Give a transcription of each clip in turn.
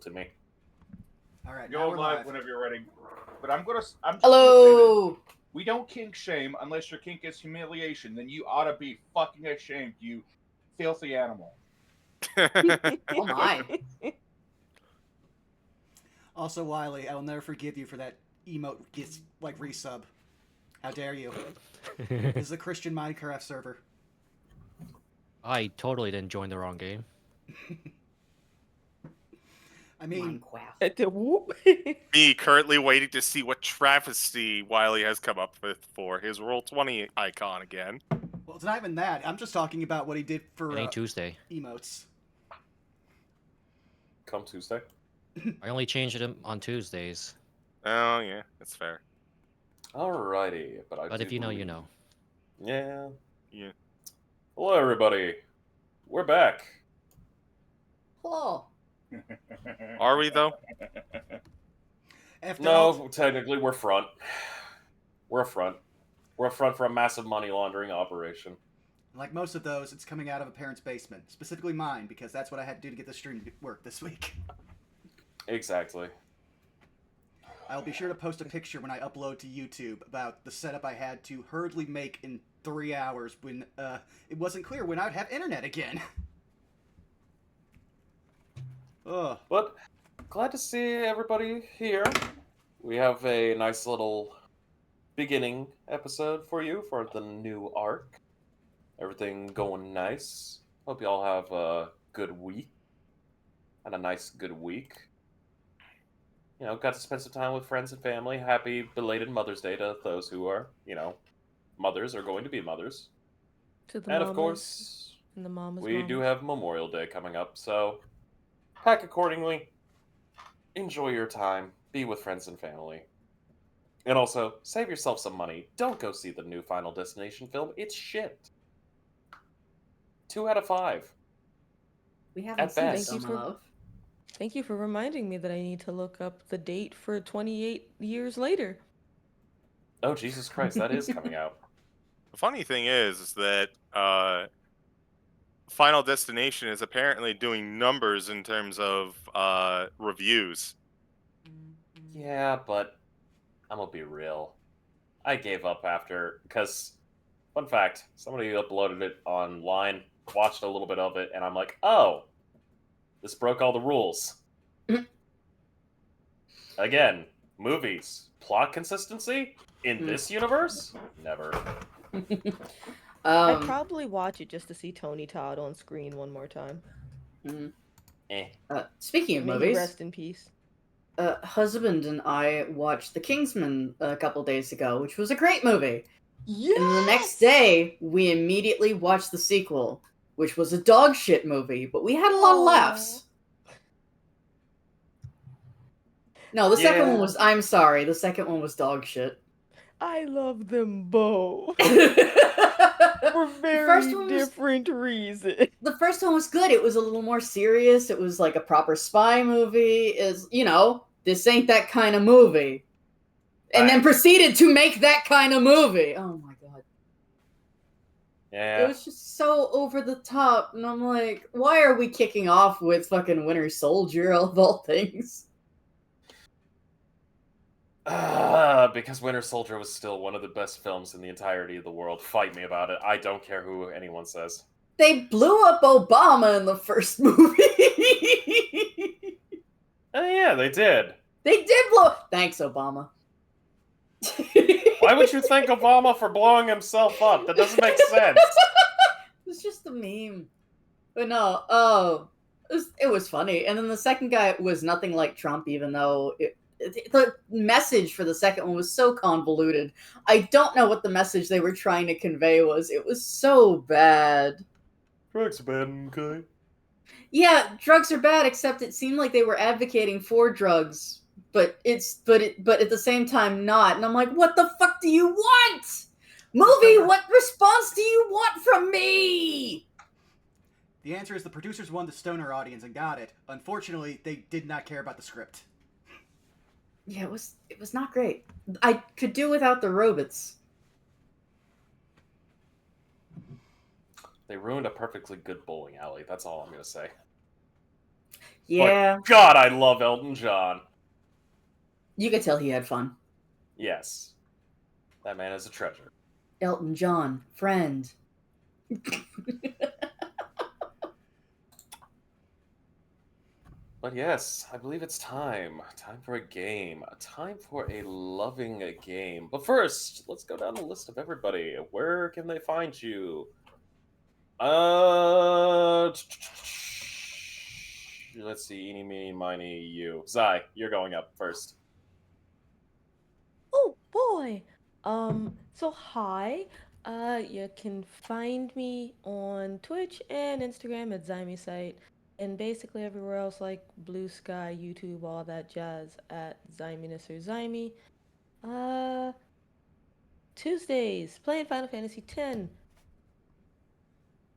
to me. All right, Go now we're live live. whenever you're ready. But I'm just gonna say Hello. this. We don't kink shame unless your kink is humiliation. Then you ought to be fucking ashamed, you filthy animal. Oh my. Also, Wiley, I will never forgive you for that emote gets like resub. How dare you? This is a Christian Minecraft server. I totally didn't join the wrong game. I mean, Me currently waiting to see what travesty Wiley has come up with for his Roll20 icon again. well, it's not even that. I'm just talking about what he did for It ain't Tuesday. emotes. Come Tuesday. I only changed it on Tuesdays. Oh, yeah, that's fair. Alrighty, But if you know, you know. Yeah. Yeah. Hello, everybody. We're back. Hello. Are we, though? After all, No, technically, we're front. We're a front. We're a front for a massive money laundering operation. like most of those, it's coming out of a parent's basement. Specifically mine, because that's what I had to do to get the stream to work this week. Exactly. I'll be sure to post a picture when I upload to YouTube about the setup I had to hurriedly make in 3 hours when it wasn't clear when I'd have internet again. Ugh. But glad to see everybody here. We have a nice little beginning episode for you for the new arc. Everything going nice. Hope y'all have a good week. And a nice good week. You know, got to spend some time with friends and family. Happy belated Mother's Day to those who are, you know, mothers or going to be mothers. To the And mamas of course, and the mamas. we do have Memorial Day coming up, so pack accordingly. Enjoy your time. Be with friends and family. And also, save yourself some money. Don't go see the new Final Destination film. It's shit. 2 out of 5. We haven't At seen it, best. so my love. Thank you for reminding me that I need to look up the date for 28 years later. Oh, Jesus Christ, that is coming out. The funny thing is that Final Destination is apparently doing numbers in terms of reviews. Yeah, but I'm gonna be real. I gave up after, because, fun fact, somebody uploaded it online, watched a little bit of it, and I'm like, oh, this broke all the rules. Again, movies, plot consistency in this universe? Never. I'd probably watch it just to see Tony Todd on screen one more time. Speaking of May he movies, rest in peace. husband and I watched The Kingsman a couple days ago, which was a great movie. Yes! And the next day, we immediately watched the sequel, which was a dog shit movie, but we had a lot of laughs. No, the second one was, I'm sorry, the second one was dog shit. I love them both. The For very different reasons. The first one was good. It was a little more serious. It was like a proper spy movie. Is, you know, this ain't that kind of movie. And then proceeded to make that kind of movie. Oh my god. Yeah. It was just so over the top. And I'm like, why are we kicking off with fucking Winter Soldier of all things? Because Winter Soldier was still one of the best films in the entirety of the world. Fight me about it. I don't care who anyone says. They blew up Obama in the first movie. Oh yeah, they did. They did blow. Thanks, Obama. Why would you thank Obama for blowing himself up? That doesn't make sense. It's just a meme. But no, it was funny. And then the second guy was nothing like Trump, even though the message for the second one was so convoluted. I don't know what the message they were trying to convey was. It was so bad. Drugs are bad, okay? Yeah, drugs are bad, except it seemed like they were advocating for drugs, but at the same time not. And I'm like, what the fuck do you want? Movie, what response do you want from me? The answer is the producers won the stoner audience and got it. Unfortunately, they did not care about the script. Yeah, it was not great. I could do without the robots. They ruined a perfectly good bowling alley. That's all I'm gonna say. Yeah, God, I love Elton John. you could tell he had fun. Yes. That man is a treasure. Elton John, friend. But yes, I believe it's time. Time for a game. Time for a loving game. But first, let's go down the list of everybody. Where can they find you? Let's see. Eeny, meeny, miny, you. Zai, you're going up first. Oh boy. So hi. You can find me on Twitch and Instagram at ZymieSite, and basically everywhere else like Blue Sky, YouTube, all that jazz at Zyminus or Zymie. Uh, Tuesdays playing Final Fantasy X.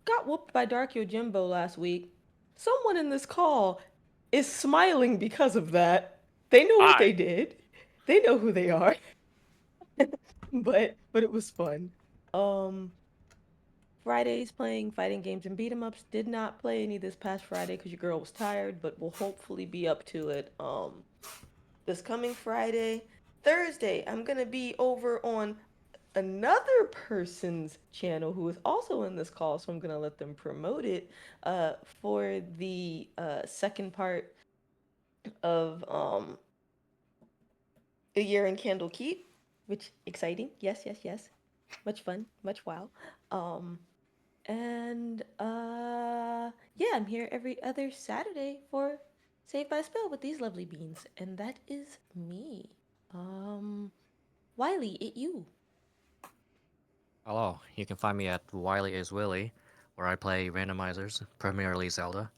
Got whooped by Dark Yojimbo last week. Someone in this call is smiling because of that. They know what they did. They know who they are. but it was fun. Fridays playing fighting games and beat 'em ups. Did not play any this past Friday because your girl was tired, but will hopefully be up to it this coming Friday. Thursday, I'm gonna be over on another person's channel who is also in this call, so I'm gonna let them promote it for the second part of A Year in Candlekeep, which exciting. Yes, yes, yes. Much fun, much wow. And yeah, I'm here every other Saturday for Saved by Spell with these lovely beans, and that is me. Wiley, it you. Hello, you can find me at Wiley is Willy, where I play randomizers, primarily Zelda.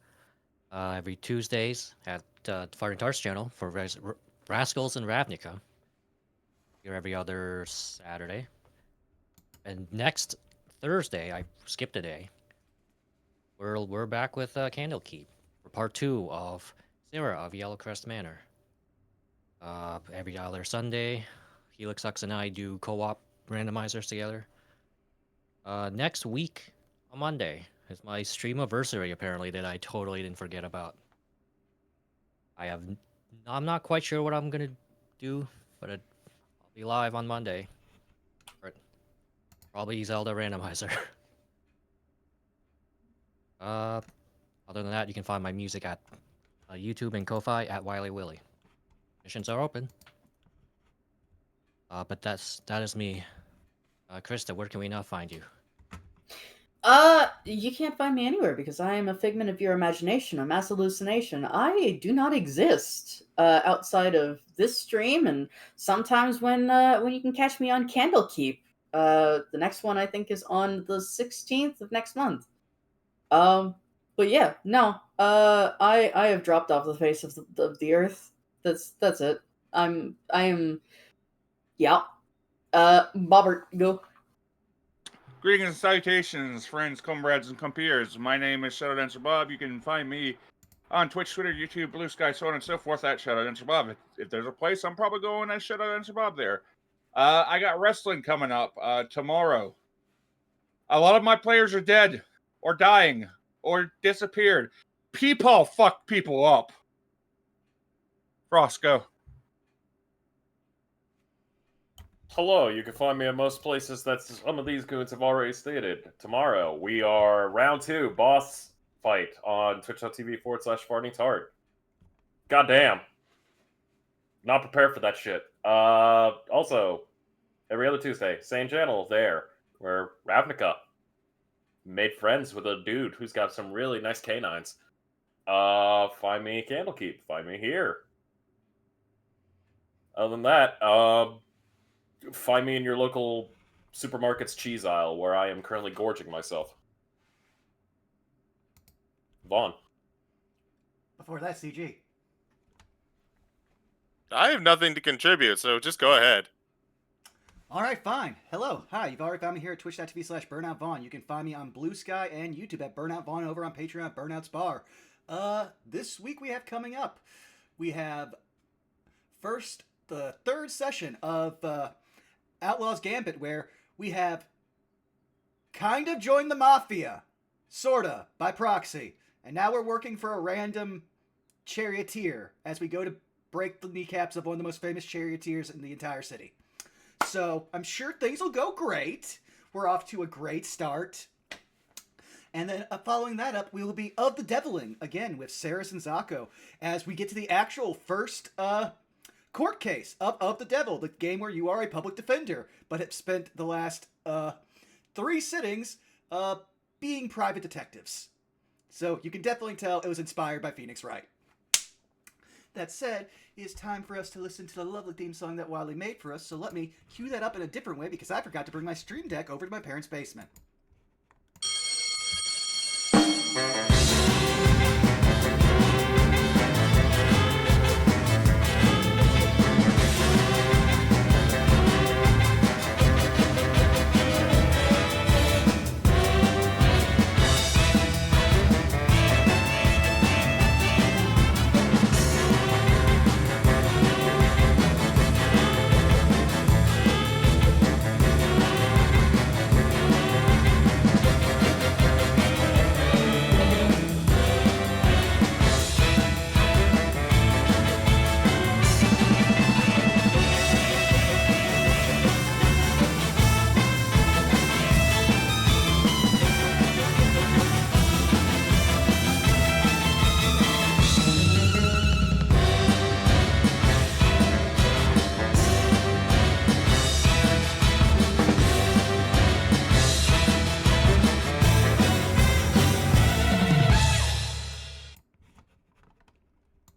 Every Tuesdays at Farting Arts channel for Rascals and Ravnica. Here every other Saturday. And next Thursday, I skipped a day. We're back with Candlekeep for part 2 of Sarah of Yellowcrest Manor. Every other Sunday, Helixux and I do co-op randomizers together. Next week, on Monday, is my streamiversary, apparently, that I totally didn't forget about. I'm not quite sure what I'm gonna do, but I'll be live on Monday. Or probably Zelda Randomizer. Other than that, you can find my music at YouTube and Ko-Fi at Wiley Willy. Missions are open. But that is me. Krista, where can we now find you? You can't find me anywhere because I am a figment of your imagination, a mass hallucination. I do not exist outside of this stream, and sometimes when you can catch me on Candlekeep. The next one I think is on the 16th of next month. But yeah, no. I have dropped off the face of the earth. That's it. I am. Yeah. Bobbert, go. Greetings and salutations, friends, comrades, and compeers. My name is Shadow Dancer Bob. You can find me on Twitch, Twitter, YouTube, Blue Sky, so on and so forth at Shadow Dancer Bob. If there's a place, I'm probably going as Shadow Dancer Bob there. I got wrestling coming up tomorrow. A lot of my players are dead, or dying, or disappeared. People fuck people up. Roscoe. Hello, you can find me at most places that some of these goons have already stated. Tomorrow, we are round 2, boss fight on twitch.tv/fartingtart. Goddamn. Not prepared for that shit. Also, every other Tuesday, same channel there, where Ravnica made friends with a dude who's got some really nice canines. Find me Candlekeep. Find me here. Other than that, find me in your local supermarket's cheese aisle, where I am currently gorging myself. Vaughn. Before that, CG. I have nothing to contribute, so just go ahead. All right, fine. Hello. Hi. You've already found me here at twitch.tv/BurnoutVaughn. You can find me on Blue Sky and YouTube at Burnout Vaughn, over on Patreon at Burnout's Bar. This week we have coming up, we have first the third session of Outlaws Gambit, where we have kind of joined the Mafia, sorta, by proxy. And now we're working for a random charioteer as we go to break the kneecaps of one of the most famous charioteers in the entire city. So I'm sure things will go great. We're off to a great start. And then following that up, we will be Of the Deviling, again, with Saris and Zako, as we get to the actual first court case of the Devil, the game where you are a public defender, but have spent the last 3 sittings being private detectives. So you can definitely tell it was inspired by Phoenix Wright. That said, it is time for us to listen to the lovely theme song that Wiley made for us, so let me cue that up in a different way because I forgot to bring my Stream Deck over to my parents' basement.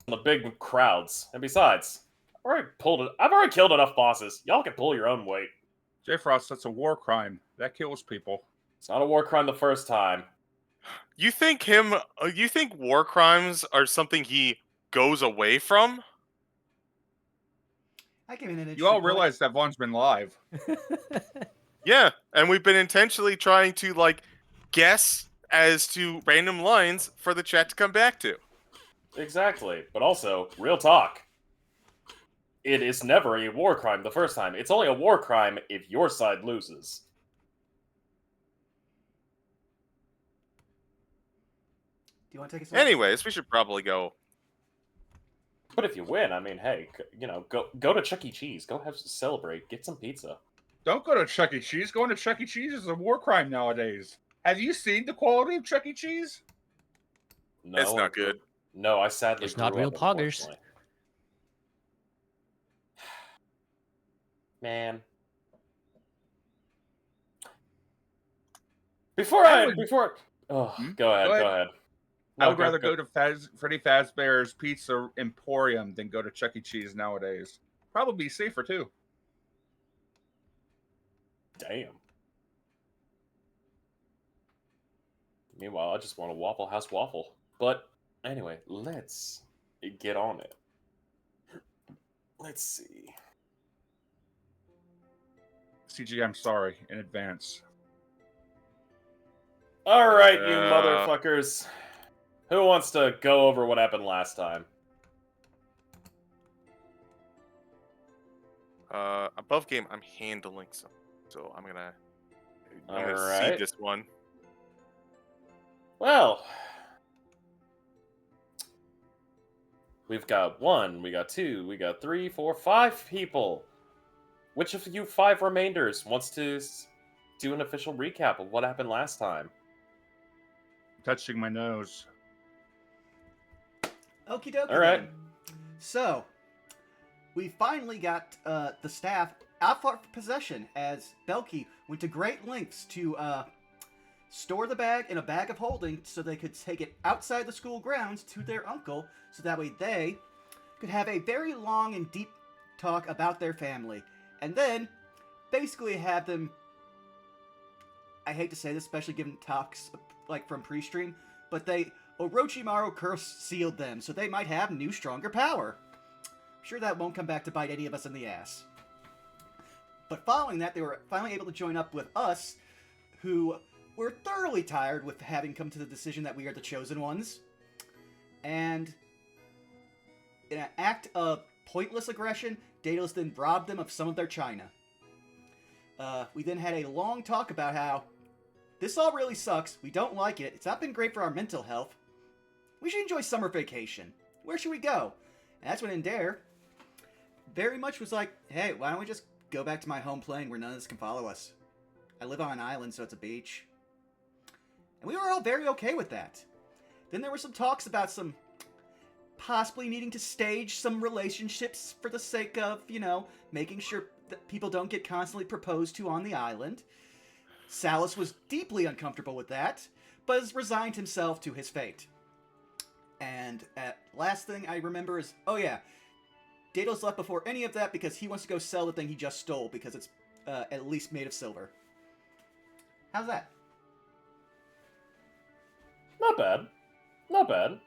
The big crowds. And besides, I've already killed enough bosses. Y'all can pull your own weight. J Frost, that's a war crime. That kills people. It's not a war crime the first time. You think war crimes are something he goes away from? I give it an You all interesting point. realize that Vaughn's been live. Yeah, and we've been intentionally trying to guess as to random lines for the chat to come back to. Exactly. But also, real talk. It is never a war crime the first time. It's only a war crime if your side loses. Do you want to take a swing? Anyways, we should probably go. But if you win, I mean, hey, go to Chuck E. Cheese. Go celebrate. Get some pizza. Don't go to Chuck E. Cheese. Going to Chuck E. Cheese is a war crime nowadays. Have you seen the quality of Chuck E. Cheese? No, It's not good. No, I sadly It's not grew real up, poggers. unfortunately. Man. Oh, go ahead. I No, would rather go to Freddy Fazbear's Pizza Emporium than go to Chuck E. Cheese nowadays. Probably safer too. Damn. Meanwhile, I just want a Waffle House waffle. But anyway, let's get on it. Let's see. CG, I'm sorry in advance. All right, you motherfuckers. Who wants to go over what happened last time? Above game, I'm handling some, so I'm gonna Alright. see this one. Well, we've got 1, we got 2, we got 3, 4, 5 people. Which of you 5 remainders wants to do an official recap of what happened last time? Touching my nose. Okie dokie. All right. then. So, we finally got the staff out for possession as Belky went to great lengths to store the bag in a bag of holding so they could take it outside the school grounds to their uncle so that way they could have a very long and deep talk about their family. And then basically have them, I hate to say this, especially given talks from pre-stream, but Orochimaru curse sealed them, so they might have new, stronger power. I'm sure that won't come back to bite any of us in the ass. But following that, they were finally able to join up with us, who were thoroughly tired with having come to the decision that we are the chosen ones. And in an act of pointless aggression, Daedalus then robbed them of some of their china. We then had a long talk about how this all really sucks, we don't like it, it's not been great for our mental health. We should enjoy summer vacation. where should we go? And that's when Ender very much was like, hey, why don't we just go back to my home plane where none of this can follow us? I live on an island, so it's a beach. And we were all very okay with that. Then there were some talks about some possibly needing to stage some relationships for the sake of, making sure that people don't get constantly proposed to on the island. Salus was deeply uncomfortable with that, but has resigned himself to his fate. And last thing I remember is, oh yeah, Daedalus left before any of that because he wants to go sell the thing he just stole because it's at least made of silver. How's that? Not bad. Not bad.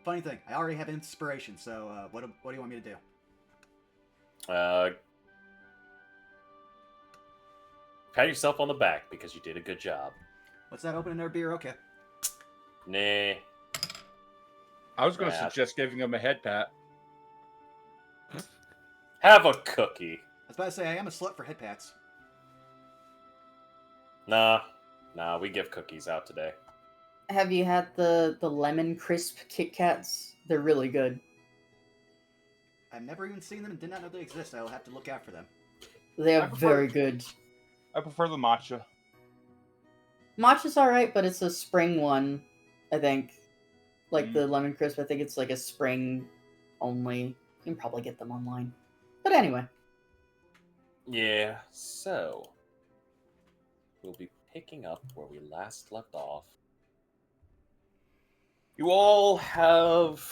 Funny thing, I already have inspiration, so what do you want me to do? Pat yourself on the back because you did a good job. What's that, opening their beer? Okay. Nah. I was going to Yeah. suggest giving him a head pat. Have a cookie. I was about to say, I am a slut for head pats. Nah, we give cookies out today. Have you had the lemon crisp Kit Kats? They're really good. I've never even seen them and did not know they exist. I will have to look out for them. They I are prefer- very good. I prefer the matcha. Matcha's alright, but it's a spring one, I think. Like the lemon crisp, I think it's like a spring only. You can probably get them online. But anyway. Yeah, so we'll be picking up where we last left off. You all have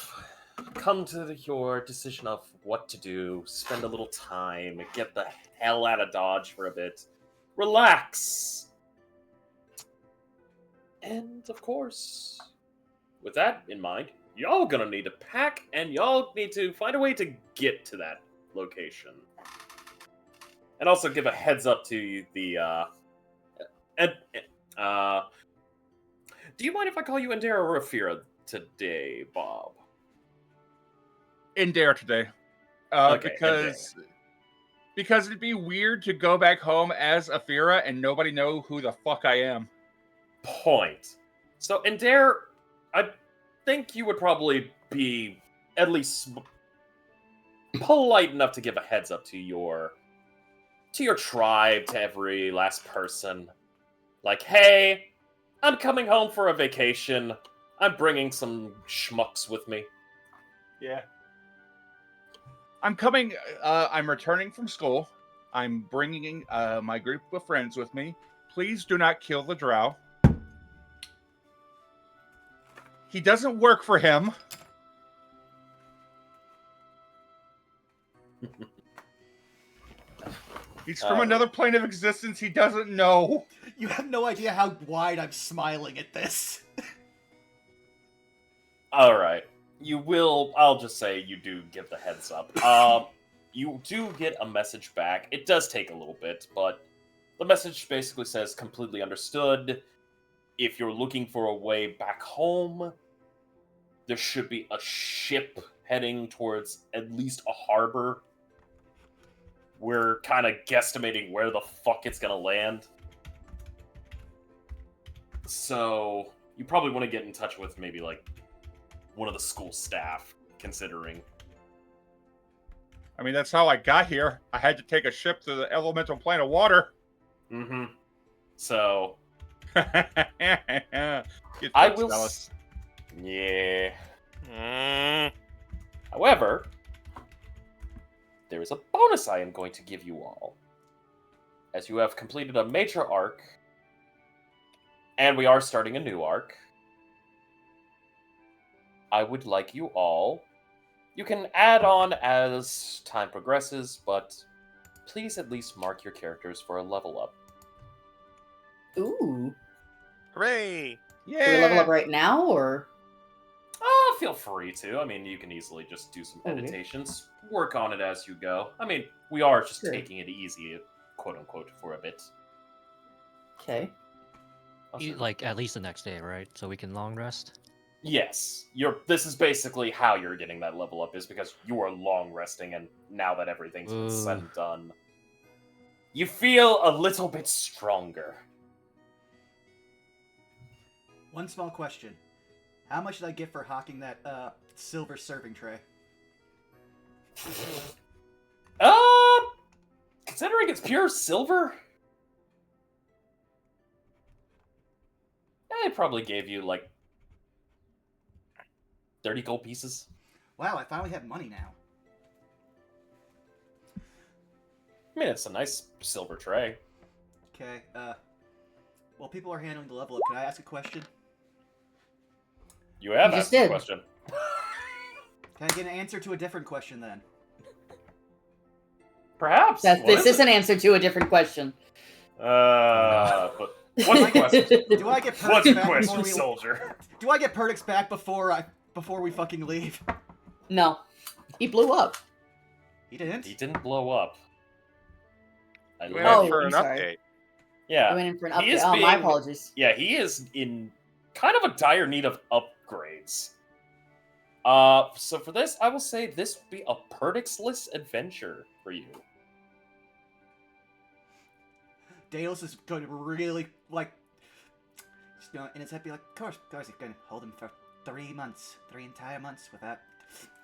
come to your decision of what to do, spend a little time, get the hell out of Dodge for a bit, relax. And of course, with that in mind, y'all gonna need to pack and y'all need to find a way to get to that location. And also give a heads up to the do you mind if I call you Endera or Rafira today, Bob? In Dare today. Okay, because it'd be weird to go back home as Afira and nobody know who the fuck I am. Point. So Endera, I think you would probably be at least polite enough to give a heads up to your tribe, to every last person. Like, hey, I'm coming home for a vacation. I'm bringing some schmucks with me. Yeah. I'm coming, I'm returning from school. I'm bringing my group of friends with me. Please do not kill the drow. He doesn't work for him. He's from another plane of existence he doesn't know. You have no idea how wide I'm smiling at this. Alright. I'll just say you do give the heads up. You do get a message back. It does take a little bit, but the message basically says completely understood. If you're looking for a way back home, there should be a ship heading towards at least a harbor. We're kind of guesstimating where the fuck it's gonna land. So, you probably want to get in touch with maybe, like, one of the school staff, considering. I mean, that's how I got here. I had to take a ship to the elemental plane of water. Mm-hmm. So, Get I fucked, will... Dallas. Yeah. However, there is a bonus I am going to give you all. As you have completed a major arc, and we are starting a new arc, I would like you all... You can add on as time progresses, but please at least mark your characters for a level up. Ooh. Hooray! Do we level up right now, or? Feel free to. I mean, you can easily just do some Okay. editations. Work on it as you go. I mean, we are just Sure. taking it easy, quote-unquote, for a bit. Okay. Like at least the next day, right? So we can long rest. Yes, this is basically how you're getting that level up, is because you are long resting, and now that everything's been said and done, you feel a little bit stronger. One small question. How much did I get for hawking that silver serving tray? Considering it's pure silver, I probably gave you like 30 gold pieces. Wow, I finally have money now. I mean, it's a nice silver tray. Okay, while people are handling the level up, can I ask a question? You have You asked just the did. question. Can I get an answer to a different question then? Perhaps. What This is is it? an answer to a different question. But what's the question? Do I get What's perks the back before question, we soldier? Do I get perks back before we fucking leave? No. He blew up. He didn't. He didn't blow up. I We went love in you. for I'm an sorry. update. Yeah. I went in for an He update. is Oh, my being- apologies. Yeah, he is in kind of a dire need of upgrades. So for this, I will say this would be a Perdixless adventure for you. Daedalus is going to really like. He's going in his head be like, of course, he's going to hold him for 3 months, 3 entire months without.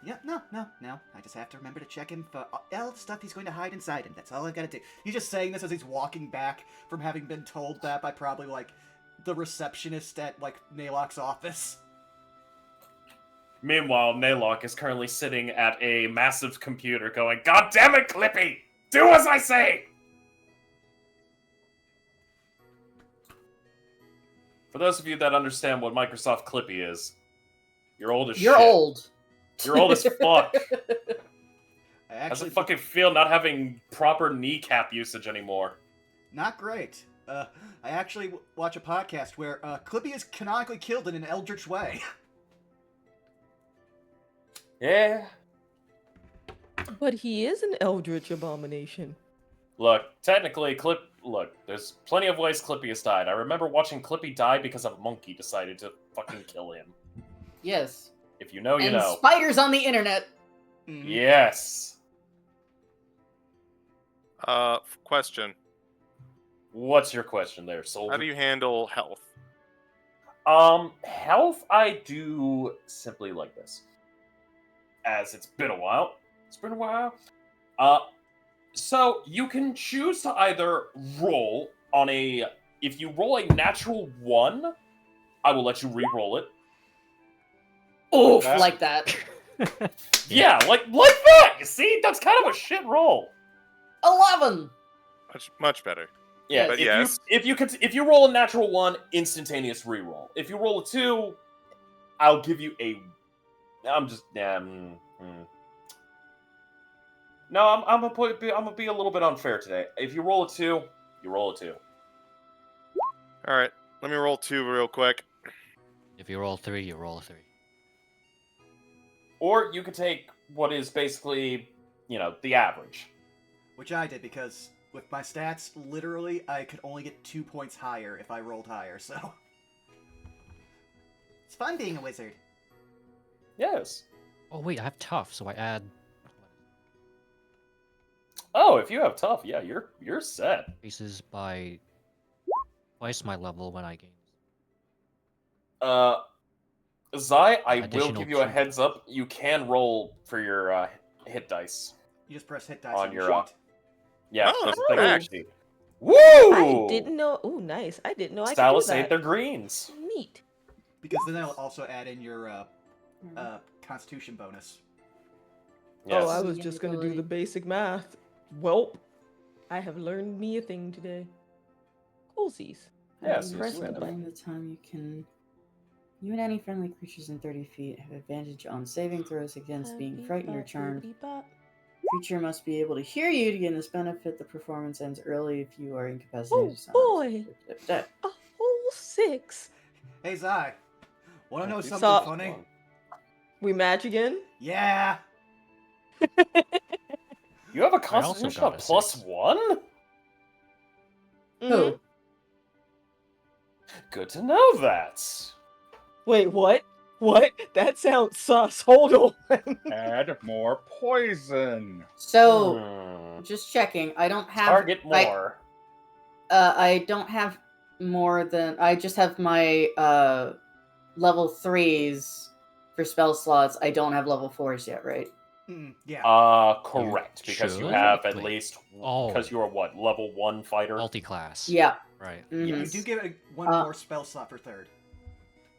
Yeah, no. I just have to remember to check him for all the stuff he's going to hide inside him. That's all I've got to do. He's just saying this as he's walking back from having been told that by probably like the receptionist at like Naylock's office. Meanwhile, Naylock is currently sitting at a massive computer going, God damn it, Clippy! Do as I say! For those of you that understand what Microsoft Clippy is, you're old as You're shit. old. You're old as fuck. I How's actually it fucking feel not having proper kneecap usage anymore? Not great. I actually watch a podcast where Clippy is canonically killed in an eldritch way. Yeah. But he is an eldritch abomination. Look, technically, there's plenty of ways Clippy has died. I remember watching Clippy die because a monkey decided to fucking kill him. Yes. If you know, you And know. spiders on the internet. Mhm. Yes. Question. What's your question there, soldier? How do you handle health? Health I do simply like this. As it's been a while. So you can choose to either roll on a... If you roll a natural 1, I will let you re-roll it. Oof, That- like that. Yeah, like that! You see? That's kind of a shit roll. 11! Much better. Yeah, But if yes. if you roll a natural 1, instantaneous re-roll. If you roll a 2, I'll give you a... I'm just... No, I'm gonna be a little bit unfair today. If you roll a 2, you roll a 2. All right. Let me roll 2 real quick. If you roll 3, you roll a 3. Or you could take what is basically, the average. Which I did because with my stats, literally, I could only get 2 points higher if I rolled higher, so... It's fun being a wizard. Yes. Oh wait, I have tough, so I add Oh, if you have tough, yeah, you're set. increases by twice my level when I gain. Zai, I will Additional give you a 2. heads up. You can roll for your hit dice. You just press hit dice On on your, your sheet. Yeah, Oh, there's a thing on your nice. sheet. Woo! I didn't know. Ooh, nice. I didn't know I could do Stylus that. ain't their greens. Neat. Because then I'll also add in your constitution bonus. Yes. Oh, I was Sneaking just gonna do ability. the basic math. Welp, I have learned me a thing today. Coolsies. Yes, Press yes, the yes. button. During the time you and any friendly creatures in 30 feet have advantage on saving throws against being frightened or charmed. Creature must be able to hear you to gain this benefit. The performance ends early if you are incapacitated. Oh, boy. A whole 6. Hey, Zai. Want to know Dude, something Sup? funny? We match again? Yeah! You have a also constitution got of a plus 6. 1? Mhm. Who? Good to know that. Wait, what? What? That sounds sus. Hold on. Add more poison. So, Hmm. just checking. I don't have Target more. I don't have more than I just have my level 3s for spell slots, I don't have level 4s yet, right? Yeah. Correct, because you should? have at Wait. least Oh. because you are what, level 1 fighter? Multi-class. Yeah. Right. Mhm. You Yes. do get one more spell slot for third.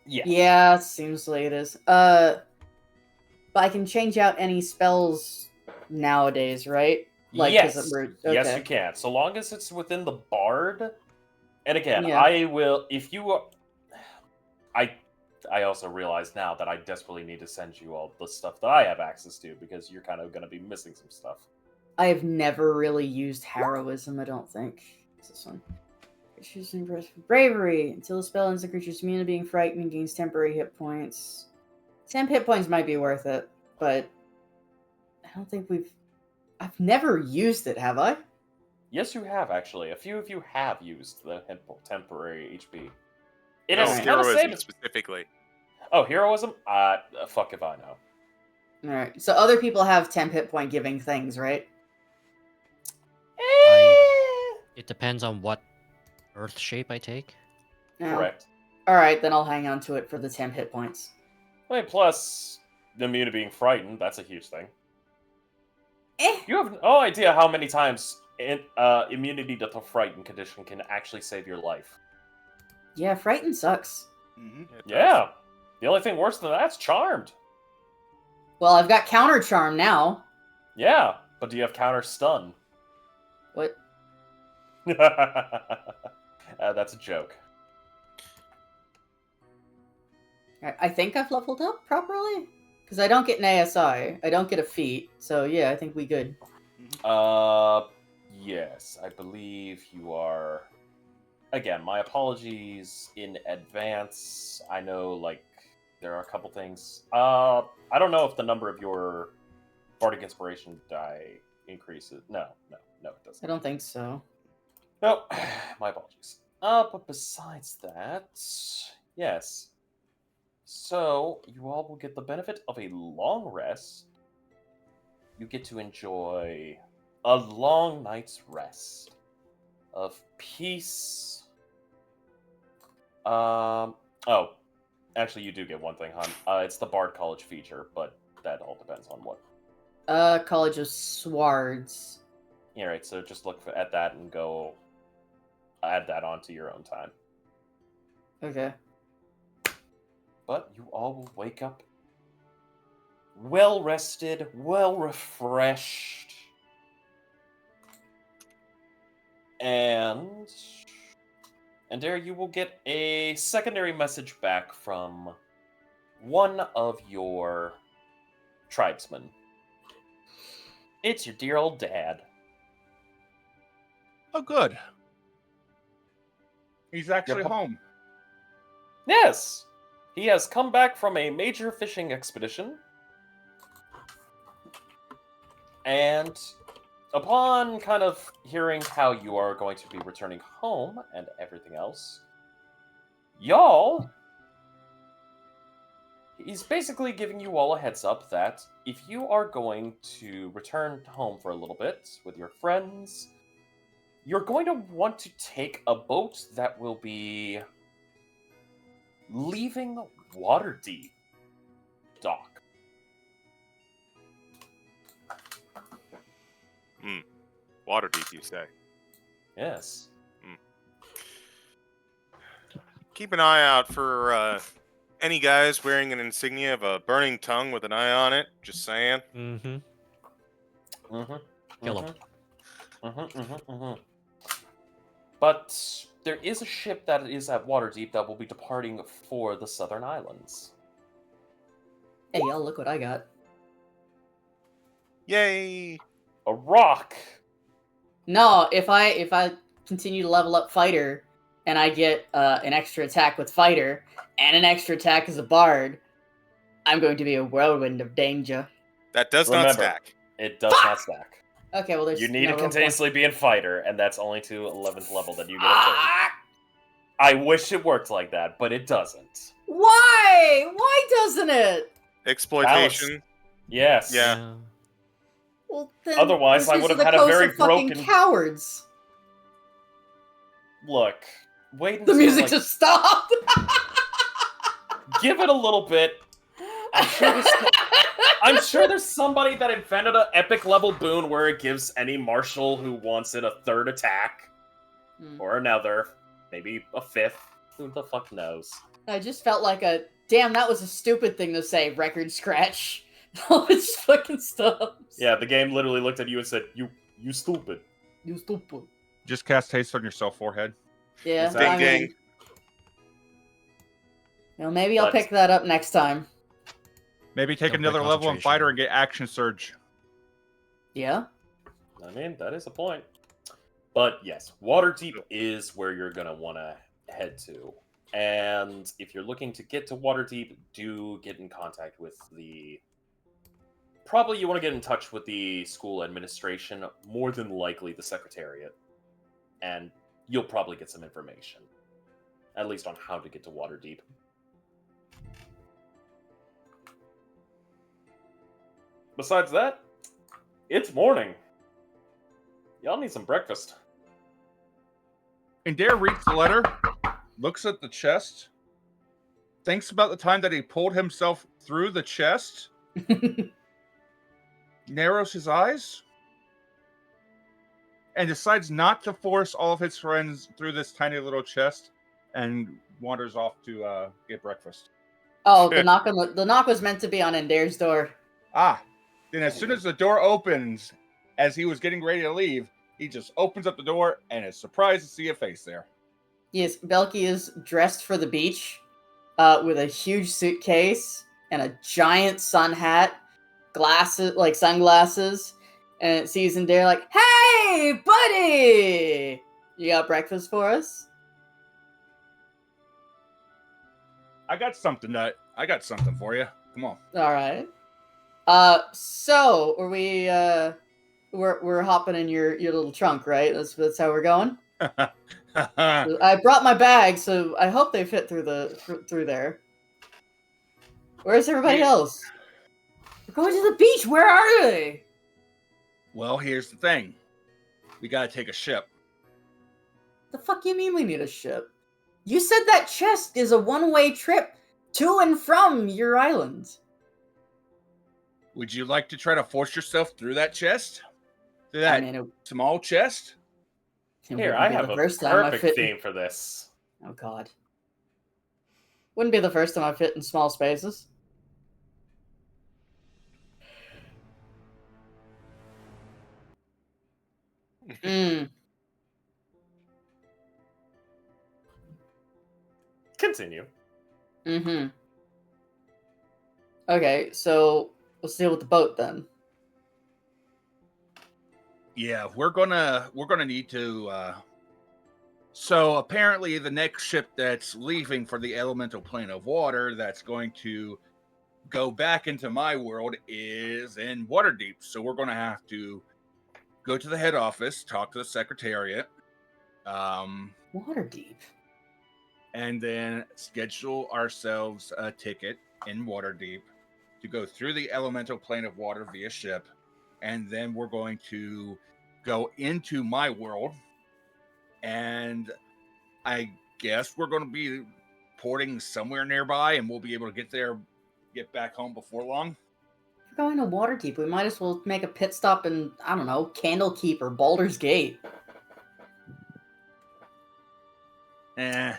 Yes. Yeah, seems like it is. But I can change out any spells nowadays, right? Like, 'cause Yes. we're- Yes, okay. you can. So long as it's within the bard. And again, Yeah. I will if you are I also realize now that I desperately need to send you all the stuff that I have access to because you're kind of going to be missing some stuff. I have never really used heroism, I don't think. What's this one? Creatures impressed with bravery. Until the spell ends, the creature's immune to being frightened and gains temporary hit points. 10 hit points might be worth it, but I don't think I've never used it, have I? Yes, you have actually. A few of you have used the temporary HP. It No, has kind of heroism saved. specifically. Oh, heroism? Fuck if I know. Alright, so other people have 10 hit point giving things, right? It depends on what earth shape I take. No. Correct. Alright, then I'll hang on to it for the 10 hit points. Wait, plus immune to being frightened. That's a huge thing. You have no idea how many times immunity to the frightened condition can actually save your life. Yeah, frightened sucks. Mm-hmm. Yeah. The only thing worse than that's charmed. Well, I've got counter charm now. Yeah, but do you have counter stun? What? That's a joke. I think I've leveled up properly? Because I don't get an ASI. I don't get a feat. So yeah, I think we good. Yes, I believe you are. Again, my apologies in advance. I know, like, there are a couple things. I don't know if the number of your Bardic Inspiration die increases. No, it doesn't. I don't think so. No, my apologies. But besides that, yes. So, you all will get the benefit of a long rest. You get to enjoy a long night's rest of peace. Oh, actually, you do get one thing, hon. It's the Bard College feature, but that all depends on what. College of Swards. Yeah, right. So just look at that and go add that onto your own time. Okay. But you all will wake up well rested, well refreshed, and there you will get a secondary message back from one of your tribesmen. It's your dear old dad. Oh, good. He's actually Yep. home. Yes! He has come back from a major fishing expedition. And upon kind of hearing how you are going to be returning home and everything else, y'all, he's basically giving you all a heads up that if you are going to return home for a little bit with your friends, you're going to want to take a boat that will be leaving Waterdeep dock. Waterdeep, you say? Yes. Keep an eye out for any guys wearing an insignia of a burning tongue with an eye on it. Just saying. Mm-hmm. Mm-hmm. Kill 'em. Mm-hmm. But there is a ship that is at Waterdeep that will be departing for the Southern Islands. Hey, y'all, look what I got. Yay! A rock! No, if I continue to level up fighter, and I get an extra attack with fighter, and an extra attack as a bard, I'm going to be a whirlwind of danger. That does not Remember, stack. It does not stack. Okay, well, there's You need no to real continuously be in fighter, and that's only to 11th level that you get a third. Ah! I wish it worked like that, but it doesn't. Why? Why doesn't it? Exploitation. Yes. Yeah. Well, then Otherwise, I these would are have the had a coast very of fucking broken- cowards. Look, wait The until, music like, just stopped. Give it a little bit. I'm sure there's somebody that invented an epic level boon where it gives any marshal who wants it a third attack. Or another. Maybe a fifth. Who the fuck knows? I just felt like damn, that was a stupid thing to say, record scratch. All this fucking stuff. Yeah, the game literally looked at you and said, you stupid. You stupid. Just cast haste on yourself, forehead. Yeah. Exactly. Ding ding. Well, maybe I'll pick that up next time. Maybe take Don't break another level in concentration. fighter and get action surge. Yeah. I mean, that is a point. But yes, Waterdeep is where you're going to want to head to. And if you're looking to get to Waterdeep, do get in contact with Probably you want to get in touch with the school administration, more than likely the Secretariat. And you'll probably get some information. At least on how to get to Waterdeep. Besides that, it's morning. Y'all need some breakfast. And Dare reads the letter, looks at the chest, thinks about the time that he pulled himself through the chest, narrows his eyes, and decides not to force all of his friends through this tiny little chest, and wanders off to get breakfast. Oh, the knock was meant to be on Endair's door. Then as soon as the door opens, as he was getting ready to leave, he just opens up the door and is surprised to see a face there. Yes, Belky is dressed for the beach, with a huge suitcase and a giant sun hat, glasses, like sunglasses, and it sees Endair like, "Hey, buddy! You got breakfast for us?" I got something for you. Come on. All right. So are we? We're hopping in your little trunk, right? That's how we're going. I brought my bag, so I hope they fit through there. Where's everybody else? We're going to the beach. Where are they? Well, here's the thing. We gotta take a ship. The fuck you mean we need a ship? You said that chest is a one-way trip to and from your island. Would you like to try to force yourself through that chest? Through that small chest? Here, I have a perfect theme for this. Oh, God. Wouldn't be the first time I fit in small spaces. Continue. Okay, so let's deal with the boat then. Yeah, we're gonna need to. So apparently, the next ship that's leaving for the elemental plane of water, that's going to go back into my world, is in Waterdeep. So we're gonna have to go to the head office, talk to the Secretariat, Waterdeep, and then schedule ourselves a ticket in Waterdeep to go through the elemental plane of water via ship. And then we're going to go into my world. And I guess we're going to be porting somewhere nearby, and we'll be able to get back home before long. If we're going to Waterdeep, we might as well make a pit stop in, I don't know, Candlekeep or Baldur's Gate. Candlekeep's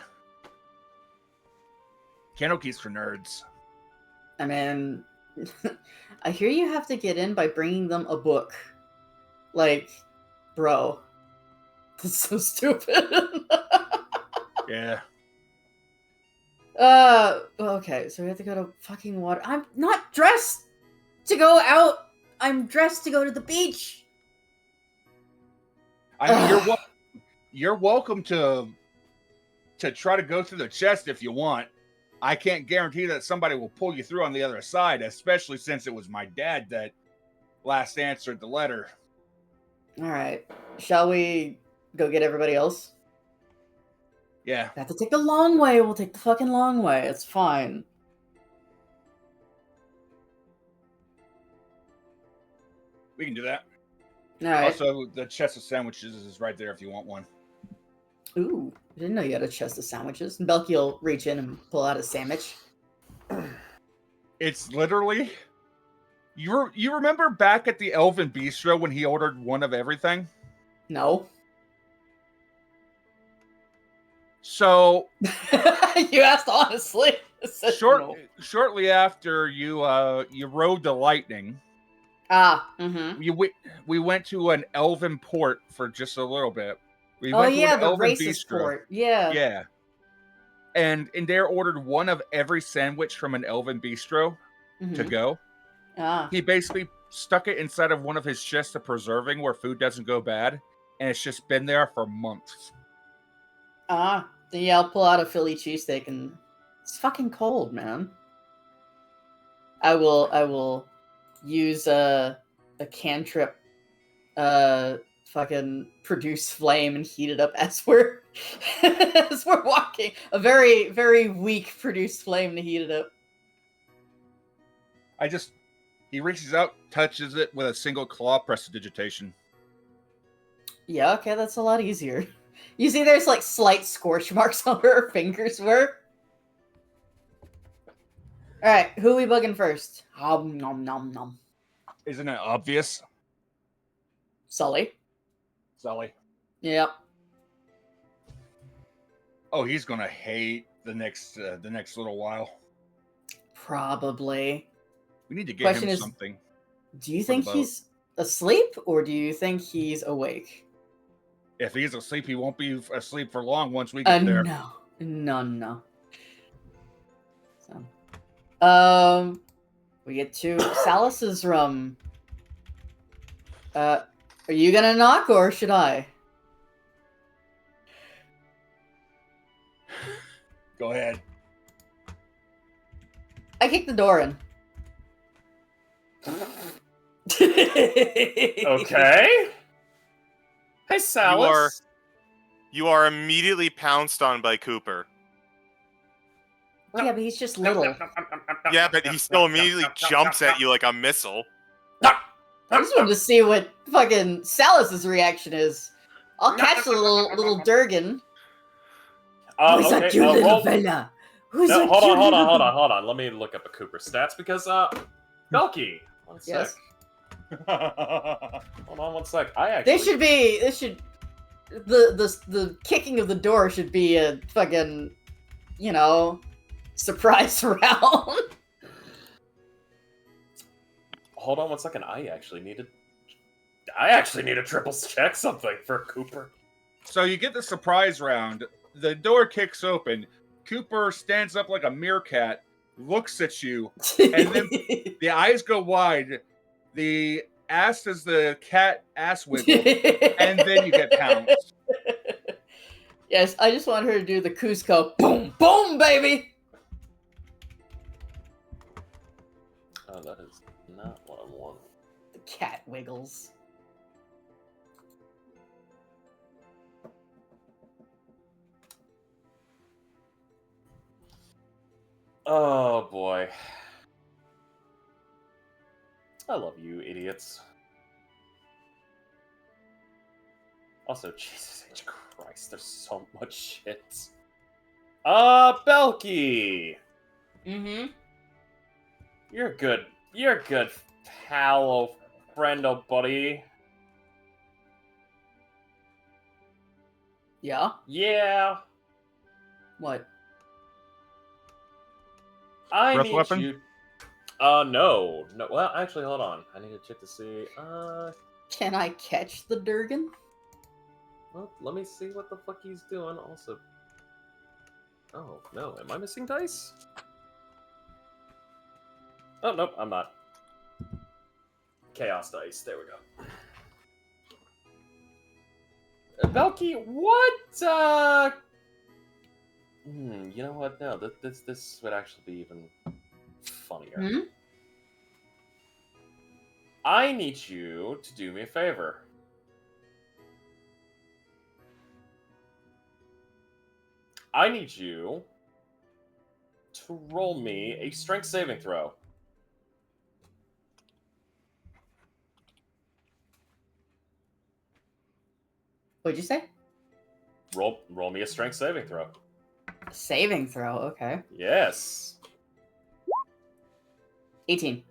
for nerds. I mean, I hear you have to get in by bringing them a book. Like, bro. That's so stupid. Yeah. Okay, so we have to go to fucking water. I'm not dressed to go out. I'm dressed to go to the beach. I mean, you're welcome to try to go through the chest if you want. I can't guarantee that somebody will pull you through on the other side, especially since it was my dad that last answered the letter. All right. Shall we go get everybody else? Yeah. We have to take the long way. We'll take the fucking long way. It's fine. We can do that. All right. Also, the chest of sandwiches is right there if you want one. Ooh, I didn't know you had a chest of sandwiches. And Belky will reach in and pull out a sandwich. It's literally you remember back at the Elven Bistro when he ordered one of everything? No. So You asked honestly. I said no. shortly after you rode the lightning, we went to an Elven port for just a little bit. We Oh went to yeah, an the Elven racist bistro. port. Yeah. Yeah. And there ordered one of every sandwich from an Elven bistro to Mhm. go. Ah. He basically stuck it inside of one of his chests of preserving where food doesn't go bad, and it's just been there for months. Then yeah, I'll pull out a Philly cheesesteak, and it's fucking cold, man. I will use a cantrip, fucking produce flame and heat it up as we're as we're walking. A very, very weak produce flame to heat it up. He reaches out, touches it with a single claw prestidigitation. Yeah, okay, that's a lot easier. You see, there's like slight scorch marks on where her fingers were. All right, who are we bugging first? Nom nom nom. Isn't it obvious? Sully. Sully. Yep. Oh, he's gonna hate the next little while. Probably. We need to get Question him is, something. Do you for the think boat. he's asleep or do you think he's awake? If he's asleep, he won't be asleep for long once we get there. No. So, we get to Salus's room. Are you gonna knock or should I? Go ahead. I kick the door in. Okay. Hey, Salus. You are immediately pounced on by Cooper. Yeah, but he's just little. Yeah, but he still immediately jumps at you like a missile. I just wanted to see what fucking Salus's reaction is. I'll catch the little Durgan. Who's Okay, that cute little roll- fella? Who's No, that hold cute little on. Let me look up a Cooper stats because Belky. One sec. Yes. Hold on one sec. I This should the kicking of the door should be a fucking, surprise round. Hold on one second. I actually need to triple check something for Cooper. So you get the surprise round. The door kicks open. Cooper stands up like a meerkat, looks at you, and then the eyes go wide. The ass does the cat ass wiggle, and then you get pounced. Yes, I just want her to do the Cusco. Boom, boom, baby. Oh, that is not what I want. The cat wiggles. Oh boy. I love you, idiots. Also, Jesus H. Christ, there's so much shit. Belky! Mm-hmm. You're good pal, oh friend, oh buddy. Yeah? Yeah. What? I Breath need weapon? you... No. Well, actually, hold on. I need to check to see, Can I catch the Durgan? Well, let me see what the fuck he's doing, also. Oh, no. Am I missing dice? Oh, nope, I'm not. Chaos dice. There we go. Belky, what, you know what? No, this would actually be even funnier. Hmm? I need you to do me a favor. I need you to roll me a strength saving throw. What'd you say? Roll me a strength saving throw. Saving throw, okay. Yes. 18.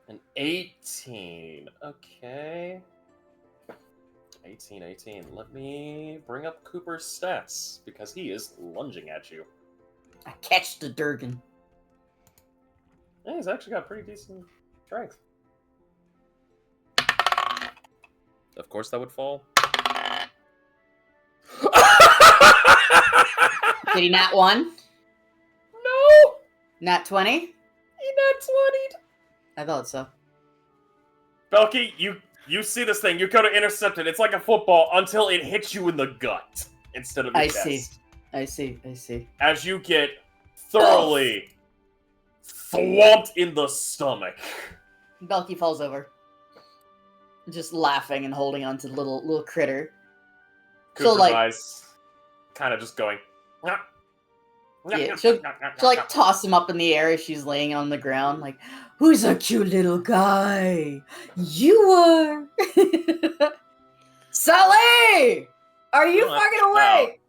An 18. Okay. 18. Let me bring up Cooper's stats, because he is lunging at you. I catch the Durgan. Yeah, he's actually got pretty decent strength. Of course that would fall. Did he nat 1? No! Nat 20? He nat 20'd. I thought so. Belky, you see this thing, you go to intercept it, it's like a football until it hits you in the gut instead of your chest. I see. As you get thoroughly thwomped in the stomach. Belky falls over. Just laughing and holding on to the little critter. Cooper's like- eyes kind of just going. Yeah, she'll like toss him up in the air as she's laying on the ground, like, who's a cute little guy? You are. Sally! Are you don't have fucking to awake?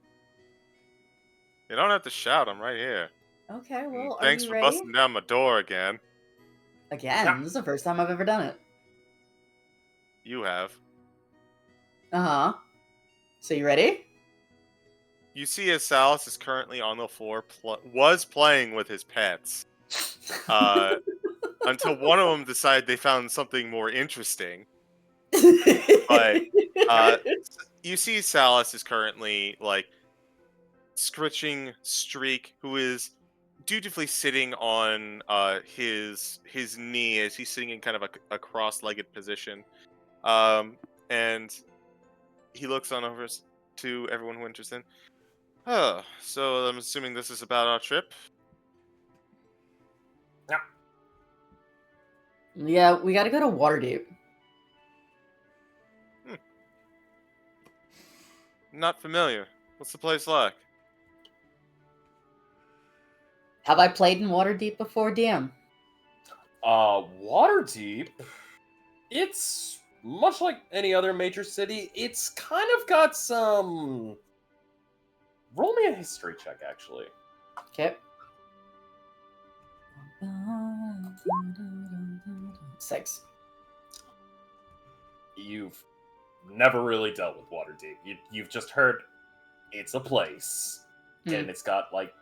You don't have to shout. I'm right here. Okay, And well, are thanks you for ready? busting down my door again. Again, Yeah. this is the first time I've ever done it. You have. Uh-huh. So you ready? You see, as Salas is currently on the floor, was playing with his pets. Until one of them decided they found something more interesting. But you see, Salas is currently like scritching Streak, who is dutifully sitting on his knee as he's sitting in kind of a cross-legged position, and he looks on over to everyone who enters in. Oh, so I'm assuming this is about our trip. Yeah, we gotta go to Waterdeep. Not familiar. What's the place like? Have I played in Waterdeep before, DM? Waterdeep? It's much like any other major city. It's kind of got some... Roll me a history check, actually. Okay. 6. You've never really dealt with Waterdeep. You've just heard it's a place, and it's got, like,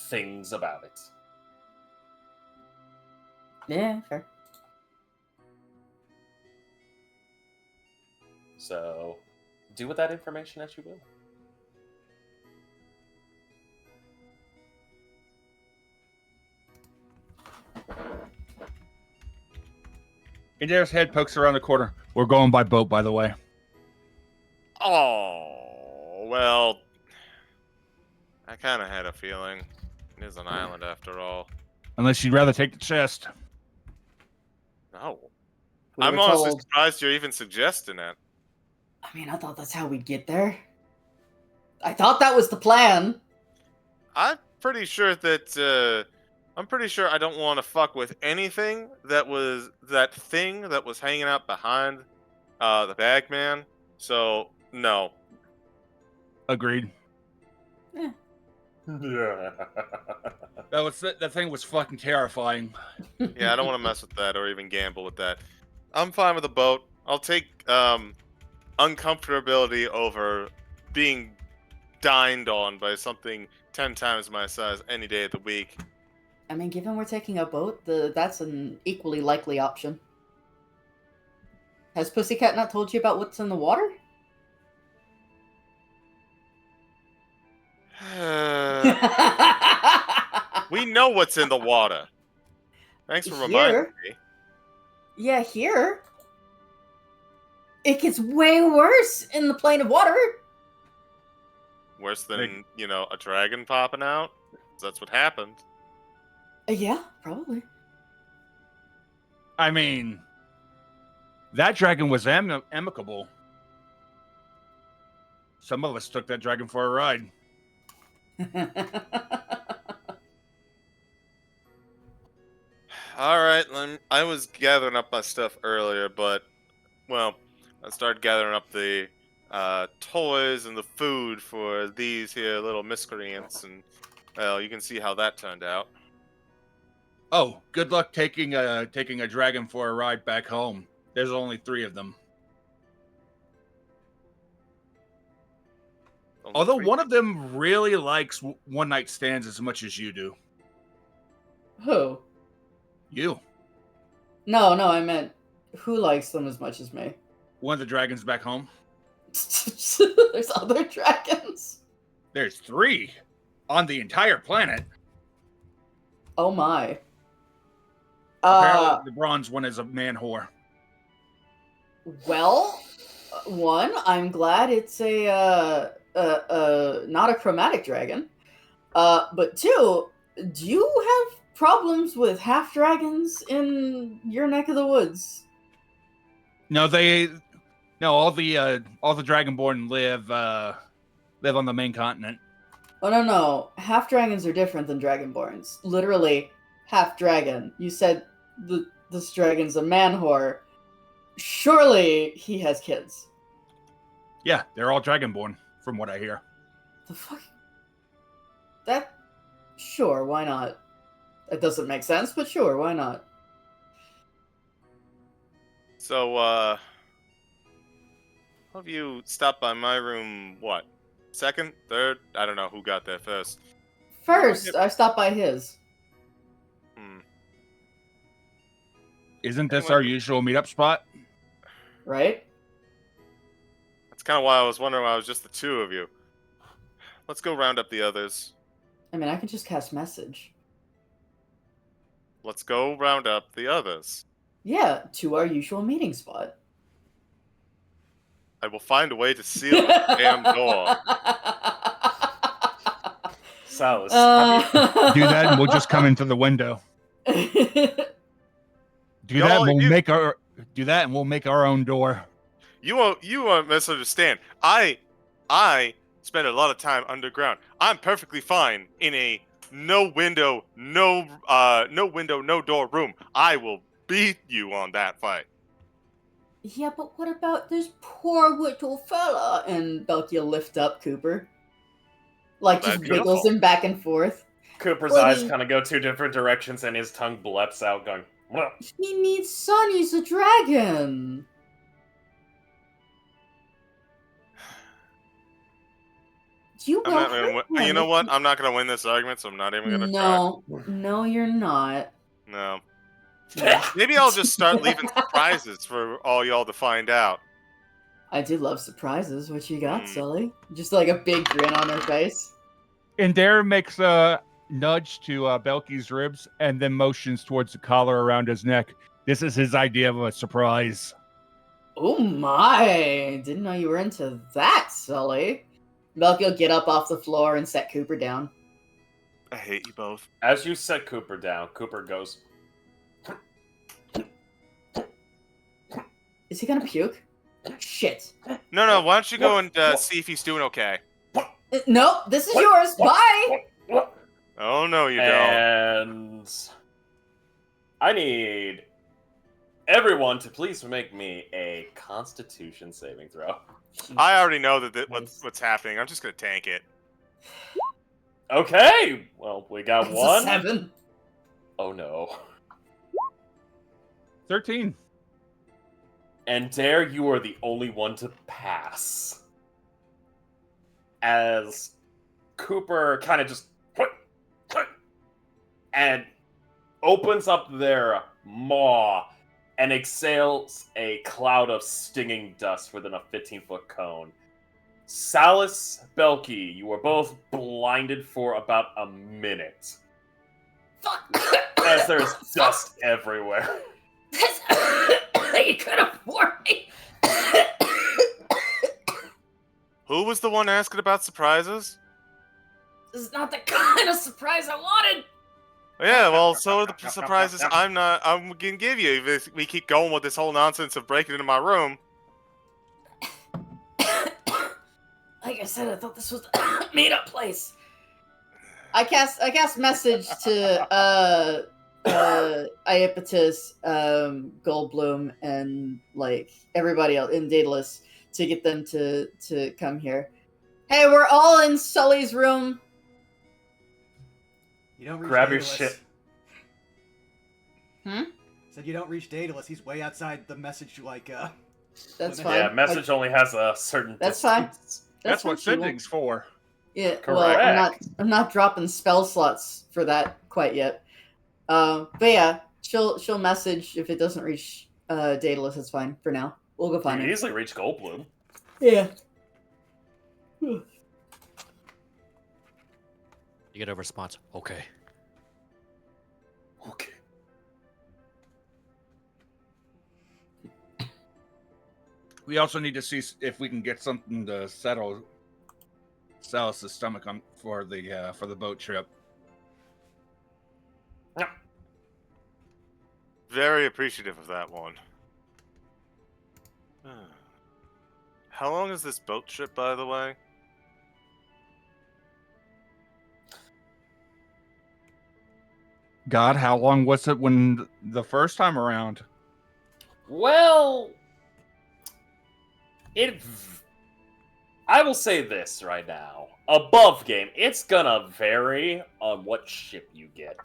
things about it. Yeah, fair. So, do with that information as you will. Adair's head pokes around the corner. We're going by boat, by the way. Oh, well, I kind of had a feeling. It is an island after all. Unless you'd rather take the chest. No. We I'm were honestly told- surprised you're even suggesting it. I mean, I thought that's how we'd get there. I thought that was the plan. I'm pretty sure that, I'm pretty sure I don't want to fuck with anything that was hanging out behind, the bagman. So, no. Agreed. Yeah. That thing was fucking terrifying. Yeah, I don't want to mess with that or even gamble with that. I'm fine with a boat. I'll take, uncomfortability over being dined on by something 10 times my size any day of the week. I mean, given we're taking a boat, that's an equally likely option. Has Pussycat not told you about what's in the water? We know what's in the water. Thanks for reminding Here? me. Yeah, here. It gets way worse in the plane of water. Worse than, a dragon popping out? That's what happened. Yeah, probably. I mean, that dragon was amicable. Some of us took that dragon for a ride. Alright, I was gathering up my stuff earlier, but, well, I started gathering up the toys and the food for these here little miscreants, and, well, you can see how that turned out. Oh, good luck taking a dragon for a ride back home. There's only 3 of them. Only Although 3? one of them really likes one night stands as much as you do. Who? You. No, I meant who likes them as much as me? One of the dragons back home. There's other dragons. There's 3 on the entire planet. Oh my. Apparently, the bronze one is a man whore. Well, one, I'm glad it's a not a chromatic dragon. But 2, do you have problems with half dragons in your neck of the woods? No, all the dragonborn live on the main continent. Oh no, half dragons are different than dragonborns. Literally, half dragon. You said this dragon's a man whore. Surely he has kids. Yeah, they're all dragonborn, from what I hear. The fuck? That? Sure, why not? That doesn't make sense, but sure, why not? So, have you stopped by my room, what? 2nd? 3rd? I don't know who got there first. First, I stopped by his. Isn't this our usual meetup spot? Right? That's kind of why I was wondering why it was just the 2 of you. Let's go round up the others. I mean, I can just cast message. Let's go round up the others. Yeah, to our usual meeting spot. I will find a way to seal the damn door. Salus. Do that, and we'll just come into the window. Do that, and we'll make our own door. You won't misunderstand. I spend a lot of time underground. I'm perfectly fine in a no window, no door room. I will beat you on that fight. Yeah, but what about this poor little fella? And Belkia lift up Cooper. Like, That's just wiggles beautiful. him back and forth. Cooper's Well, eyes he- kind of go 2 different directions, and his tongue bleps out, going. "Mwah." He needs son, he's a dragon. You I'm will not gonna hurt win. You him know if what? you- I'm not gonna win this argument, so I'm not even gonna No, you're not. try. No. Maybe I'll just start leaving surprises for all y'all to find out. I do love surprises. What you got, Hmm. Sully? Just like a big grin on her face. And Dare makes a nudge to Belky's ribs and then motions towards the collar around his neck. This is his idea of a surprise. Oh my! Didn't know you were into that, Sully. Belky will get up off the floor and set Cooper down. I hate you both. As you set Cooper down, Cooper goes. Is he gonna puke? Shit. No. Why don't you go and see if he's doing okay? Nope, this is yours. Bye! Oh no, you don't. And I need everyone to please make me a Constitution saving throw. I already know that what's happening. I'm just gonna tank it. Okay, well we got It's a one. 7. Oh no. 13. And Dare, you are the only one to pass. As Cooper kind of just and opens up their maw and exhales a cloud of stinging dust within a 15-foot cone. Salus, Belky, you are both blinded for about a minute. Fuck! As there's dust everywhere. You could have warned me! Who was the one asking about surprises? This is not the kind of surprise I wanted! Yeah, well, so are the surprises I'm gonna give you if we keep going with this whole nonsense of breaking into my room. Like I said, I thought this was a meetup place. I cast message to Iapetus, Goldblum, and like everybody else in Daedalus to get them to come here. Hey, we're all in Sully's room. You don't reach Grab your Daedalus. shit. Said you don't reach Daedalus. He's way outside the message, like, That's limit. fine. Yeah, message only has a certain That's fine. distance. That's fine, what she won't- sending's for. Yeah, well, Correct. I'm not dropping spell slots for that quite yet. But yeah, she'll message if it doesn't reach Daedalus. It's fine for now. We'll go You find can him. easily reach Goldblum. Yeah. You get a response. Okay. Okay. We also need to see if we can get something to settle Salus's stomach on for the boat trip. Very appreciative of that one. How long is this boat trip, by the way? God, how long was it when the first time around? Well, I will say this right now. Above game, it's gonna vary on what ship you get.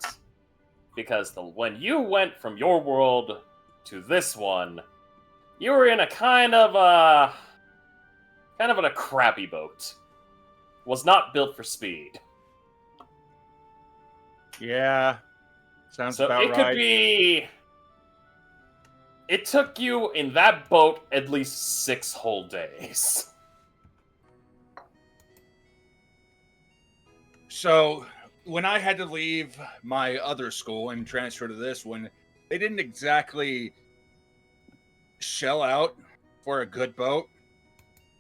Because when you went from your world to this one, you were in a kind of in a crappy boat. Was not built for speed. Yeah, sounds So about it right. could be. It took you in that boat at least 6 whole days. So, when I had to leave my other school and transfer to this one, they didn't exactly shell out for a good boat.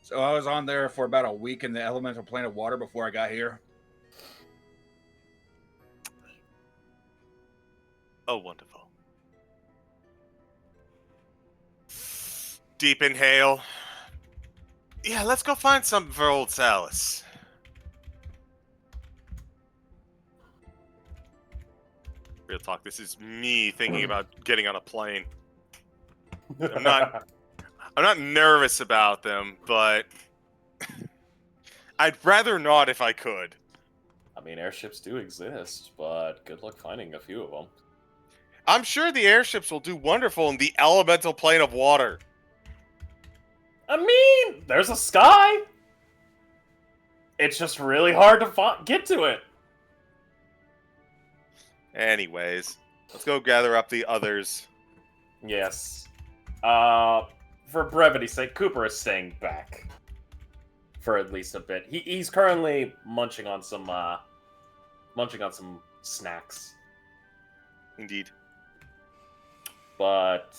So I was on there for about a week in the elemental plane of water before I got here. Oh, wonderful. Deep inhale. Yeah, let's go find something for old Salus. Real talk, this is me thinking about getting on a plane. I'm not nervous about them, but I'd rather not if I could. I mean, airships do exist, but good luck finding a few of them. I'm sure the airships will do wonderful in the elemental plane of water. I mean, there's a sky. It's just really hard to get to it. Anyways, let's go gather up the others. Yes. For brevity's sake, Cooper is staying back for at least a bit. He's currently munching on some snacks. Indeed. But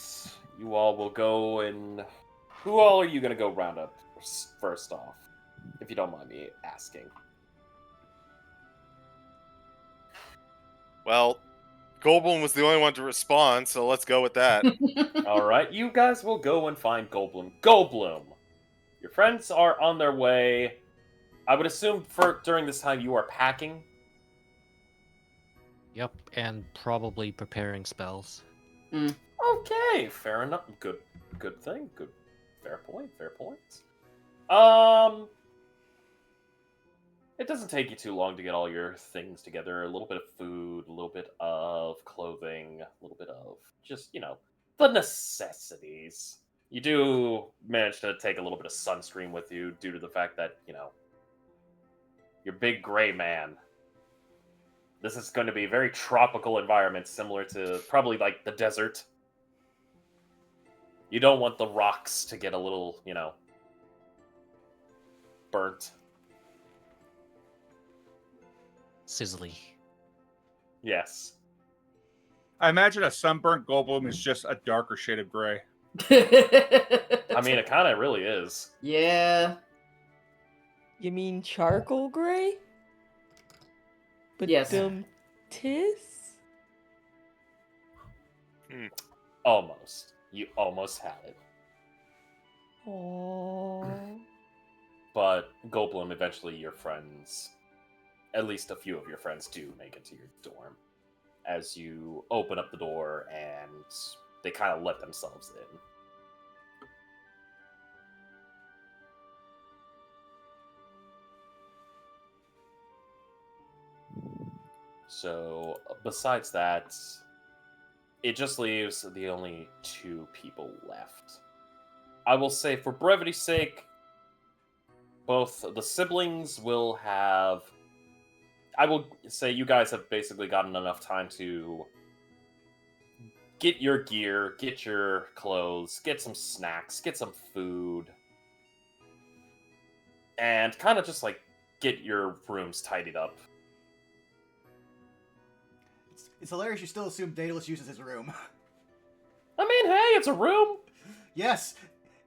you all will go and who all are you gonna go round up first off, if you don't mind me asking? Well, Goldblum was the only one to respond, so let's go with that. All right, you guys will go and find Goldblum. Goldblum, your friends are on their way. I would assume during this time you are packing. Yep, and probably preparing spells. Okay, fair enough. Good thing. Good, fair point. It doesn't take you too long to get all your things together. A little bit of food, a little bit of clothing, a little bit of just, the necessities. You do manage to take a little bit of sunscreen with you due to the fact that, you're big gray man. This is going to be a very tropical environment, similar to probably like the desert. You don't want the rocks to get a little, burnt. Sizzly. Yes. I imagine a sunburnt Goldblum is just a darker shade of gray. I mean, it kind of really is. Yeah. You mean charcoal gray? But Yes. tis? Almost. You almost had it. Aww. But Goldblum, eventually your friends, at least a few of your friends, do make it to your dorm. As you open up the door and they kind of let themselves in. So, besides that, it just leaves the only 2 people left. I will say, for brevity's sake, both the siblings will have... I will say you guys have basically gotten enough time to get your gear, get your clothes, get some snacks, get some food, and kind of just, like, get your rooms tidied up. It's hilarious you still assume Daedalus uses his room. I mean, hey, it's a room! Yes!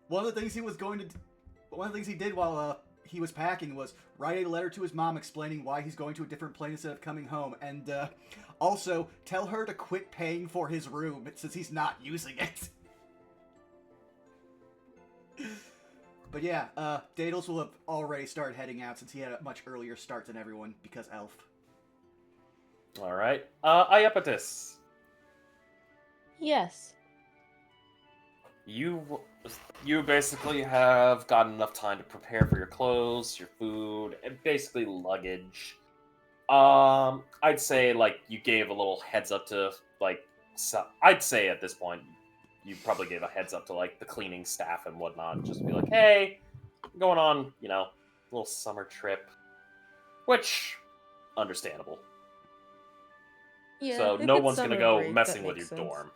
One of the things he did while he was packing was write a letter to his mom explaining why he's going to a different plane instead of coming home, and also tell her to quit paying for his room since he's not using it. But yeah, Daedalus will have already started heading out since he had a much earlier start than everyone because elf. Alright. Iapetus. Yes. You basically have gotten enough time to prepare for your clothes, your food, and basically luggage. I'd say, like, you gave a little heads up to, like, I'd say at this point, you probably gave a heads up to, like, the cleaning staff and whatnot. Just be like, hey, I'm going on, you know, a little summer trip. Which, understandable. Yeah. So if no it's one's gonna summer go break, messing that with your makes sense. dorm.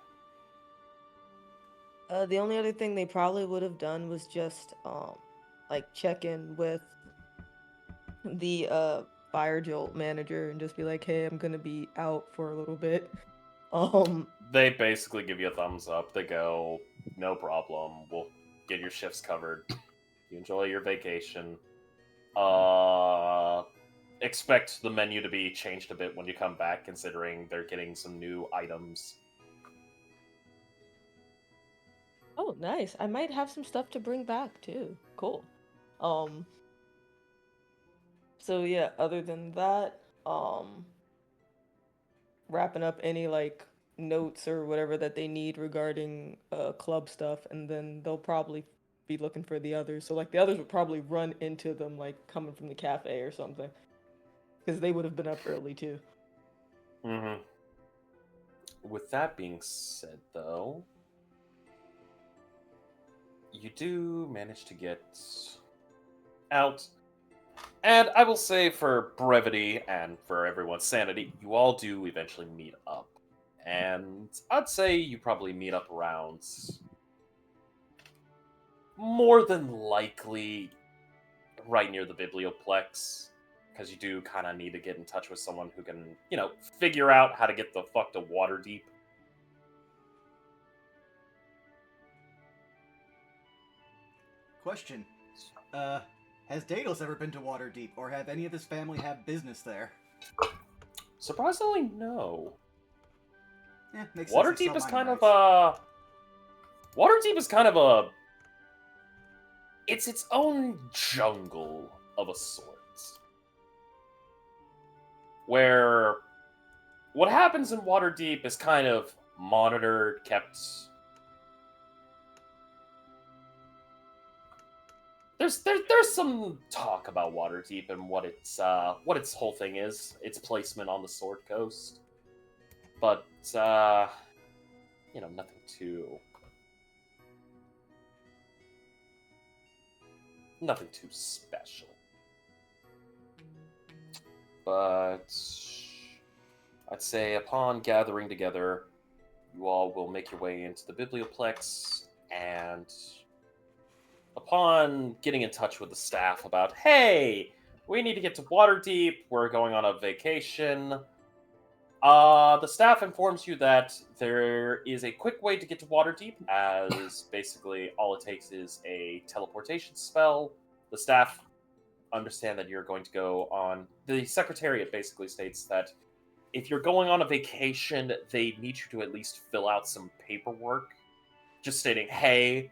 The only other thing they probably would have done was just like check in with the fire jolt manager and just be like, hey, I'm gonna be out for a little bit. They basically give you a thumbs up. They go, no problem. We'll get your shifts covered. You enjoy your vacation. Expect the menu to be changed a bit when you come back, considering they're getting some new items. Oh, nice. I might have some stuff to bring back too. Cool. So yeah, other than that, wrapping up any like notes or whatever that they need regarding club stuff, and then they'll probably be looking for the others. So like the others would probably run into them like coming from the cafe or something, because they would have been up early too. Mm-hmm. With that being said, though, you do manage to get out. And I will say, for brevity and for everyone's sanity, you all do eventually meet up. And I'd say you probably meet up around, more than likely, right near the Biblioplex. Because you do kind of need to get in touch with someone who can, you know, figure out how to get the fuck to Waterdeep. Question. Has Daedalus ever been to Waterdeep, or have any of his family have business there? Surprisingly, no. Makes sense. Waterdeep is kind of Waterdeep is kind of a... It's its own jungle of a sort. Where what happens in Waterdeep is kind of monitored, kept... There's some talk about Waterdeep and what its whole thing is, its placement on the Sword Coast. But you know, nothing too special. But I'd say upon gathering together, you all will make your way into the Biblioplex, and upon getting in touch with the staff about, hey, we need to get to Waterdeep, we're going on a vacation, the staff informs you that there is a quick way to get to Waterdeep, as basically all it takes is a teleportation spell. The staff understand that you're going to go on... The Secretariat basically states that if you're going on a vacation, they need you to at least fill out some paperwork, just stating, hey,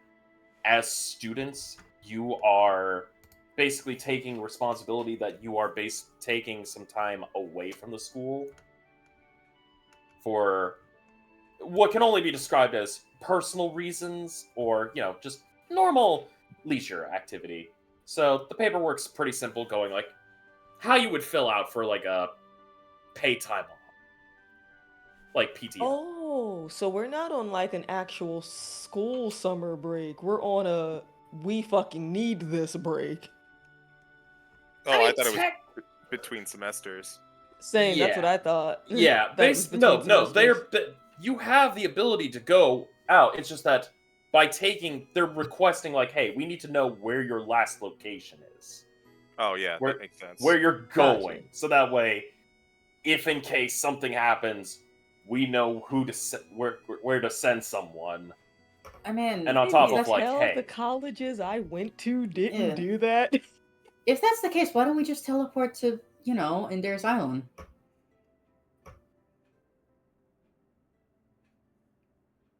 as students, you are basically taking responsibility that you are taking some time away from the school for what can only be described as personal reasons, or, you know, just normal leisure activity. So the paperwork's pretty simple, going like how you would fill out for like a pay time off, like PTO. Oh, so we're not on like an actual school summer break. We're on a we fucking need this break. Oh, mean, I thought it was between semesters. Same, that's what Yeah. I thought. Yeah, That it was between no, semesters. you have the ability to go out. It's just that by they're requesting like, hey, we need to know where your last location is, Oh yeah, Where- that makes sense. where you're Gotcha. going, so that way, if in case something happens, we know who to where to send someone. I mean, And on Maybe top the of like, hell hey, the colleges I went to didn't Yeah. do that. if that's the case, why don't we just teleport to, Endear's Island?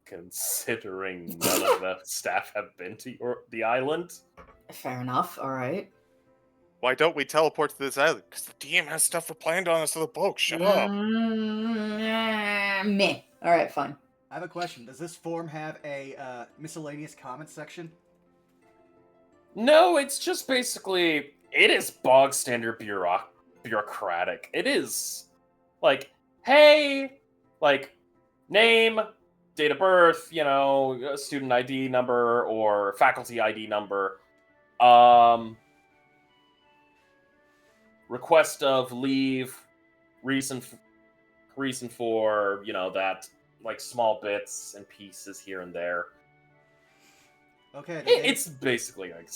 considering none of the staff have been to the island, Fair enough. All right. Why don't we teleport to this island? Because the DM has stuff planned on us other folks. Shut up. Meh. All right, fine. I have a question. Does this form have a miscellaneous comments section? no, it's just basically it is bog standard bureaucratic. It is like, hey, like name, date of birth, student ID number or faculty ID number, request of leave, reason for that, like small bits and pieces here and there. Okay. It's basically like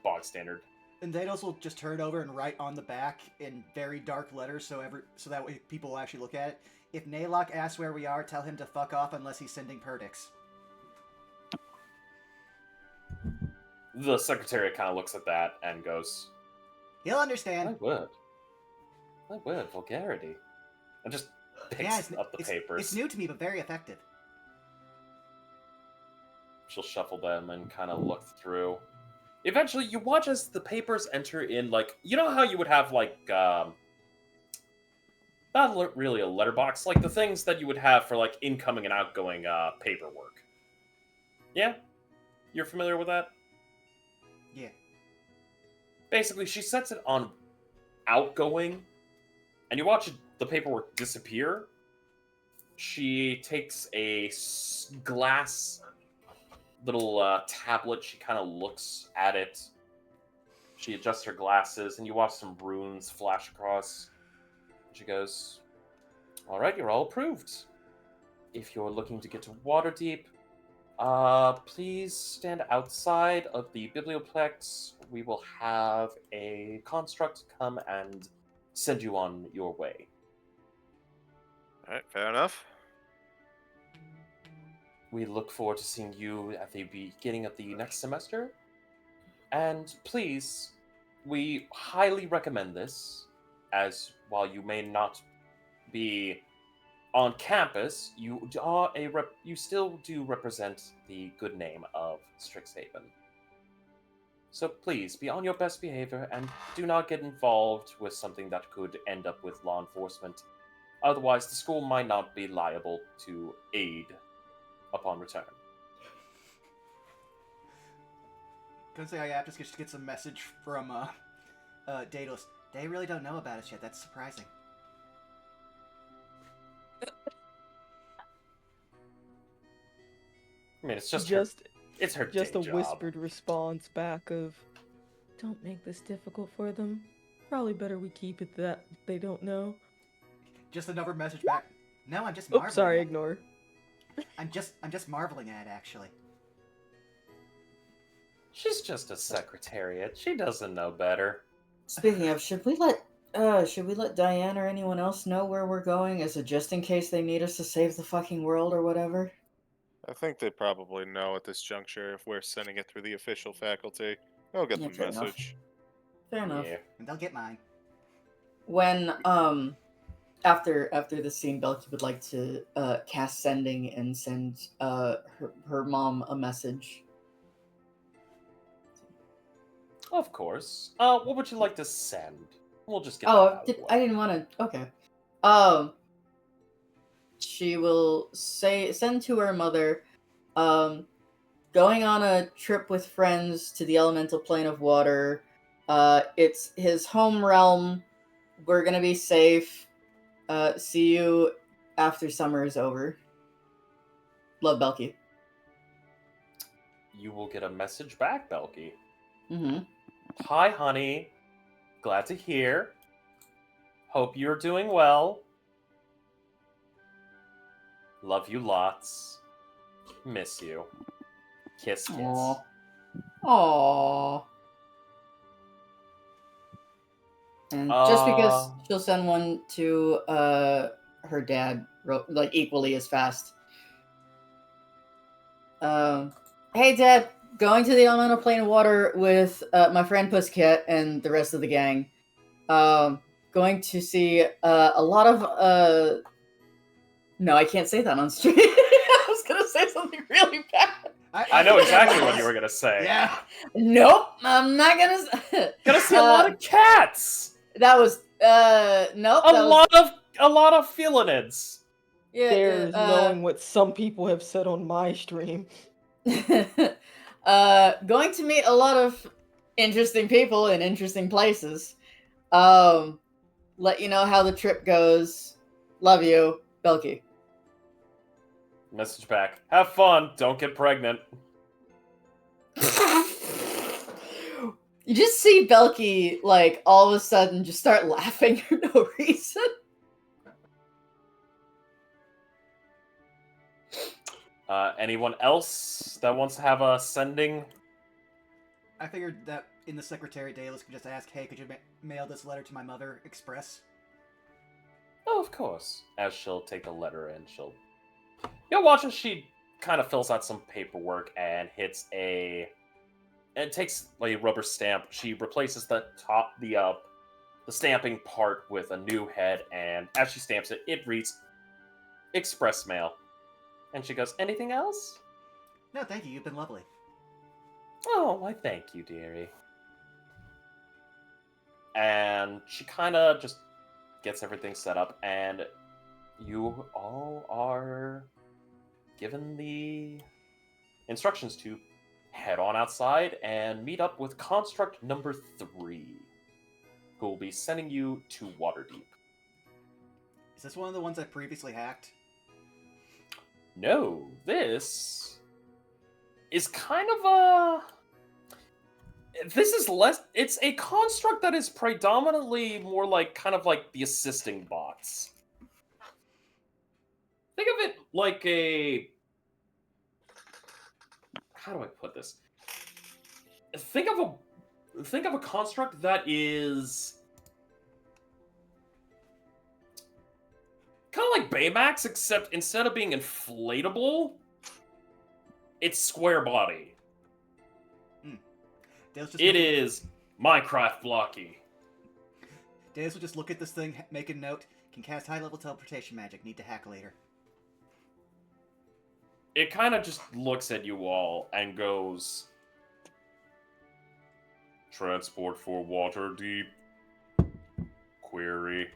bog standard. And Daedalus will just turn it over and write on the back in very dark letters, so that way people will actually look at it. If Naylock asks where we are, tell him to fuck off unless he's sending Perdix. The secretariat kind of looks at that and goes, He'll I understand. would. Vulgarity. And just picks Yeah, up the papers. It's new to me, but very effective. She'll shuffle them and kind of look through. Eventually, you watch as the papers enter in, like, you know how you would have, like, not really a letterbox, like the things that you would have for, like, incoming and outgoing paperwork. Yeah? You're familiar with that? Yeah. Basically, she sets it on outgoing, and you watch the paperwork disappear. She takes a glass little tablet. She kind of looks at it. She adjusts her glasses, and you watch some runes flash across. She goes, all right, you're all approved. If you're looking to get to Waterdeep, please stand outside of the biblioplex. We will have a construct come and send you on your way. All right, fair enough. We look forward to seeing you at the beginning of the next semester. And please, we highly recommend this, as while you may not be on campus, you still do represent the good name of Strixhaven. So please, be on your best behavior and do not get involved with something that could end up with law enforcement. Otherwise, the school might not be liable to aid upon return. Gonna say I have to just get some message from Daedalus. They really don't know about us yet. That's surprising. I mean, it's just it's her Just day a job. whispered response back of, "Don't make this difficult for them. Probably better we keep it that they don't know." Just another message back. No, I'm just marveling. Oops, sorry, at- ignore. I'm just marveling at it, actually. She's just a secretariat. She doesn't know better. Speaking of, should we let Diane or anyone else know where we're going, as a just in case they need us to save the fucking world or whatever? I think they probably know at this juncture if we're sending it through the official faculty. They'll get Yeah, the fair enough. message. Fair enough. Yeah. And they'll get mine. When after the scene, Belky would like to cast sending and send her mom a message. Of course. What would you like to send? We'll just get that out of the way. I didn't want to. Okay. She will send to her mother, going on a trip with friends to the elemental plane of water. It's his home realm. We're gonna be safe. See you after summer is over. Love Belky. You will get a message back, Belky. Mm-hmm. Hi, honey. Glad to hear. Hope you're doing well. Love you lots. Miss you. Kiss, kiss. Aww. Aww. And just because she'll send one to her dad, like equally as fast. Hey, Dad. Going to the elemental plane of water with my friend Pussycat and the rest of the gang. Going to see a lot of No, I can't say that on stream. I was gonna say something really bad. I know exactly what you were gonna say. Yeah. Nope, I'm not gonna. Gonna see a lot of cats. That was nope. A lot of felinids. Yeah. There's knowing what some people have said on my stream. Going to meet a lot of interesting people in interesting places. Let you know how the trip goes. Love you, Belky. Message back. Have fun. Don't get pregnant. You just see Belky, like, all of a sudden just start laughing for no reason. Anyone else that wants to have a sending? I figured that in the secretary, Daedalus could just ask, hey, could you mail this letter to my mother, Express? Oh, of course. As she'll take the letter and you'll watch as she kind of fills out some paperwork and hits and it takes a rubber stamp. She replaces the stamping part with a new head, and as she stamps it, it reads Express Mail. And she goes, anything else? No, thank you. You've been lovely. Oh, why thank you, dearie. And she kind of just gets everything set up, and you all are given the instructions to head on outside and meet up with Construct number 3, who will be sending you to Waterdeep. Is this one of the ones I previously hacked? No, this is kind of a... This is less... It's a construct that is predominantly more like, kind of like the assisting bots. Think of it like a... How do I put this? Think of a construct that is... kind of like Baymax, except instead of being inflatable, it's square body. It is Minecraft blocky. Daedalus will just look at this thing, make a note, can cast high-level teleportation magic, need to hack later. It kind of just looks at you all and goes, transport for Waterdeep. Query.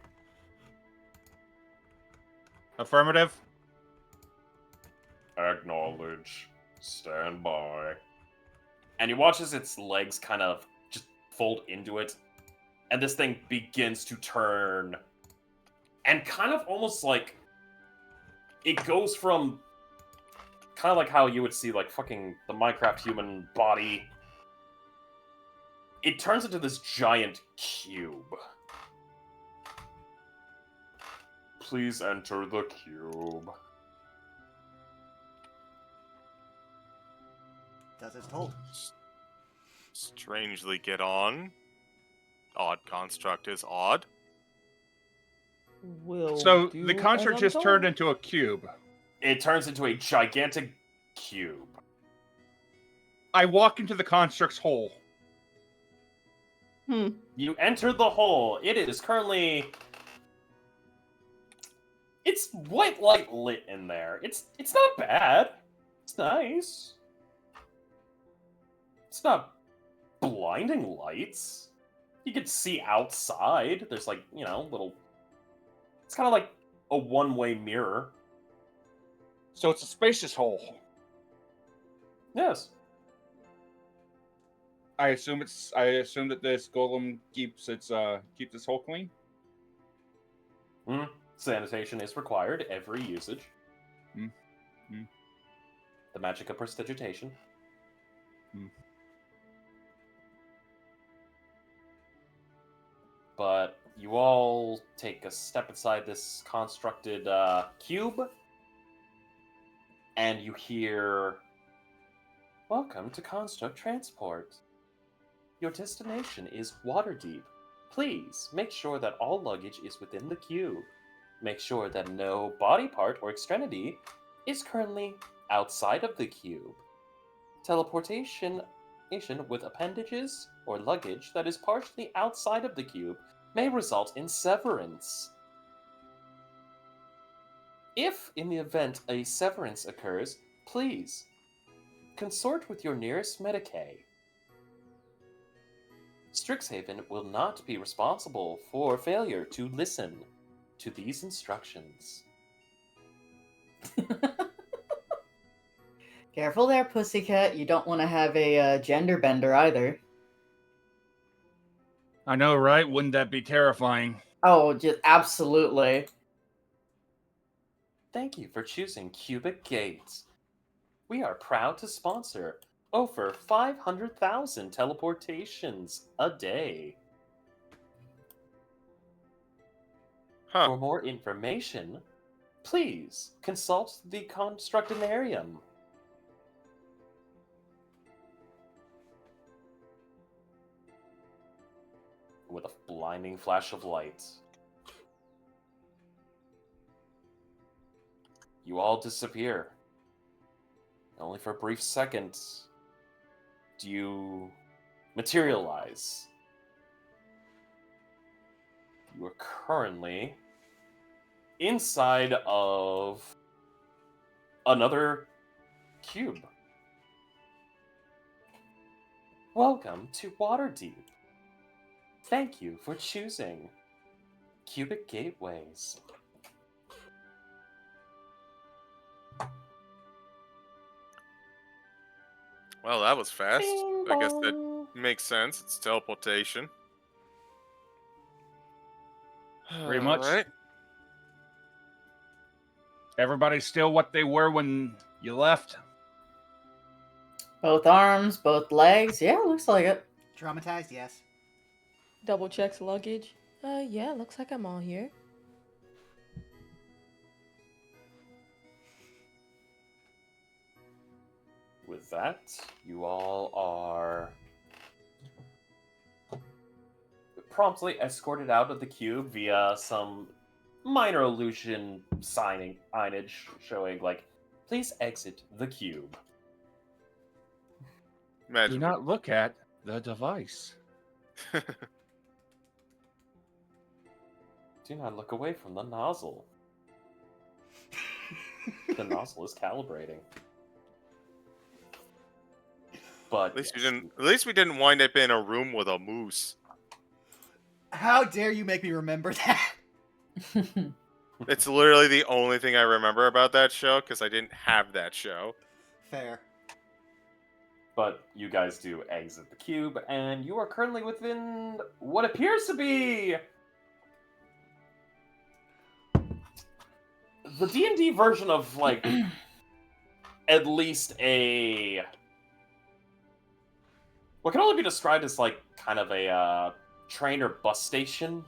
Affirmative. Acknowledge. Stand by. And you watch as its legs kind of just fold into it, and this thing begins to turn, and kind of almost like it goes from kind of like how you would see like fucking the Minecraft human body. It turns into this giant cube. Please enter the cube. Does as told. Strangely get on. Odd construct is odd. So Do the as construct I'm just told. turned into a cube. It turns into a gigantic cube. I walk into the construct's hole. You enter the hole. It is currently... It's white light lit in there. It's not bad. It's nice. It's not blinding lights. You can see outside. There's like, you know, little... It's kind of like a one-way mirror. So it's a spacious hole. Yes. I assume that this golem keeps its hole clean. Sanitation is required every usage. the magic of prestidigitation. But you all take a step inside this constructed cube, and you hear, "Welcome to Construct Transport. Your destination is Waterdeep. Please make sure that all luggage is within the cube. Make sure that no body part or extremity is currently outside of the cube. Teleportation with appendages or luggage that is partially outside of the cube may result in severance. If, in the event a severance occurs, please consort with your nearest Medicae. Strixhaven will not be responsible for failure to listen to these instructions." Careful there, pussycat. You don't want to have a gender bender either. I know, right? Wouldn't that be terrifying? Oh, just absolutely. Thank you for choosing Cubic Gates. We are proud to sponsor over 500,000 teleportations a day. Huh. For more information, please consult the Constructinarium. With a blinding flash of light, you all disappear. Only for a brief second do you materialize. You are currently inside of another cube. Welcome to Waterdeep. Thank you for choosing Cubic Gateways. Well, that was fast. Bing I guess that bong. makes sense. It's teleportation. Pretty much. Alright. Everybody's still what they were when you left. Both arms, both legs. Yeah, looks like it. Traumatized, yes. Double checks luggage. Yeah, looks like I'm all here. With that, you all are promptly escorted out of the cube via some minor illusion signage showing, like, please exit the cube. Do Imagine. not look at the device. Do not look away from the nozzle. The nozzle is calibrating. But At least we didn't wind up in a room with a moose. How dare you make me remember that? It's literally the only thing I remember about that show because I didn't have that show. Fair. But you guys do exit the cube, and you are currently within what appears to be the D&D version of, like, at least a... what can only be described as, like, kind of a train or bus station.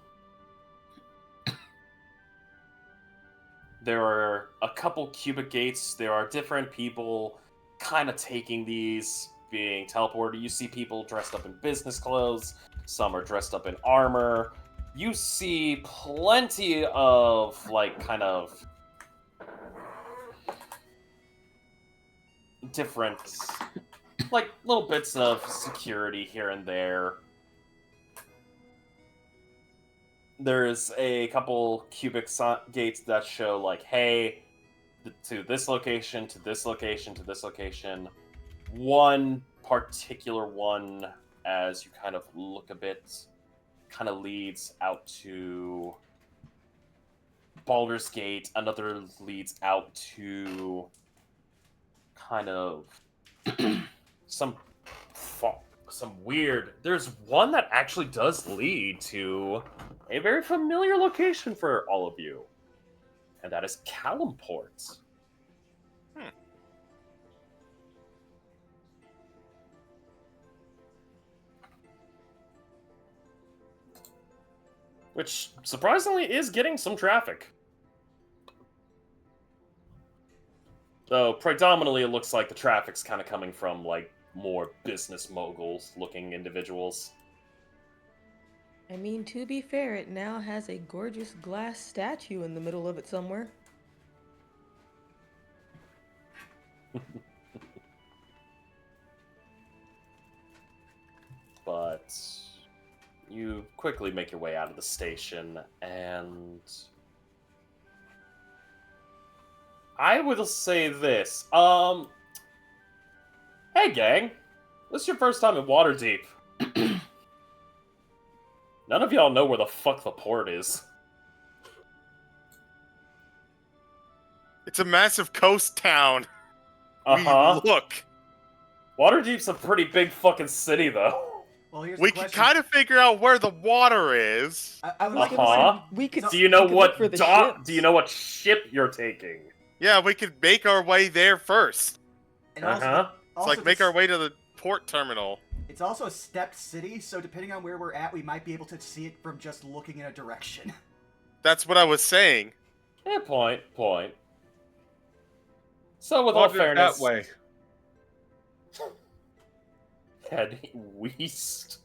There are a couple cubic gates. There are different people kind of taking these, being teleported. You see people dressed up in business clothes. Some are dressed up in armor. You see plenty of, like, kind of different, like, little bits of security here and there. There's a couple cubic gates that show, like, hey, to this location, to this location, to this location. One particular one, as you kind of look a bit, kind of leads out to Baldur's Gate. Another leads out to kind of some weird... There's one that actually does lead to a very familiar location for all of you. And that is Calumport. which surprisingly is getting some traffic. Though predominantly it looks like the traffic's kind of coming from like more business moguls looking individuals. I mean, to be fair, it now has a gorgeous glass statue in the middle of it somewhere. But you quickly make your way out of the station, and I will say this. Hey gang, this is your first time in Waterdeep. None of y'all know where the fuck the port is. It's a massive coast town. Uh-huh. Look, Waterdeep's a pretty big fucking city, though. Well, here's we the can question. kind of figure out where the water is. I was gonna Uh-huh. say, We could. Do you know we could what look for the dock? ships. Do you know what ship you're taking? Yeah, we could make our way there first. and also, Uh-huh. It's also like make this- our way to the port terminal. It's also a stepped city, so depending on where we're at, we might be able to see it from just looking in a direction. That's what I was saying. Yeah, point. So with I'll all do it fairness, that way. heading west.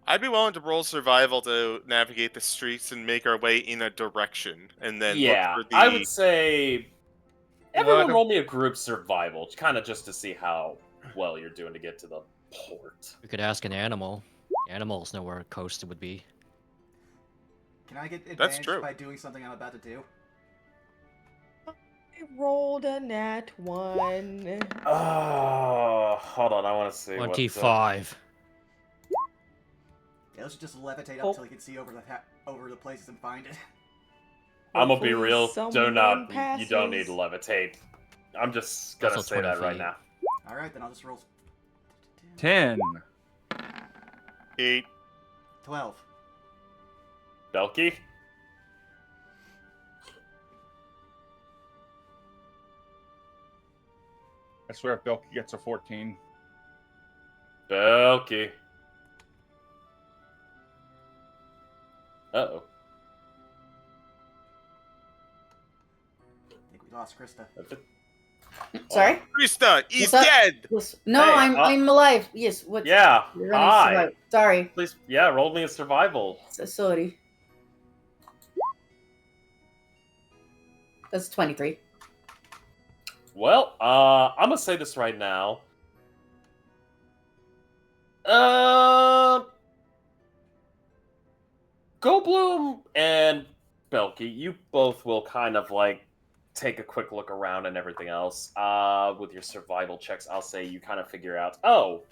I'd be willing to roll survival to navigate the streets and make our way in a direction, and then Yeah, look for the. I would say everyone What? roll me a group survival, kind of just to see how well you're doing to get to the port. We could ask an animal. Animals know where a coast would be. Can I get That's advantage true. by doing something I'm about to do? I rolled a nat 1. Oh, hold on, I want to see. 25. Yeah, let's just levitate Oh. up till you can see over the places and find it. I'm gonna be Hopefully real. someone You don't need to passes. levitate. I'm just gonna Also say 20 that right feet. now. All right, then I'll just roll 10. 8. 12. Belky? I swear if Belky gets a 14. Belky. Uh-oh. I think we lost Krista. Sorry? Krista, he's What's up? dead. Yes. No, Hey, I'm alive. Yes. What? Yeah, You're running hi. survival. Sorry. Please, yeah, roll me a survival. Sorry. That's 23. Well, I'm gonna say this right now. Goldblum and Belky, you both will kind of like take a quick look around and everything else. With your survival checks, I'll say you kind of figure out, oh,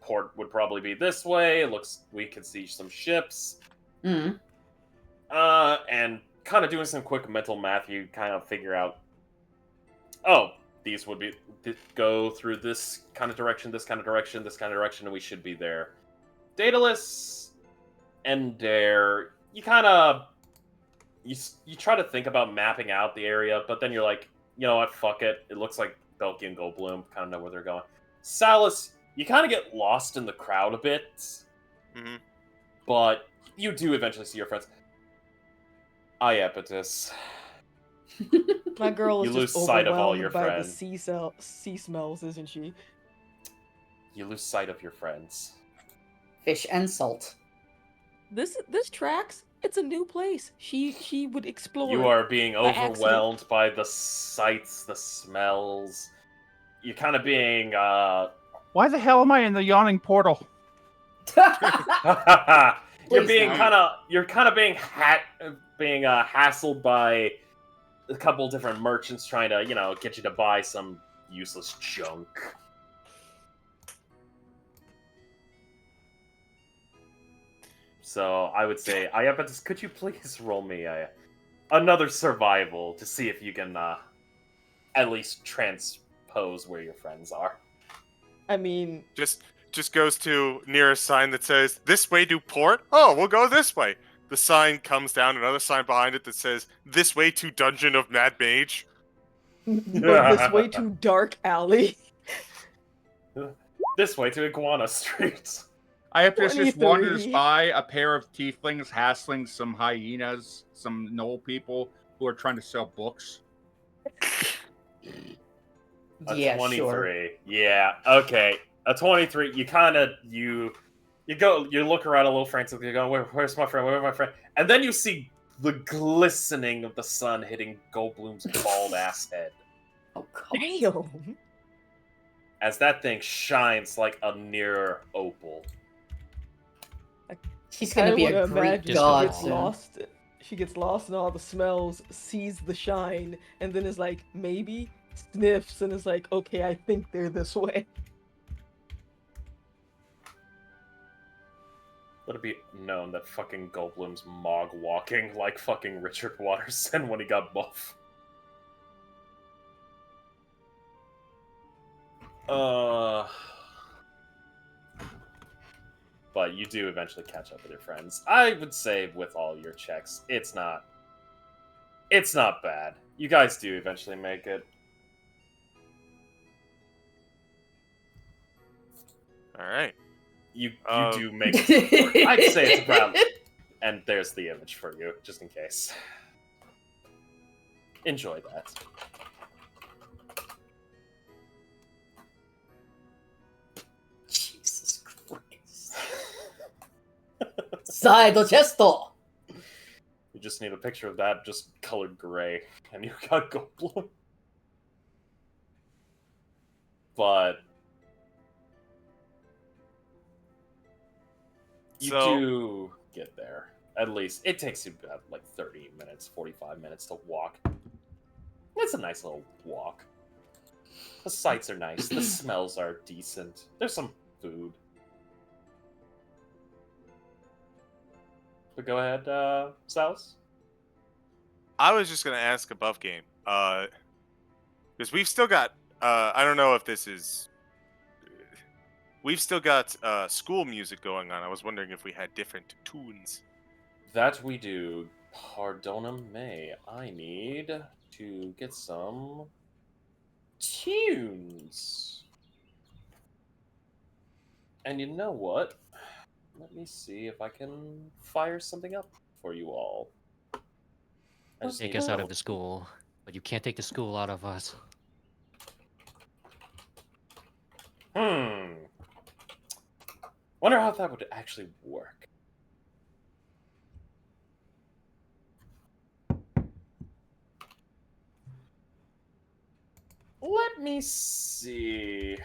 port would probably be this way. It looks we could see some ships. Mm. And kind of doing some quick mental math, you kind of figure out, oh, these would be go through this kind of direction, this kind of direction, this kind of direction, and we should be there. Daedalus and Dare, you kind of you try to think about mapping out the area, but then you're like, you know what, fuck it. It looks like Belky and Goldblum kind of know where they're going. Salus, you kind of get lost in the crowd a bit, Mhm. but you do eventually see your friends. Iapetus. My girl is You just lose sight of all overwhelmed your by friends. the sea smells, isn't she? You lose sight of your friends. Fish and salt. This tracks. It's a new place. She would explore. You are being by accident. overwhelmed by the sights, the smells. You're kind of being, Why the hell am I in the yawning portal? you're Please being don't. you're kind of being hassled by a couple different merchants trying to, get you to buy some useless junk. So I would say, Iapetus, could you please roll me another survival to see if you can at least transpose where your friends are? I mean, Just goes to near a sign that says "This way to port." Oh, we'll go this way. The sign comes down, another sign behind it that says "This way to Dungeon of Mad Mage." or this way to dark alley. This way to Iguana Street. just wanders 23. by a pair of tieflings hassling some hyenas, some knoll people who are trying to sell books. A Yeah, 23. sure. Yeah, okay. A 23. You kind of you look around a little frantically. You go, where's my friend? Where's my friend? And then you see the glistening of the sun hitting Goldblum's bald ass head Oh god. Damn. as that thing shines like a near opal. He's gonna be a wanna Greek imagine god She gets soon. lost. She gets lost in all the smells, sees the shine, and then is like, maybe sniffs and is like, okay, I think they're this way. Let it be known that fucking Goldblum's mog walking like fucking Richard Waterson when he got buff. But you do eventually catch up with your friends. I would say with all your checks, it's not bad. You guys do eventually make it. All right. You do make it to the port. I'd say it's around. And there's the image for you, just in case. Enjoy that. Jesus Christ. Side cesto. You just need a picture of that, just colored gray, and you got Goldblum. But you do get there. At least it takes you about like 30 minutes, 45 minutes to walk. It's a nice little walk. The sights are nice. The smells are decent. There's some food. But go ahead, Salas. I was just gonna ask above game, because we've still got. I don't know if this is. We've still got school music going on. I was wondering if we had different tunes. That we do. Pardonum me. I need to get some tunes. And you know what? Let me see if I can fire something up for you all. I just Take need us to out know. of the school, but you can't take the school out of us. Wonder how that would actually work. Let me see.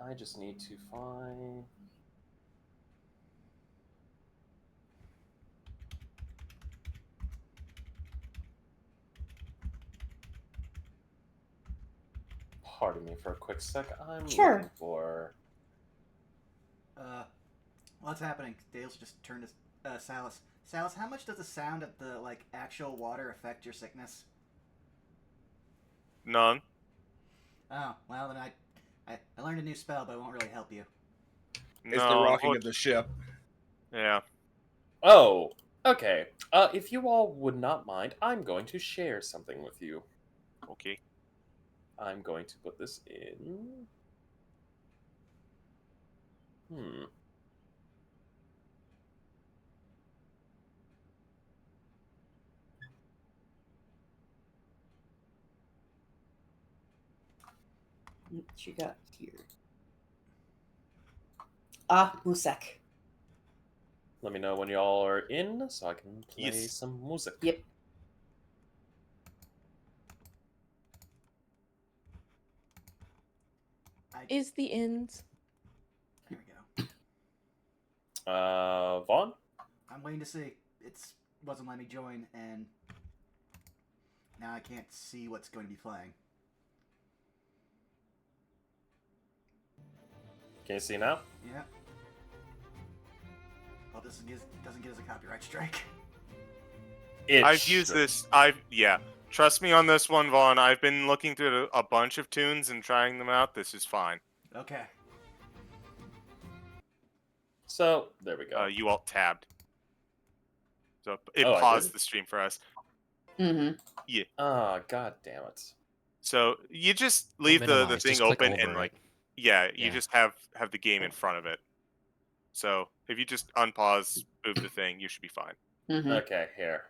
I just need to find. Pardon me for a quick sec. I'm Sure. looking for. What's happening? Dale's just turned to Salas. Salas, how much does the sound of the actual water affect your sickness? None. Oh, well then I learned a new spell, but it won't really help you. It's the No. rocking of the ship. Yeah. Oh, okay. If you all would not mind, I'm going to share something with you. Okay. I'm going to put this in. What you got here? Ah, Musek. Let me know when y'all are in, so I can play Yes. some music. Yep. Is the ends. There we go. Vaughn? I'm waiting to see. It's wasn't letting me join, and now I can't see what's going to be playing. Can you see now? Yeah. Well, this doesn't get us a copyright strike. I've used this. Yeah. Trust me on this one, Vaughn. I've been looking through a bunch of tunes and trying them out. This is fine. Okay. So, there we go. You alt tabbed. So it Oh, I paused did? the stream for us. Mm-hmm. God damn it. So you just leave the minimize, thing just click open over and it. like, yeah, you Yeah. just have the game in front of it. So if you just unpause, move the thing, you should be fine. Mm-hmm. Okay, here.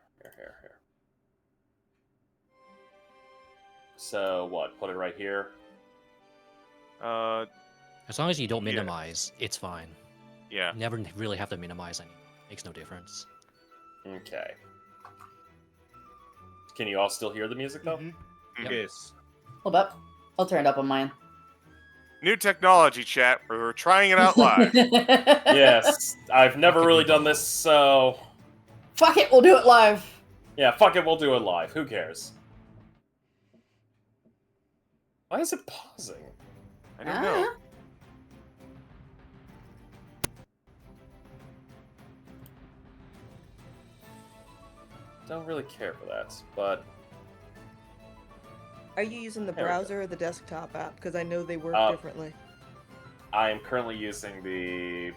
So what? Put it right here. As long as you don't Yeah. minimize, it's fine. Yeah. You never really have to minimize anything. Makes no difference. Okay. Can you all still hear the music though? Mhm. Yep. Yes. Hold up. I'll turn it up on mine. New technology, chat. We're trying it out live. Yes. I've never Fucking really done evolve. this, so Fuck it, we'll do it live. yeah, fuck it, we'll do it live. Who cares? Why is it pausing? I don't know. Don't really care for that, but Are you using the There we go. browser or the desktop app? Because I know they work differently. I am currently using the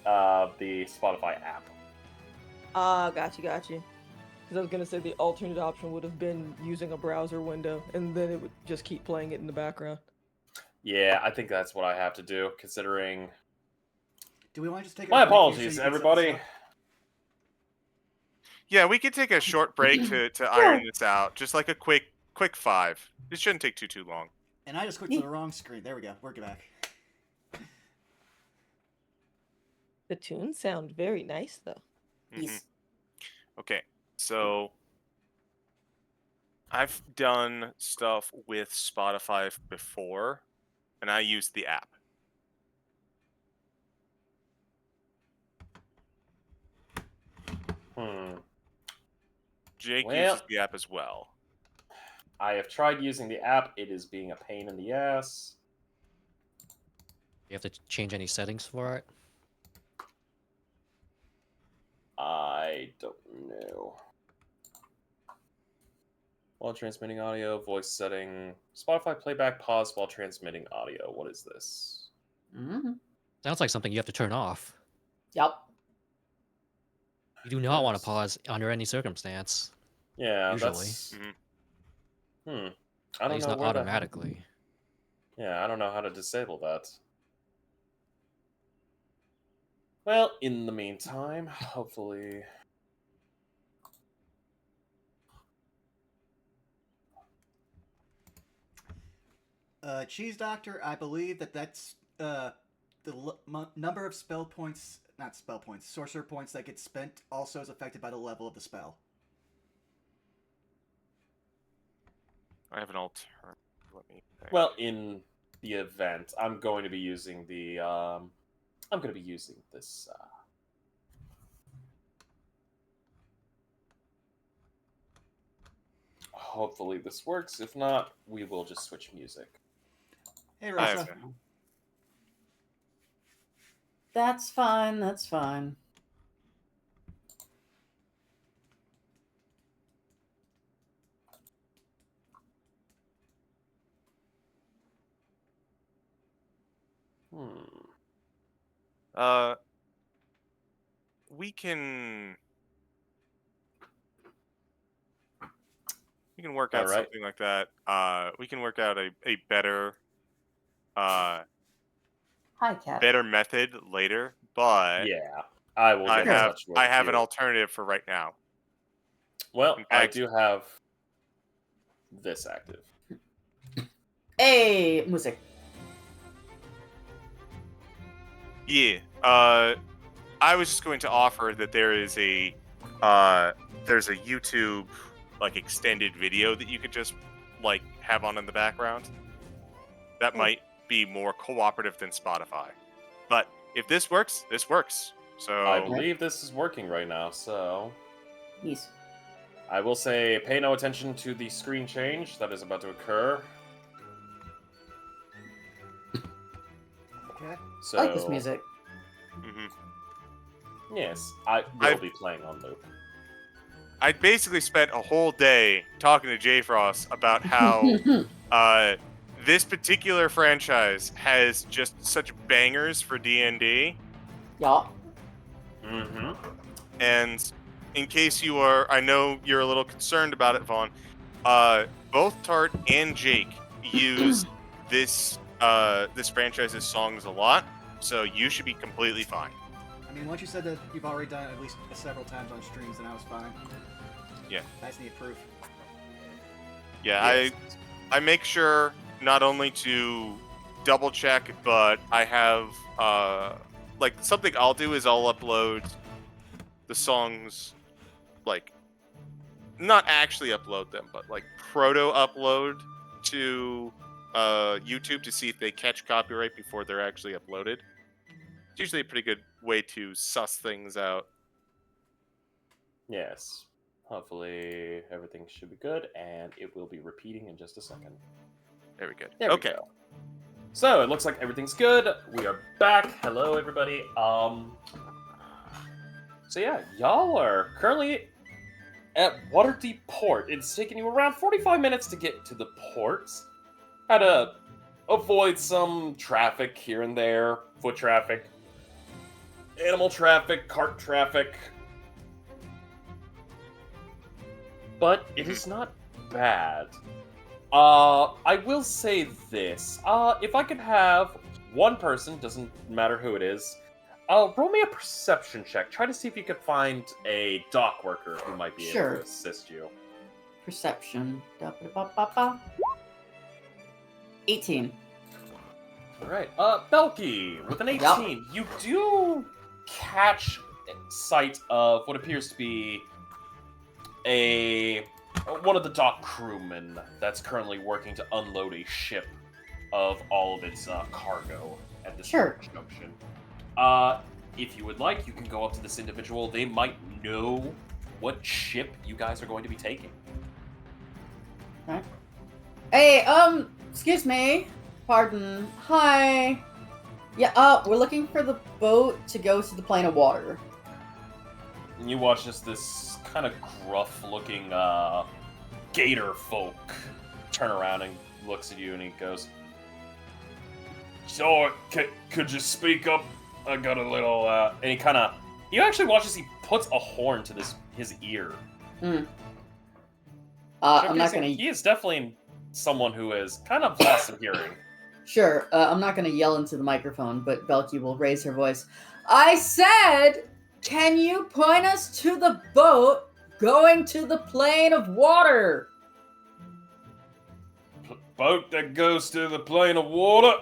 Spotify app. Ah, got you. Because I was gonna say the alternate option would have been using a browser window, and then it would just keep playing it in the background. Yeah, I think that's what I have to do, considering... Do we want to just take a My break here so apologies, you can set this everybody. up? Yeah, we could take a short break to iron this out. Just like a quick 5. It shouldn't take too long. And I just clicked to the wrong screen. There we go. Work it back. The tunes sound very nice, though. Yes. Okay, so I've done stuff with Spotify before, and I use the app. Jake Well- uses the app as well. I have tried using the app. It is being a pain in the ass. You have to change any settings for it. I don't know. While transmitting audio, voice setting, Spotify playback pause while transmitting audio. What is this? Mm-hmm. Sounds like something you have to turn off. Yep. You do not want Yes. to pause under any circumstance. Yeah, Usually. that's... Mhm. I At don't least know not where that- automatically. Yeah, I don't know how to disable that. Well, in the meantime, hopefully... Cheese Doctor, I believe that's the number of spell points, not spell points, sorcerer points that get spent also is affected by the level of the spell. I have an alternative. Let me think. Well, in the event, I'm going to be using the... I'm going to be using this... Hopefully this works. If not, we will just switch music. Hey, I Rosa. have- That's fine. That's fine. We can work out Alright. something like that. We can work out a better Hi, cat. better method later, but Yeah, I will I get in have touch with I have you. an alternative for right now. Well, in I fact- do have this active. Hey, music. Yeah. I was just going to offer that there is a there's a YouTube like extended video that you could just like have on in the background. That might be more cooperative than Spotify. But if this works, this works. So I believe this is working right now, so Yes. I will say pay no attention to the screen change that is about to occur. Okay. So I like this music. Mhm. Yes, I will be playing on loop. I basically spent a whole day talking to J Frost about how this particular franchise has just such bangers for D&D. Yeah. Mm-hmm. And in case you are, I know you're a little concerned about it, Vaughn. Both Tart and Jake use this franchise's songs a lot, so you should be completely fine. I mean, once you said that you've already done it at least several times on streams, then I was fine. Yeah. I just need proof. Yeah, Yes. I make sure not only to double check, but I have like something I'll do is I'll upload the songs, like not actually upload them, but like proto upload to YouTube to see if they catch copyright before they're actually uploaded. It's usually a pretty good way to suss things out. Yes. Hopefully everything should be good, and it will be repeating in just a second. Very good. There we Okay. go. So it looks like everything's good. We are back. Hello, everybody. So yeah, y'all are currently at Waterdeep Port. It's taken you around 45 minutes to get to the port. Had to avoid some traffic here and there, foot traffic, animal traffic, cart traffic. But it is not bad. I will say this. If I could have one person, doesn't matter who it is, roll me a perception check. Try to see if you could find a dock worker who might be able Sure. to assist you. Perception. Da-ba-da-ba-ba-ba. 18. Alright, Belky, with an 18, you do catch sight of what appears to be one of the dock crewmen that's currently working to unload a ship of all of its cargo at this Sure. junction. If you would like, you can go up to this individual. They might know what ship you guys are going to be taking. Hey, excuse me. Pardon. Hi. Yeah, we're looking for the boat to go to the plane of water. And you watch this kind of gruff-looking gator folk turn around and looks at you, and he goes, "So, could you speak up? I got a little." And you actually watch as he puts a horn to his ear. I'm not Showcasing gonna. He is definitely someone who is kind of lost in hearing. Sure, I'm not gonna yell into the microphone, but Belky will raise her voice. I said, can you point us to the boat going to the plane of water? Boat that goes to the plane of water.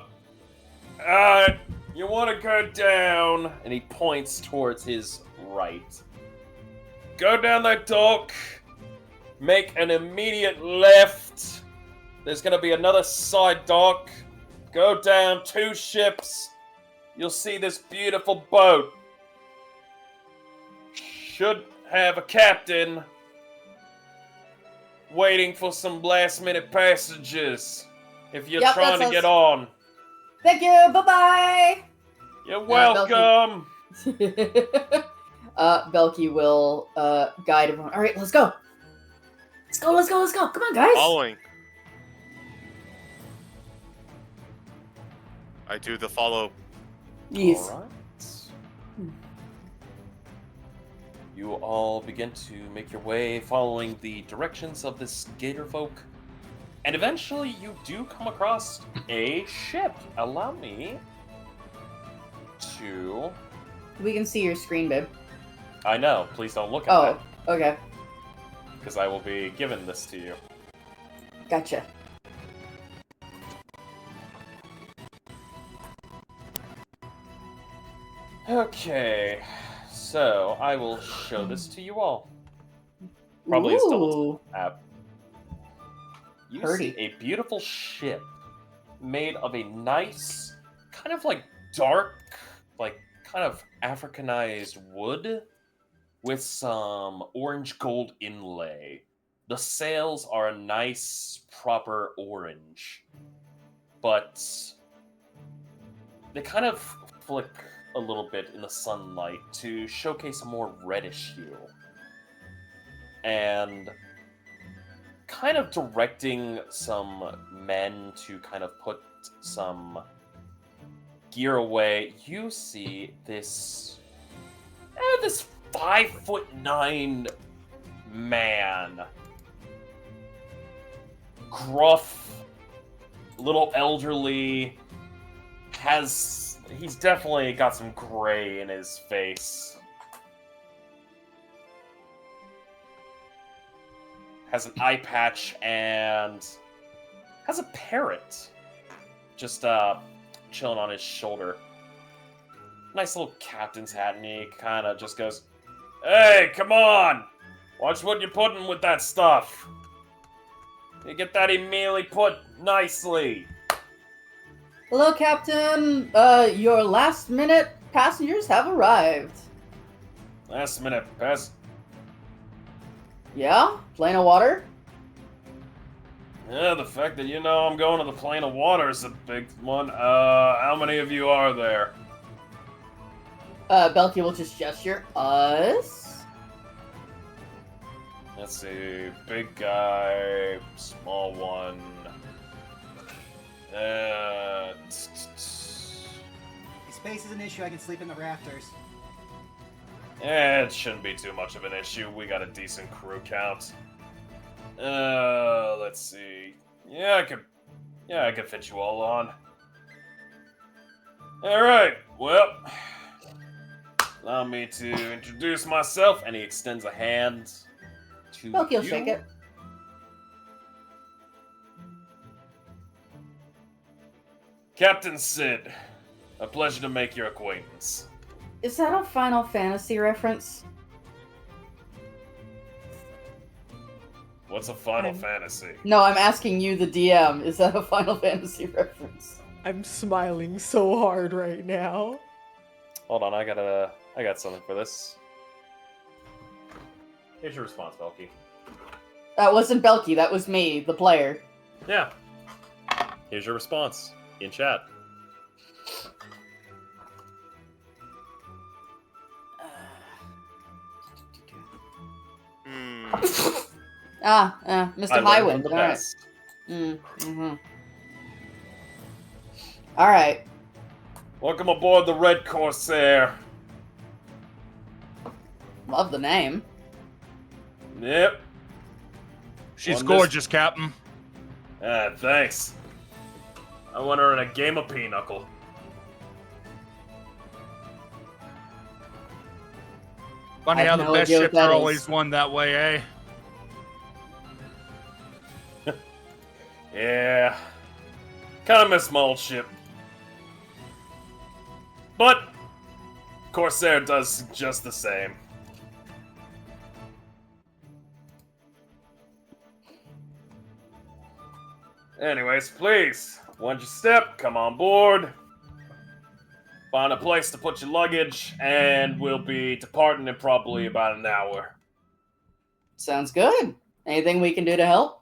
Alright, you want to go down, and he points towards his right. Go down that dock, make an immediate left. There's going to be another side dock. Go down 2 ships. You'll see this beautiful boat. Should have a captain waiting for some last-minute passengers if you're Yep, trying to that get sounds- on. Thank you, bye-bye! You're welcome! Belky will guide everyone. Alright, let's go! Let's go! Come on, guys! Following. I do the follow. Yes. Alright. You all begin to make your way following the directions of this gator folk. And eventually you do come across a ship. Allow me to... We can see your screen, babe. I know, please don't look at Oh, okay. because I will be giving this to you. Gotcha. Okay, so I will show this to you all. Probably a skeleton app. You Purdy. see a beautiful ship made of a nice, kind of like dark, like kind of Africanized wood with some orange gold inlay. The sails are a nice, proper orange, but they kind of flick a little bit in the sunlight to showcase a more reddish hue. And kind of directing some men to kind of put some gear away, you see this 5'9" man. Gruff, little elderly, he's definitely got some gray in his face. Has an eye patch and has a parrot just chilling on his shoulder. Nice little captain's hat, and he kind of just goes, "Hey, come on! Watch what you're putting with that stuff. You get that immediately put nicely." Hello, Captain. Your last-minute passengers have arrived. Last minute pass. Yeah? Plane of water? Yeah, the fact that you know I'm going to the plane of water is a big one. How many of you are there? Belky will just gesture. Us? Let's see. Big guy, small one. If space is an issue, I can sleep in the rafters. It shouldn't be too much of an issue. We got a decent crew count. Let's see. Yeah, I could fit you all on. Alright, well, allow me to introduce myself, and he extends a hand to Belky will you. shake it. Captain Sid, a pleasure to make your acquaintance. Is that a Final Fantasy reference? What's a Final Fantasy? No, I'm asking you, the DM. Is that a Final Fantasy reference? I'm smiling so hard right now. Hold on, I got something for this. Here's your response, Belky. That wasn't Belky, that was me, the player. Yeah. Here's your response in chat. Mr. I learned Highwind. from the All right. best. All right. Welcome aboard the Red Corsair. Love the name. Yep. She's Won gorgeous, Captain. Thanks. I won her in a game of pinochle. Funny I have how the no best idea what ships that are is. always won that way, eh? Yeah. Kind of miss my old ship. But Corsair does just the same. Anyways, please, once you step, come on board. Find a place to put your luggage, and we'll be departing in probably about an hour. Sounds good. Anything we can do to help?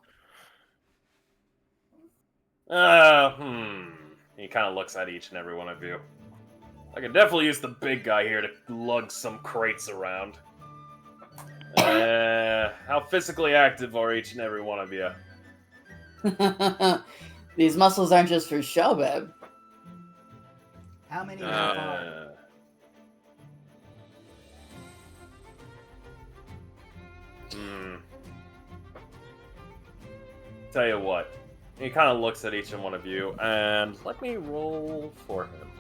He kind of looks at each and every one of you. I could definitely use the big guy here to lug some crates around. How physically active are each and every one of you? These muscles aren't just for show, babe. How many and how far? Tell you what. He kind of looks at each and one of you, and let me roll for him.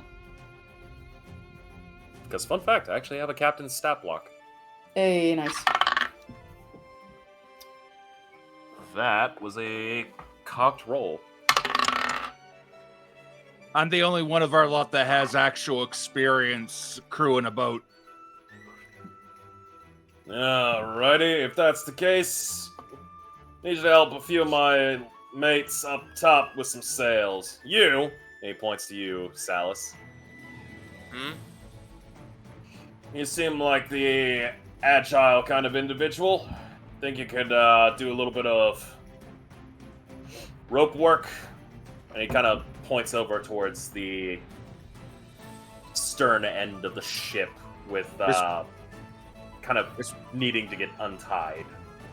Because, fun fact, I actually have a captain's stat block. Hey, nice. That was a cocked roll. I'm the only one of our lot that has actual experience crewing a boat. Alrighty, if that's the case, need you to help a few of my mates up top with some sails. You, and he points to you, Salus. You seem like the agile kind of individual. Think you could do a little bit of rope work? And he kind of points over towards the stern end of the ship with kind of needing to get untied.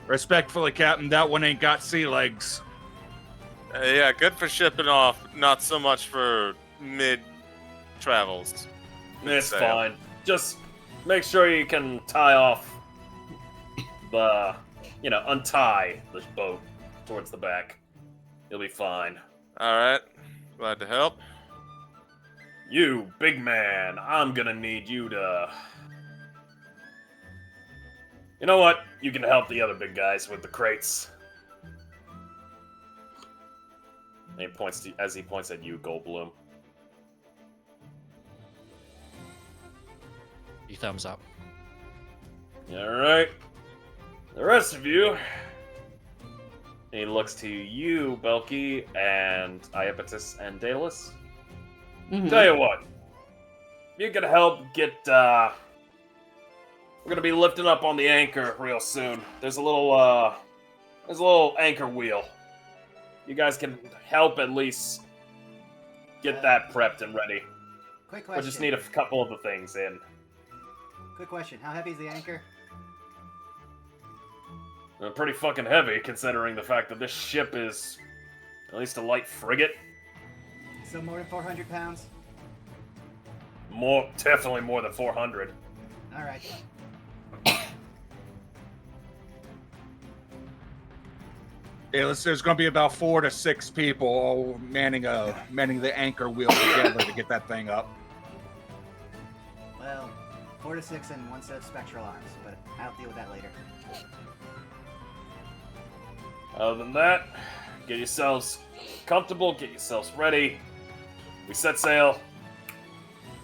Respectfully, Captain, that one ain't got sea legs. Yeah, good for shipping off, not so much for mid travels. It's Sail. fine. Just make sure you can tie off the, untie the boat towards the back. You'll be fine. All right. Glad to help. You, big man, I'm gonna need you to... You know what? You can help the other big guys with the crates. And as he points at you, Goldblum. He thumbs up. Alright. The rest of you... He looks to you, Belky, and Iapetus and Daedalus. Mhm. Tell you what. You can help get, We're gonna be lifting up on the anchor real soon. There's a little anchor wheel. You guys can help at least get that prepped and ready. Quick We question. just need a couple of the things in. Quick question. How heavy is the anchor? Pretty fucking heavy, considering the fact that this ship is at least a light frigate. So more than 400 pounds? Definitely more than 400. All right. There's going to be about 4 to 6 people all manning the anchor wheel together to get that thing up. Well, 4 to 6 and 1 set of spectral arms, but I'll deal with that later. Other than that, get yourselves comfortable, get yourselves ready. We set sail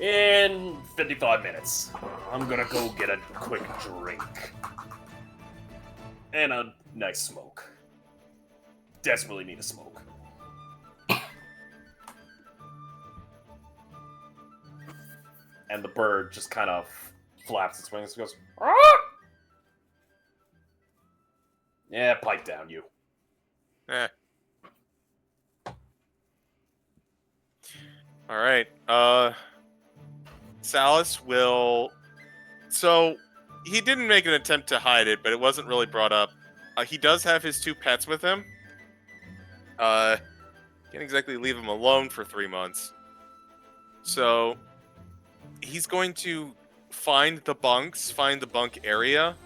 in 55 minutes. I'm gonna go get a quick drink. And a nice smoke. Desperately need a smoke. And the bird just kind of flaps its wings and goes, "Ah!" Yeah, pipe down, you. Eh. All right. Salus will. So he didn't make an attempt to hide it, but it wasn't really brought up. He does have his 2 pets with him. Can't exactly leave him alone for 3 months. So he's going to find the bunk area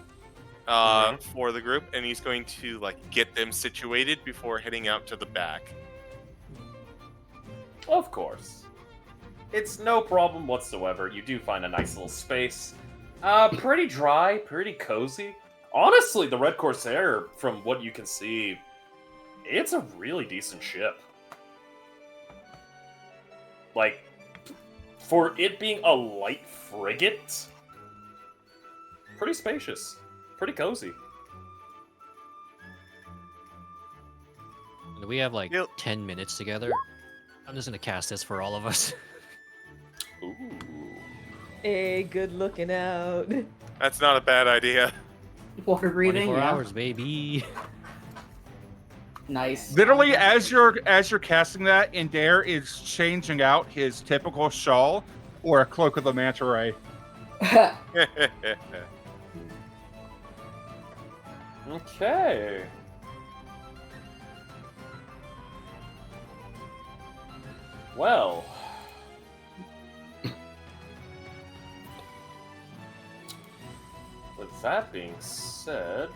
for the group, and he's going to get them situated before heading out to the back. Of course. It's no problem whatsoever. You do find a nice little space. Pretty dry, pretty cozy. Honestly, the Red Corsair, from what you can see, it's a really decent ship. For it being a light frigate, pretty spacious, pretty cozy. We have Yep. 10 minutes together. I'm just gonna cast this for all of us. Ooh. Hey, good looking out. That's not a bad idea. Water breathing. 24 Yeah. hours, baby. Nice. Literally, as you're casting that, Indare is changing out his typical shawl or a cloak of the manta ray. Okay. Well. With that being said...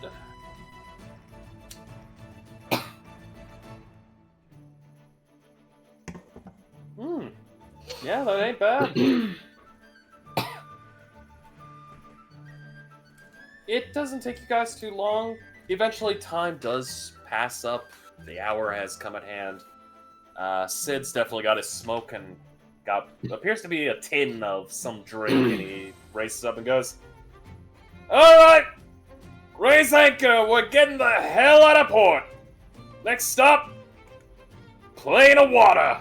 Yeah, that ain't bad. It doesn't take you guys too long. Eventually, time does pass up. The hour has come at hand. Sid's definitely got his smoke and appears to be a tin of some drink, and he races up and goes, "Alright! Raise anchor! We're getting the hell out of port! Next stop, Plain of Water!"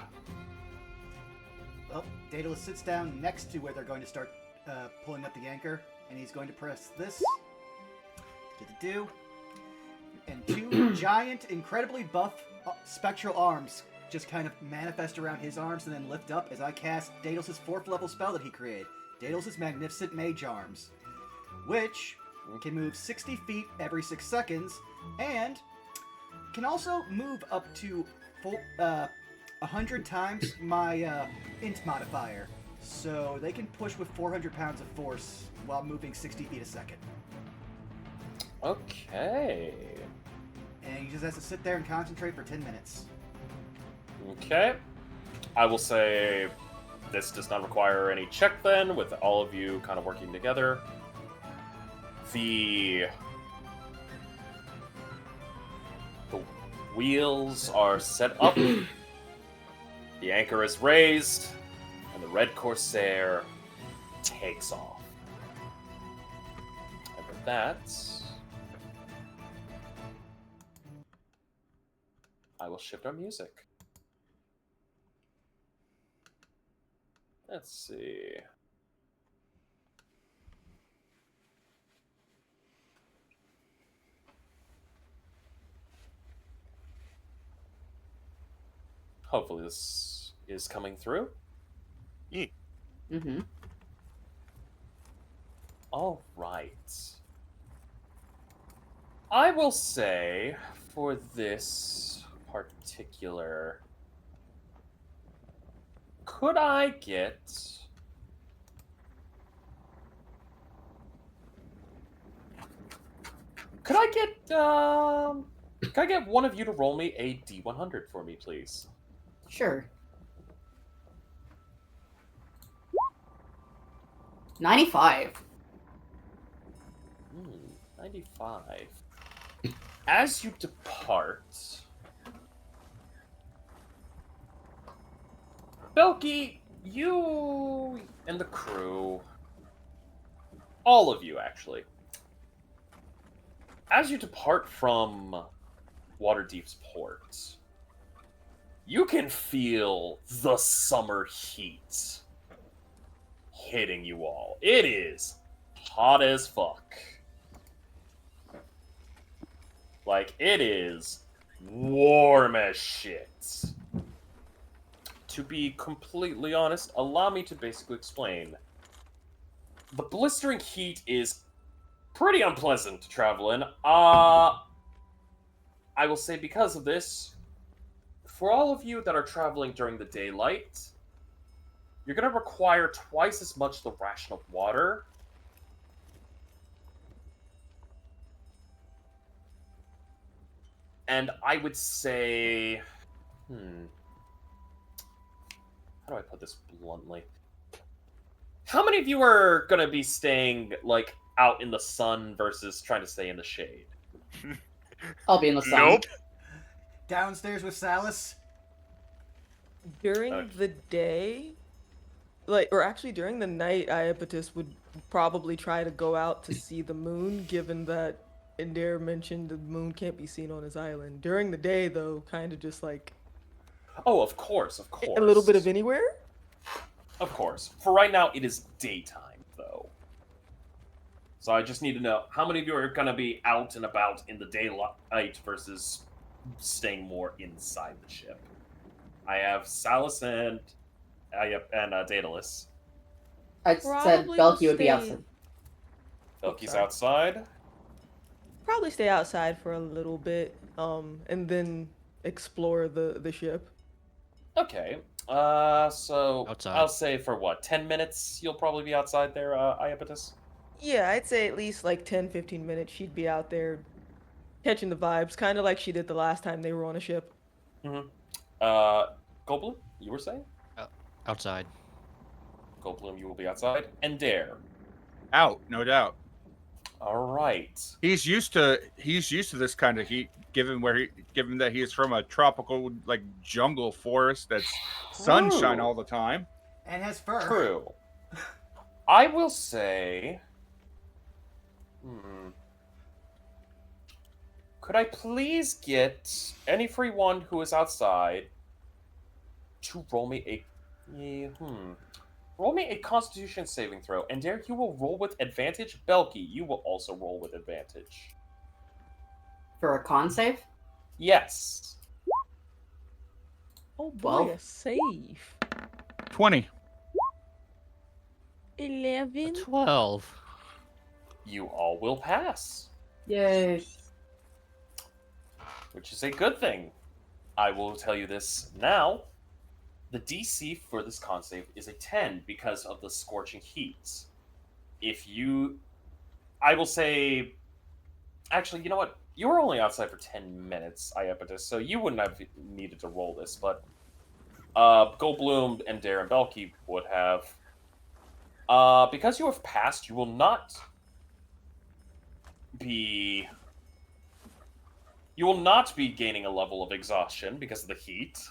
Well, Daedalus sits down next to where they're going to start pulling up the anchor, and he's going to press this. Do. And 2 giant, incredibly buff spectral arms just kind of manifest around his arms and then lift up as I cast Daedalus' 4th level spell that he created, Daedalus' Magnificent Mage Arms, which can move 60 feet every 6 seconds and can also move up to 100 times my int modifier. So they can push with 400 pounds of force while moving 60 feet a second. Okay. And he just has to sit there and concentrate for 10 minutes. Okay. I will say this does not require any check then, with all of you kind of working together. The wheels are set up, the anchor is raised, and the Red Corsair takes off. And with that, I will shift our music. Let's see. Hopefully this is coming through. Mm-hmm. All right. I will say for this particular, could I get one of you to roll me a D100 for me, please? Sure. 95. 95. As you depart, Belky, you and the crew, all of you actually, as you depart from Waterdeep's port, you can feel the summer heat hitting you all. It is hot as fuck. Like, it is warm as shit. To be completely honest, allow me to basically explain. The blistering heat is pretty unpleasant to travel in. I will say because of this, for all of you that are traveling during the daylight, you're going to require twice as much the ration of water. And I would say... How do I put this bluntly? How many of you are going to be staying, like, out in the sun versus trying to stay in the shade? I'll be in the sun. Nope. Downstairs with Salus. During the day, or actually during the night, Iapetus would probably try to go out to see the moon, given that Indare mentioned the moon can't be seen on his island. During the day, though, kind of just like... Oh, of course, of course. A little bit of anywhere? Of course. For right now, it is daytime, though. So I just need to know, how many of you are going to be out and about in the daylight versus staying more inside the ship? I have Salus and Daedalus. I said Probably Belky would be stay- outside. Belky's sorry. outside. Probably stay outside for a little bit, and then explore the ship. Okay. So Outside. I'll say for what, 10 minutes you'll probably be outside there, Iapetus? Yeah, I'd say at least like 10-15 minutes she'd be out there catching the vibes, kind of like she did the last time they were on a ship. Mm-hmm. Goldblum, you were saying? Outside. Goldblum, you will be outside. And Dare. Out, no doubt. All right. He's used to this kind of heat, given that he is from a tropical like jungle forest that's sunshine all the time. And has fur. True. I will say... Could I please get any free one who is outside to roll me a... Roll me a Constitution saving throw, and Dare, you will roll with advantage. Belky, you will also roll with advantage. For a con save? Yes. Oh boy, 12? a save. 20. 11. 12. You all will pass, Yay. which is a good thing. I will tell you this now. The DC for this con save is a 10 because of the scorching heat. If you, I will say, actually, you know what? You were only outside for 10 minutes, Iapetus, so you wouldn't have needed to roll this, but Goldblum and Darren Belke would have. Because you have passed, you will not be. You will not be gaining a level of exhaustion because of the heat,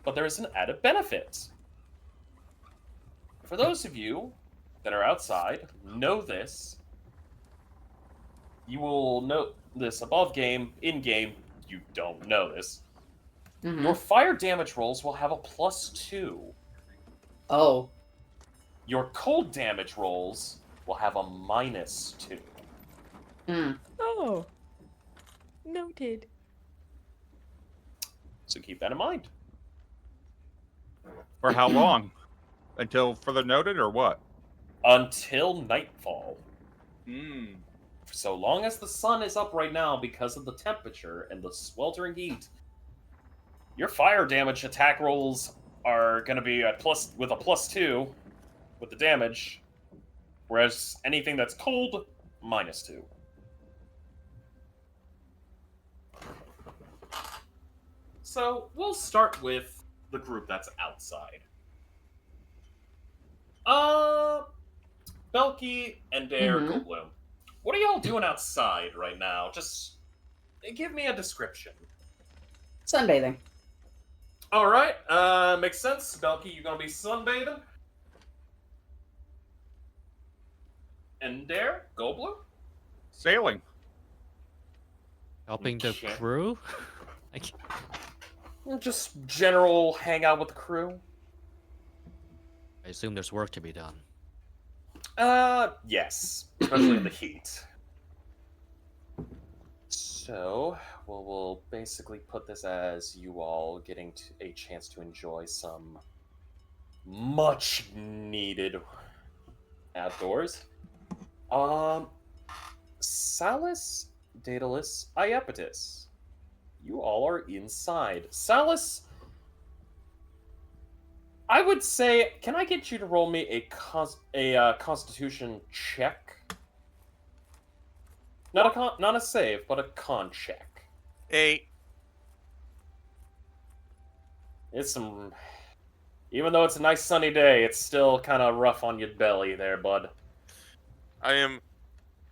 but there is an added benefit. For those of you that are outside, know this. You will know this above game, in game, you don't know this. Mhm. Your fire damage rolls will have a +2. Oh. Your cold damage rolls will have a -2. Hmm. Oh. Noted. So keep that in mind. For how long? Until further noted, or what? Until nightfall. Hmm. So long as the sun is up right now because of the temperature and the sweltering heat, your fire damage attack rolls are going to be with a +2 with the damage, whereas anything that's cold, -2. So we'll start with the group that's outside. Belky and Dare Mhm. Goldblum. What are y'all doing outside right now? Just give me a description. Sunbathing. All right, makes sense. Belky, you gonna be sunbathing? And Dare Goldblum? Sailing. Helping the Okay. crew? I can't- Just general hangout with the crew. I assume there's work to be done. Yes, especially in the heat. So, we'll basically put this as you all getting a chance to enjoy some much needed outdoors. Salus, Daedalus, Iapetus. You all are inside. Salus, I would say, can I get you to roll me a Constitution check? Not a save, but a con check. 8. It's some. Even though it's a nice sunny day, it's still kind of rough on your belly there, bud. I am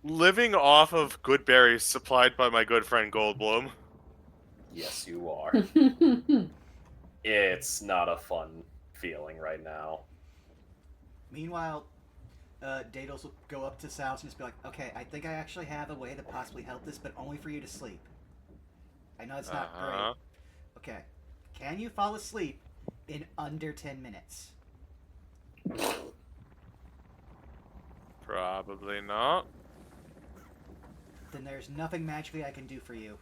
living off of good berries supplied by my good friend Goldblum. Yes, you are. It's not a fun feeling right now. Meanwhile, Daedalus will go up to Sal's and just be like, okay, I think I actually have a way to possibly help this, but only for you to sleep. I know it's not great. Okay. Can you fall asleep in under 10 minutes? Probably not. Then there's nothing magically I can do for you.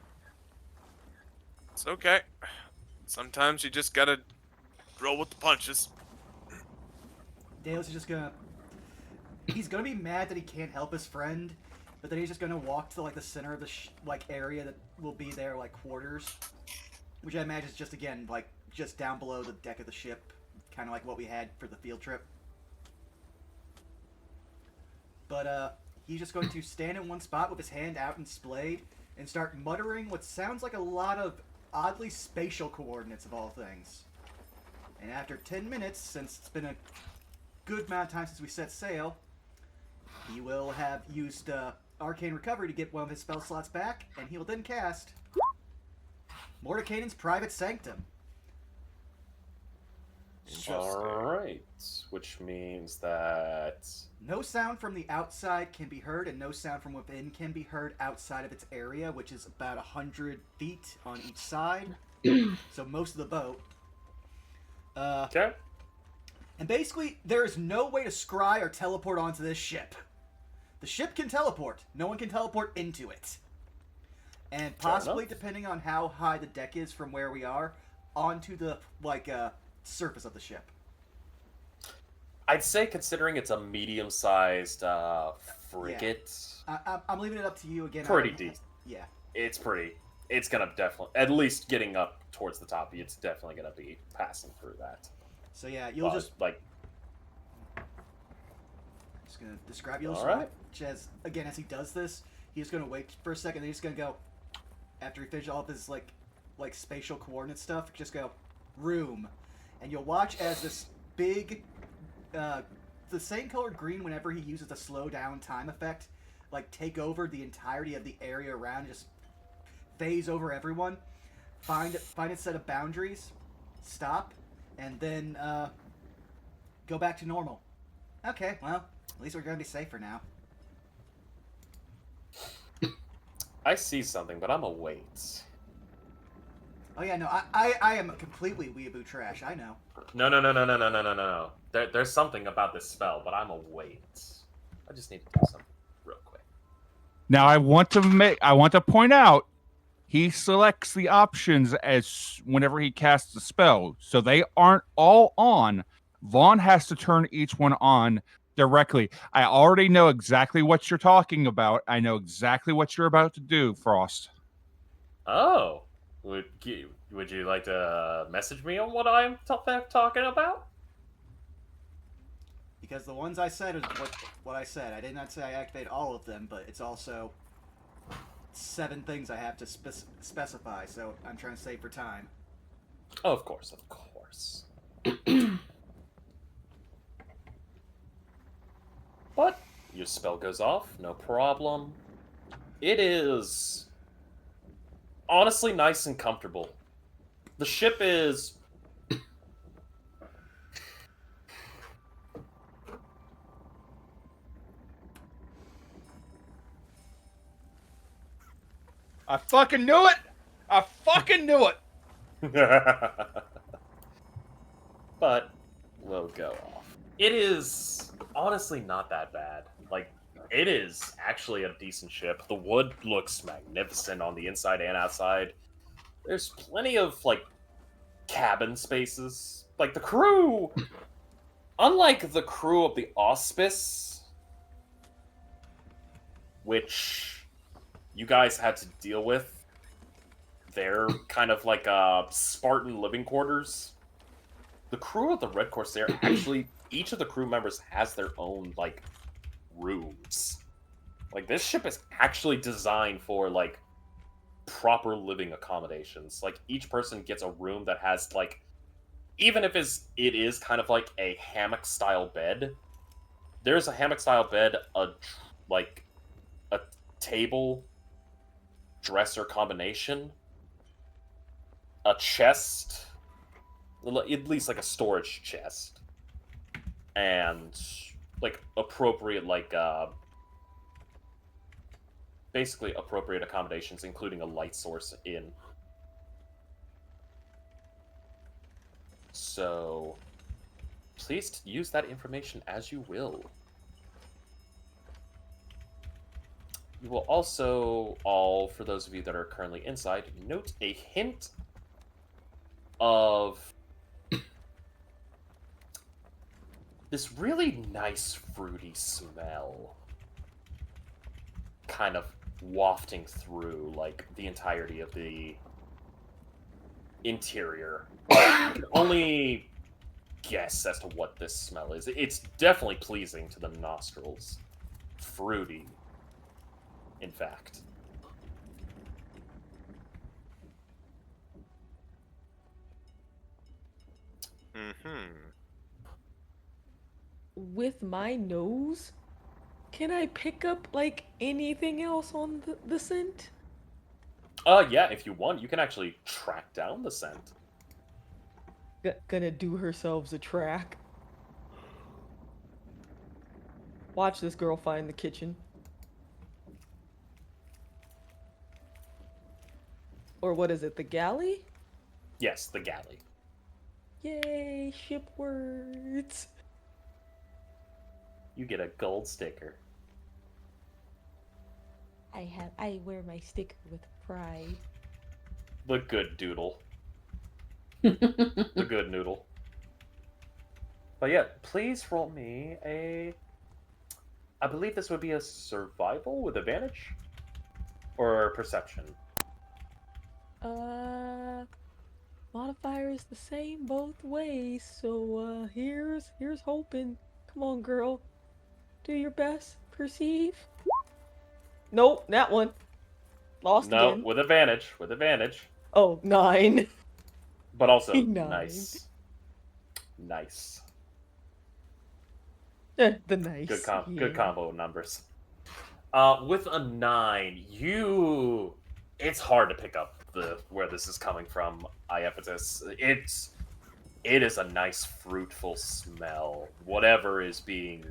It's okay. Sometimes you just gotta roll with the punches. Daedalus is just gonna... He's gonna be mad that he can't help his friend, but then he's just gonna walk to like the center of the area that will be their like quarters, which I imagine is just again like just down below the deck of the ship, kind of like what we had for the field trip. But he's just going to stand in one spot with his hand out and splayed and start muttering what sounds like a lot of oddly spatial coordinates of all things. And after 10 minutes, since it's been a good amount of time since we set sail, he will have used Arcane Recovery to get one of his spell slots back, and he will then cast Mordecai's Private Sanctum. Alright. Which means that. No sound from the outside can be heard, and no sound from within can be heard outside of its area, which is about 100 feet on each side. So most of the boat. Okay. And basically, there is no way to scry or teleport onto this ship. The ship can teleport. No one can teleport into it. And possibly, depending on how high the deck is from where we are, onto the surface of the ship. I'd say, considering it's a medium-sized frigate, I'm leaving it up to you again. pretty deep. Yeah. It's pretty. it's gonna definitely, at least getting up towards the top, it's definitely gonna be passing through that. So yeah, you'll But, just like, gonna describe you'll just All right. watch as again as he does this, he's gonna wait for a second, then he's gonna go after he finishes all of his like spatial coordinate stuff, just go room. And you'll watch as this big the same colored green whenever he uses the slow down time effect, like take over the entirety of the area around, just phase over everyone, find a set of boundaries, stop, and then go back to normal. Okay, well, at least we're gonna be safer now. I see something, but I'm a wait. Oh yeah, no, I am completely weeaboo trash, I know. No. There's something about this spell, but I'm a wait. I just need to do something real quick. Now I want to point out he selects the options as whenever he casts a spell, so they aren't all on. Vaughn has to turn each one on directly. I already know exactly what you're talking about. I know exactly what you're about to do, Frost. Oh, would you like to message me on what I'm talking about? Because the ones I said is what I said. I did not say I activate all of them, but it's also 7 things I have to specify, so I'm trying to save for time. Oh, of course. But your spell goes off, no problem. It is honestly nice and comfortable. The ship is I fucking knew it! I fucking knew it! but we'll go off. It is honestly not that bad. Like, it is actually a decent ship. The wood looks magnificent on the inside and outside. There's plenty of, like, cabin spaces. Like, the crew, unlike the crew of the Auspice, which you guys had to deal with, they're kind of like Spartan living quarters. The crew of the Red Corsair, actually, each of the crew members has their own, like, rooms. Like, this ship is actually designed for, like, proper living accommodations. Like, each person gets a room that has, like, even if it is kind of like a hammock-style bed, there's a hammock-style bed, a table, dresser combination, a chest, at least like a storage chest, and like appropriate, like basically appropriate accommodations, including a light source in. So please use that information as you will. You will also, for those of you that are currently inside, note a hint of this really nice fruity smell kind of wafting through, like, the entirety of the interior. You can only guess as to what this smell is. It's definitely pleasing to the nostrils. Fruity, in fact. With my nose, can I pick up, like, anything else on the scent? Yeah, if you want, you can actually track down the scent. Gonna do herself a track. Watch this girl find the kitchen. Or what is it, the galley? Yes, the galley. Yay, ship words. You get a gold sticker. I wear my sticker with pride. The good doodle. The good noodle. But yeah, please roll me I believe this would be a survival with advantage? Or perception? Modifier is the same both ways, so here's hoping. Come on, girl. Do your best. Perceive. Nope, that one. Lost No, again. with advantage. With advantage. Oh, 9. But also 9. nice. Nice. The nice. Good combo of numbers. With a 9, it's hard to pick up where this is coming from, Iapetus. It is a nice fruitful smell. Whatever is being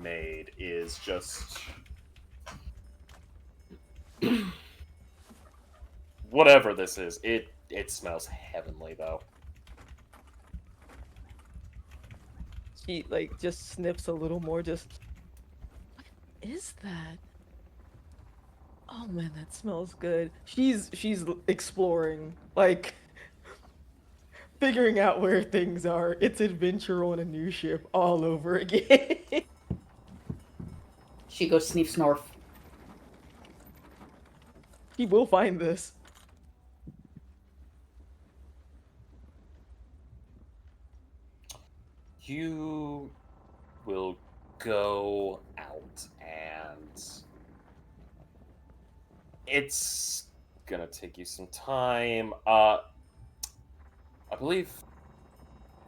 made is just whatever this is, it smells heavenly though. She like just sniffs a little more. Just, what is that? Oh man, that smells good. She's exploring, like figuring out where things are. It's adventure on a new ship all over again. She goes sniff snorf. He will find this. You will go out and it's gonna take you some time. I believe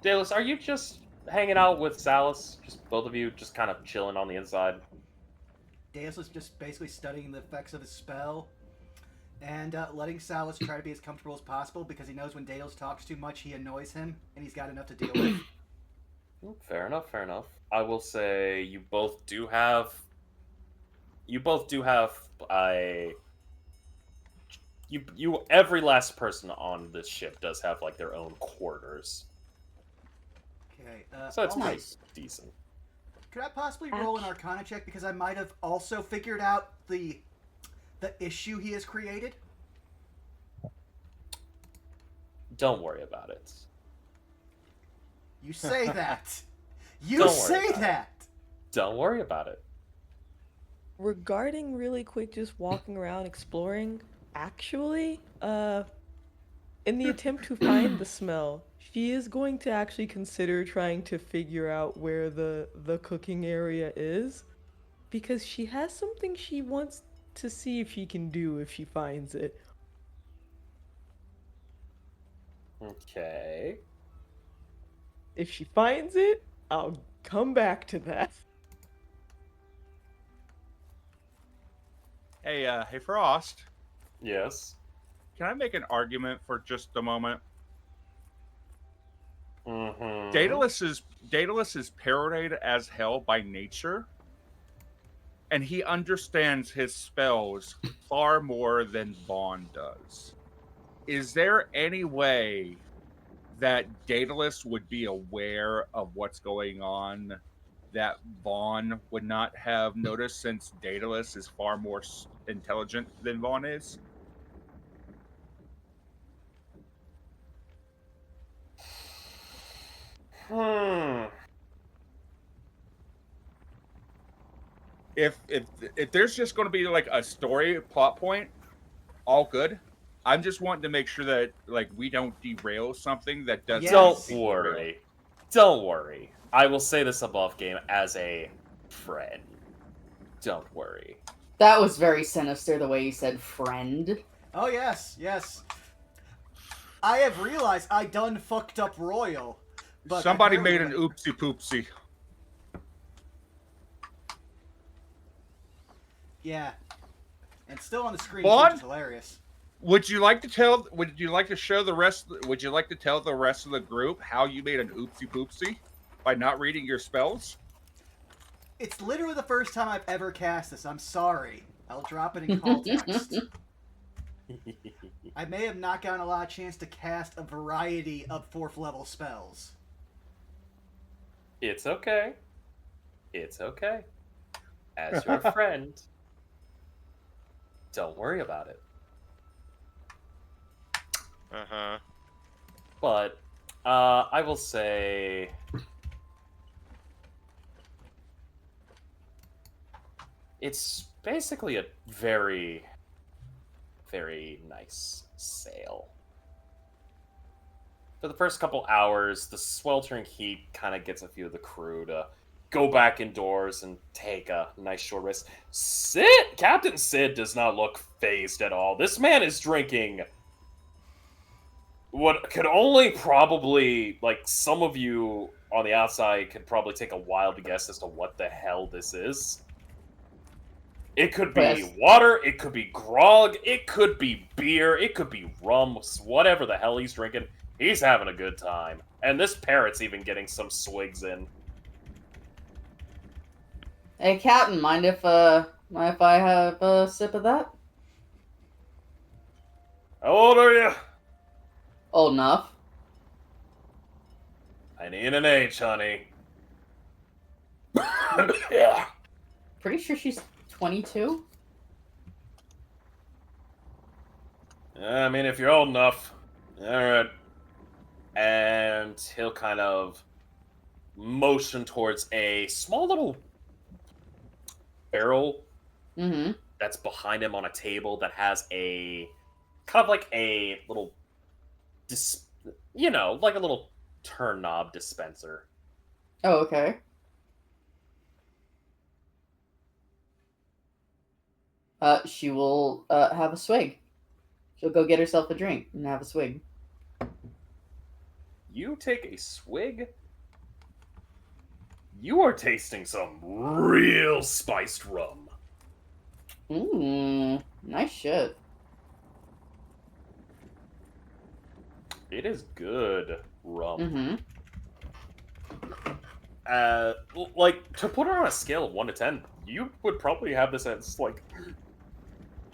Daedalus, are you just hanging out with Salus? Just both of you just kind of chilling on the inside? Daedalus is just basically studying the effects of his spell and letting Salus try to be as comfortable as possible because he knows when Daedalus talks too much, he annoys him, and he's got enough to deal with. Fair enough, fair enough. I will say you both do have a every last person on this ship does have like their own quarters. Okay. So it's also, pretty decent. could I possibly roll an Arcana check because I might have also figured out the issue he has created? Don't worry about it. You say that. You Don't worry say about it. that. Don't worry about it. Regarding really quick, just walking around exploring. Actually, in the attempt to find the smell, she is going to actually consider trying to figure out where the cooking area is, because she has something she wants to see if she can do if she finds it. Okay. If she finds it, I'll come back to that. Hey, Frost. Yes. Can I make an argument for just a moment? Mm-hmm. Daedalus is paranoid as hell by nature, and he understands his spells far more than Vaughn does. Is there any way that Daedalus would be aware of what's going on that Vaughn would not have noticed, since Daedalus is far more intelligent than Vaughn is? If there's just going to be like a story plot point, all good. I'm just wanting to make sure that like we don't derail something that doesn't. Yes. Don't need to worry. derail. Don't worry. I will say this above game as a friend. Don't worry. That was very sinister the way you said friend. Oh yes, yes. I have realized I done fucked up royal. But Somebody made an apparently- oopsie poopsie. Yeah. And still on the screen, Vaughn? which is hilarious. Would you like to tell? Would you like to show the rest? Would you like to tell the rest of the group how you made an oopsie poopsie by not reading your spells? It's literally the first time I've ever cast this. I'm sorry. I'll drop it in call text. I may have not gotten a lot of chance to cast a variety of 4th level spells. It's okay. It's okay. As your friend, don't worry about it. Uh-huh. But I will say it's basically a very, very nice sail. For the first couple hours, the sweltering heat kind of gets a few of the crew to go back indoors and take a nice short rest. Captain Sid does not look phased at all. This man is drinking what could only probably, like, some of you on the outside could probably take a wild guess as to what the hell this is. It could be Yes. water, it could be grog, it could be beer, it could be rum, whatever the hell he's drinking. He's having a good time. And this parrot's even getting some swigs in. Hey, Captain, mind if I have a sip of that? How old are you? Old enough. I need an H, honey. Yeah. Pretty sure she's 22. I mean, if you're old enough. Alright. And he'll kind of motion towards a small little barrel Mm-hmm. that's behind him on a table that has a kind of like a little like a little turn knob dispenser. Oh, okay. She will have a swig. She'll go get herself a drink and have a swig. You take a swig. You are tasting some real spiced rum. Mmm, nice shit. It is good rum. Mm-hmm. Like, to put it on a scale of 1 to 10, you would probably have this as, like,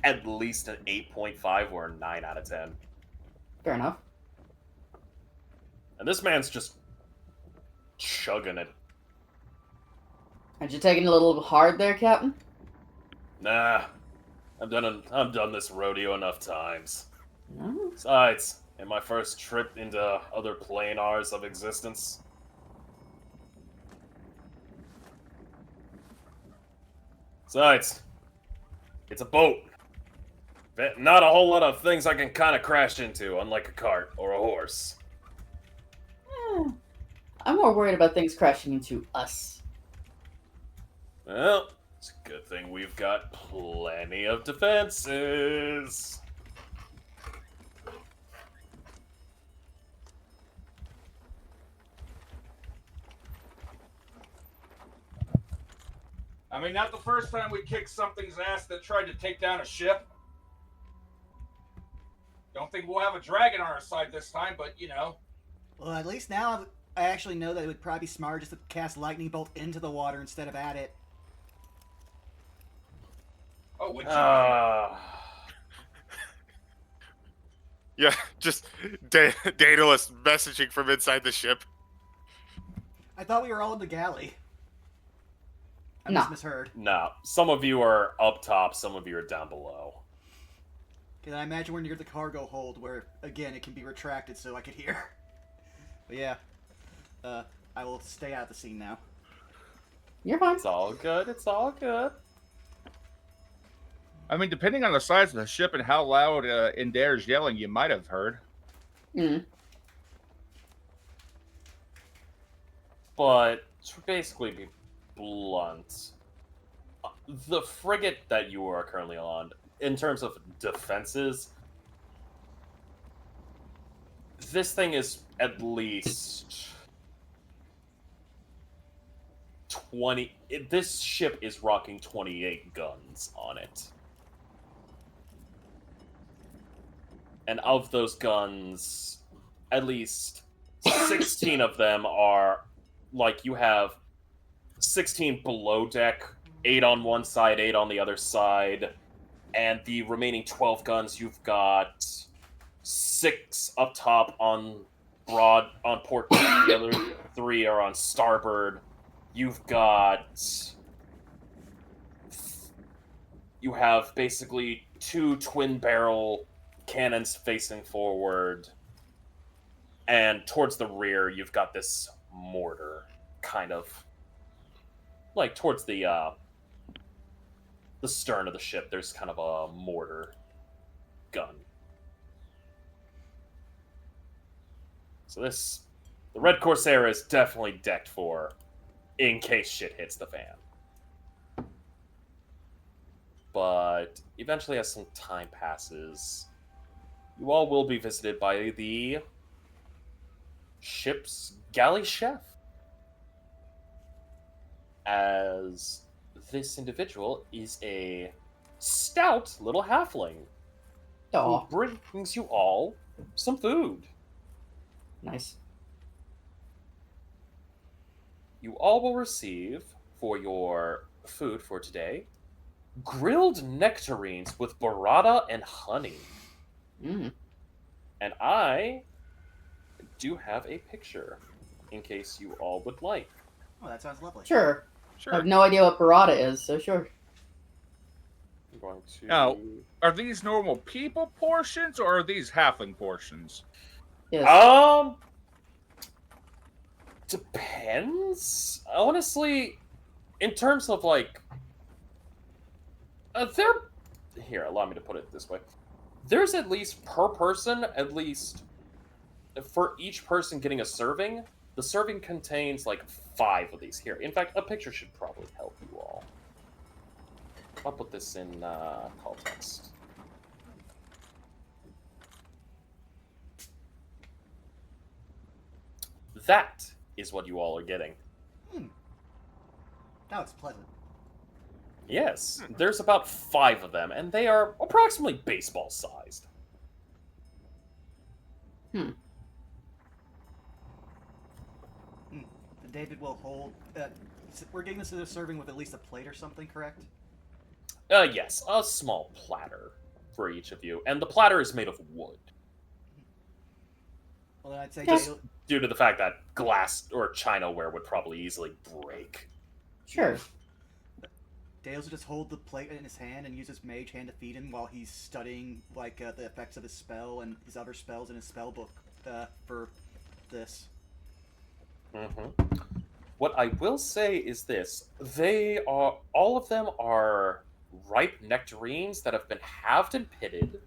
at least an 8.5 or a 9 out of 10. Fair enough. And this man's just chugging it. Aren't you taking it a little hard there, Captain? Nah, I've done this rodeo enough times. No. Besides, in my first trip into other planars of existence. Besides, it's a boat. Not a whole lot of things I can kind of crash into, unlike a cart or a horse. I'm more worried about things crashing into us. Well, it's a good thing we've got plenty of defenses. I mean, not the first time we kicked something's ass that tried to take down a ship. Don't think we'll have a dragon on our side this time, but you know. Well, at least now I actually know that it would probably be smarter just to cast lightning bolt into the water instead of at it. Oh, would you? Yeah, just Daedalus messaging from inside the ship. I thought we were all in the galley. I No. misheard. No, some of you are up top, some of you are down below. Because I imagine we're near the cargo hold where, again, it can be retracted so I could hear. But yeah, I will stay out of the scene now. You're fine. It's all good, it's all good. I mean, depending on the size of the ship and how loud Indair's yelling, you might have heard. Mm. But to basically be blunt, the frigate that you are currently on, in terms of defenses, this thing is at least 20. This ship is rocking 28 guns on it. And of those guns, at least 16 of them are, like, you have 16 below deck, 8 on one side, 8 on the other side, and the remaining 12 guns, you've got 6 up top on port deck, the other 3 are on starboard. You have basically 2 twin barrel cannons facing forward, and towards the rear you've got this mortar, kind of like towards the stern of the ship. There's kind of a mortar gun. So the Red Corsair is definitely decked for in case shit hits the fan. But eventually, as some time passes, you all will be visited by the ship's galley chef. As this individual is a stout little halfling Aw, who brings you all some food. nice. You all will receive for your food for today grilled nectarines with burrata and honey. Mm. And I do have a picture in case you all would like. Oh, that sounds lovely. Sure. I Sure. have no idea what burrata is, so sure. I'm going to. Now, are these normal people portions or are these halfling portions? Yes. Depends. Honestly, in terms of like, they're here. Allow me to put it this way: there's at least per person, at least for each person getting a serving. The serving contains like 5 of these. Here, in fact, a picture should probably help you all. I'll put this in call text. That is what you all are getting. That was pleasant. Yes, there's about 5 of them, and they are approximately baseball sized. David will hold. We're getting this as a serving with at least a plate or something, correct? Yes, a small platter for each of you, and the platter is made of wood. Well, then I'd say Just Dale, due to the fact that glass or chinaware would probably easily break. Sure. Dales will just hold the plate in his hand and use his mage hand to feed him while he's studying like the effects of his spell and his other spells in his spell book for this. What I will say is this: all of them are ripe nectarines that have been halved and pitted.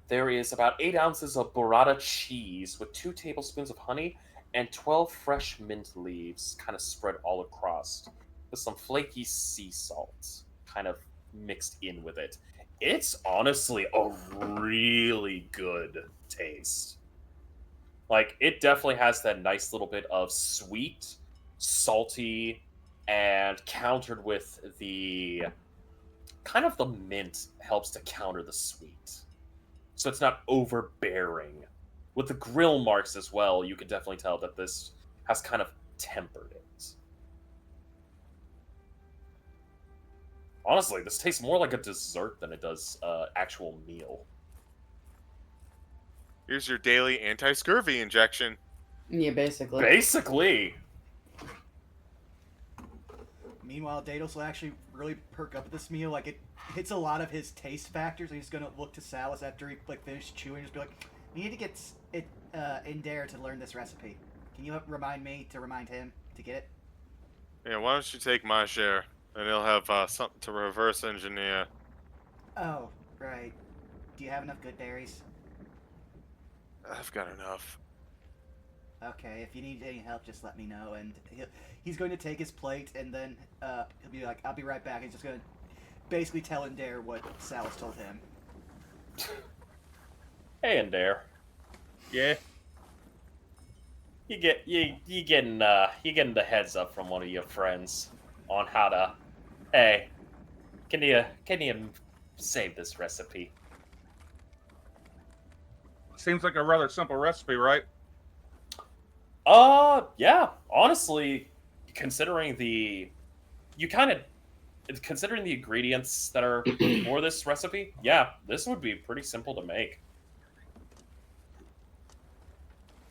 There is about 8 ounces of burrata cheese with 2 tablespoons of honey and 12 fresh mint leaves, kind of spread all across, with some flaky sea salt kind of mixed in with it. It's honestly a really good taste. Like, it definitely has that nice little bit of sweet, salty, and countered with the kind of the mint helps to counter the sweet. So it's not overbearing. With the grill marks as well, you can definitely tell that this has kind of tempered it. Honestly, this tastes more like a dessert than it does actual meal. Here's your daily anti-scurvy injection. Yeah, basically. Basically. Meanwhile, Daedalus will actually really perk up at this meal. Like, it hits a lot of his taste factors. And he's gonna look to Salus after he finishes chewing, and just be like, "We need to get it in there to learn this recipe. Can you remind me to remind him to get it?" Yeah, why don't you take my share, and he'll have something to reverse engineer. Oh, right. Do you have enough good berries? I've got enough. Okay, if you need any help, just let me know. And he's going to take his plate, and then he'll be like, "I'll be right back." He's just going to basically tell Indare what Salus told him. Hey, Adair. Yeah. You getting the heads up from one of your friends on how to. Hey, can you save this recipe? Seems like a rather simple recipe, right? Yeah. Honestly, considering the ingredients that are for this recipe, yeah, this would be pretty simple to make.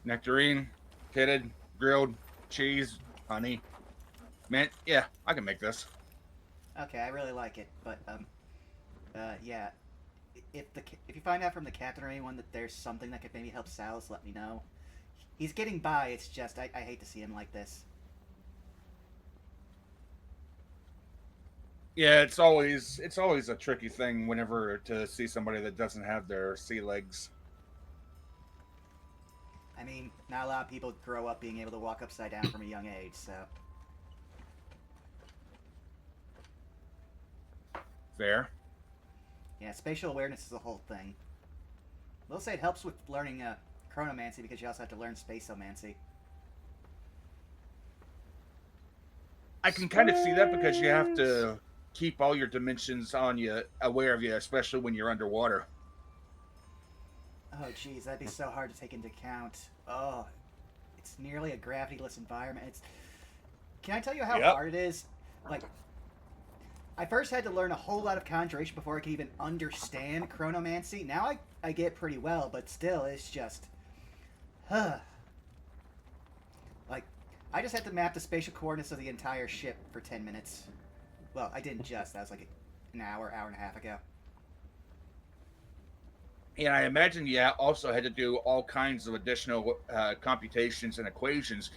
Nectarine, pitted, grilled, cheese, honey, mint. Yeah, I can make this. Okay, I really like it, but yeah. If you find out from the captain or anyone that there's something that could maybe help Salus, let me know. He's getting by. It's just I hate to see him like this. Yeah, it's always a tricky thing whenever to see somebody that doesn't have their sea legs. I mean, not a lot of people grow up being able to walk upside down from a young age, so. Fair. Yeah, spatial awareness is a whole thing. We'll say it helps with learning chronomancy because you also have to learn spaceomancy. I can kind of see that because you have to keep all your dimensions on you, aware of you, especially when you're underwater. Oh, geez, that'd be so hard to take into account. Oh, it's nearly a gravity-less environment. It's. Can I tell you how hard it is? Like, I first had to learn a whole lot of conjuration before I could even understand chronomancy. Now I get pretty well, but still, it's just. Like, I just had to map the spatial coordinates of the entire ship for 10 minutes. Well, I didn't just. That was like an hour and a half ago. And I imagine you also had to do all kinds of additional computations and equations,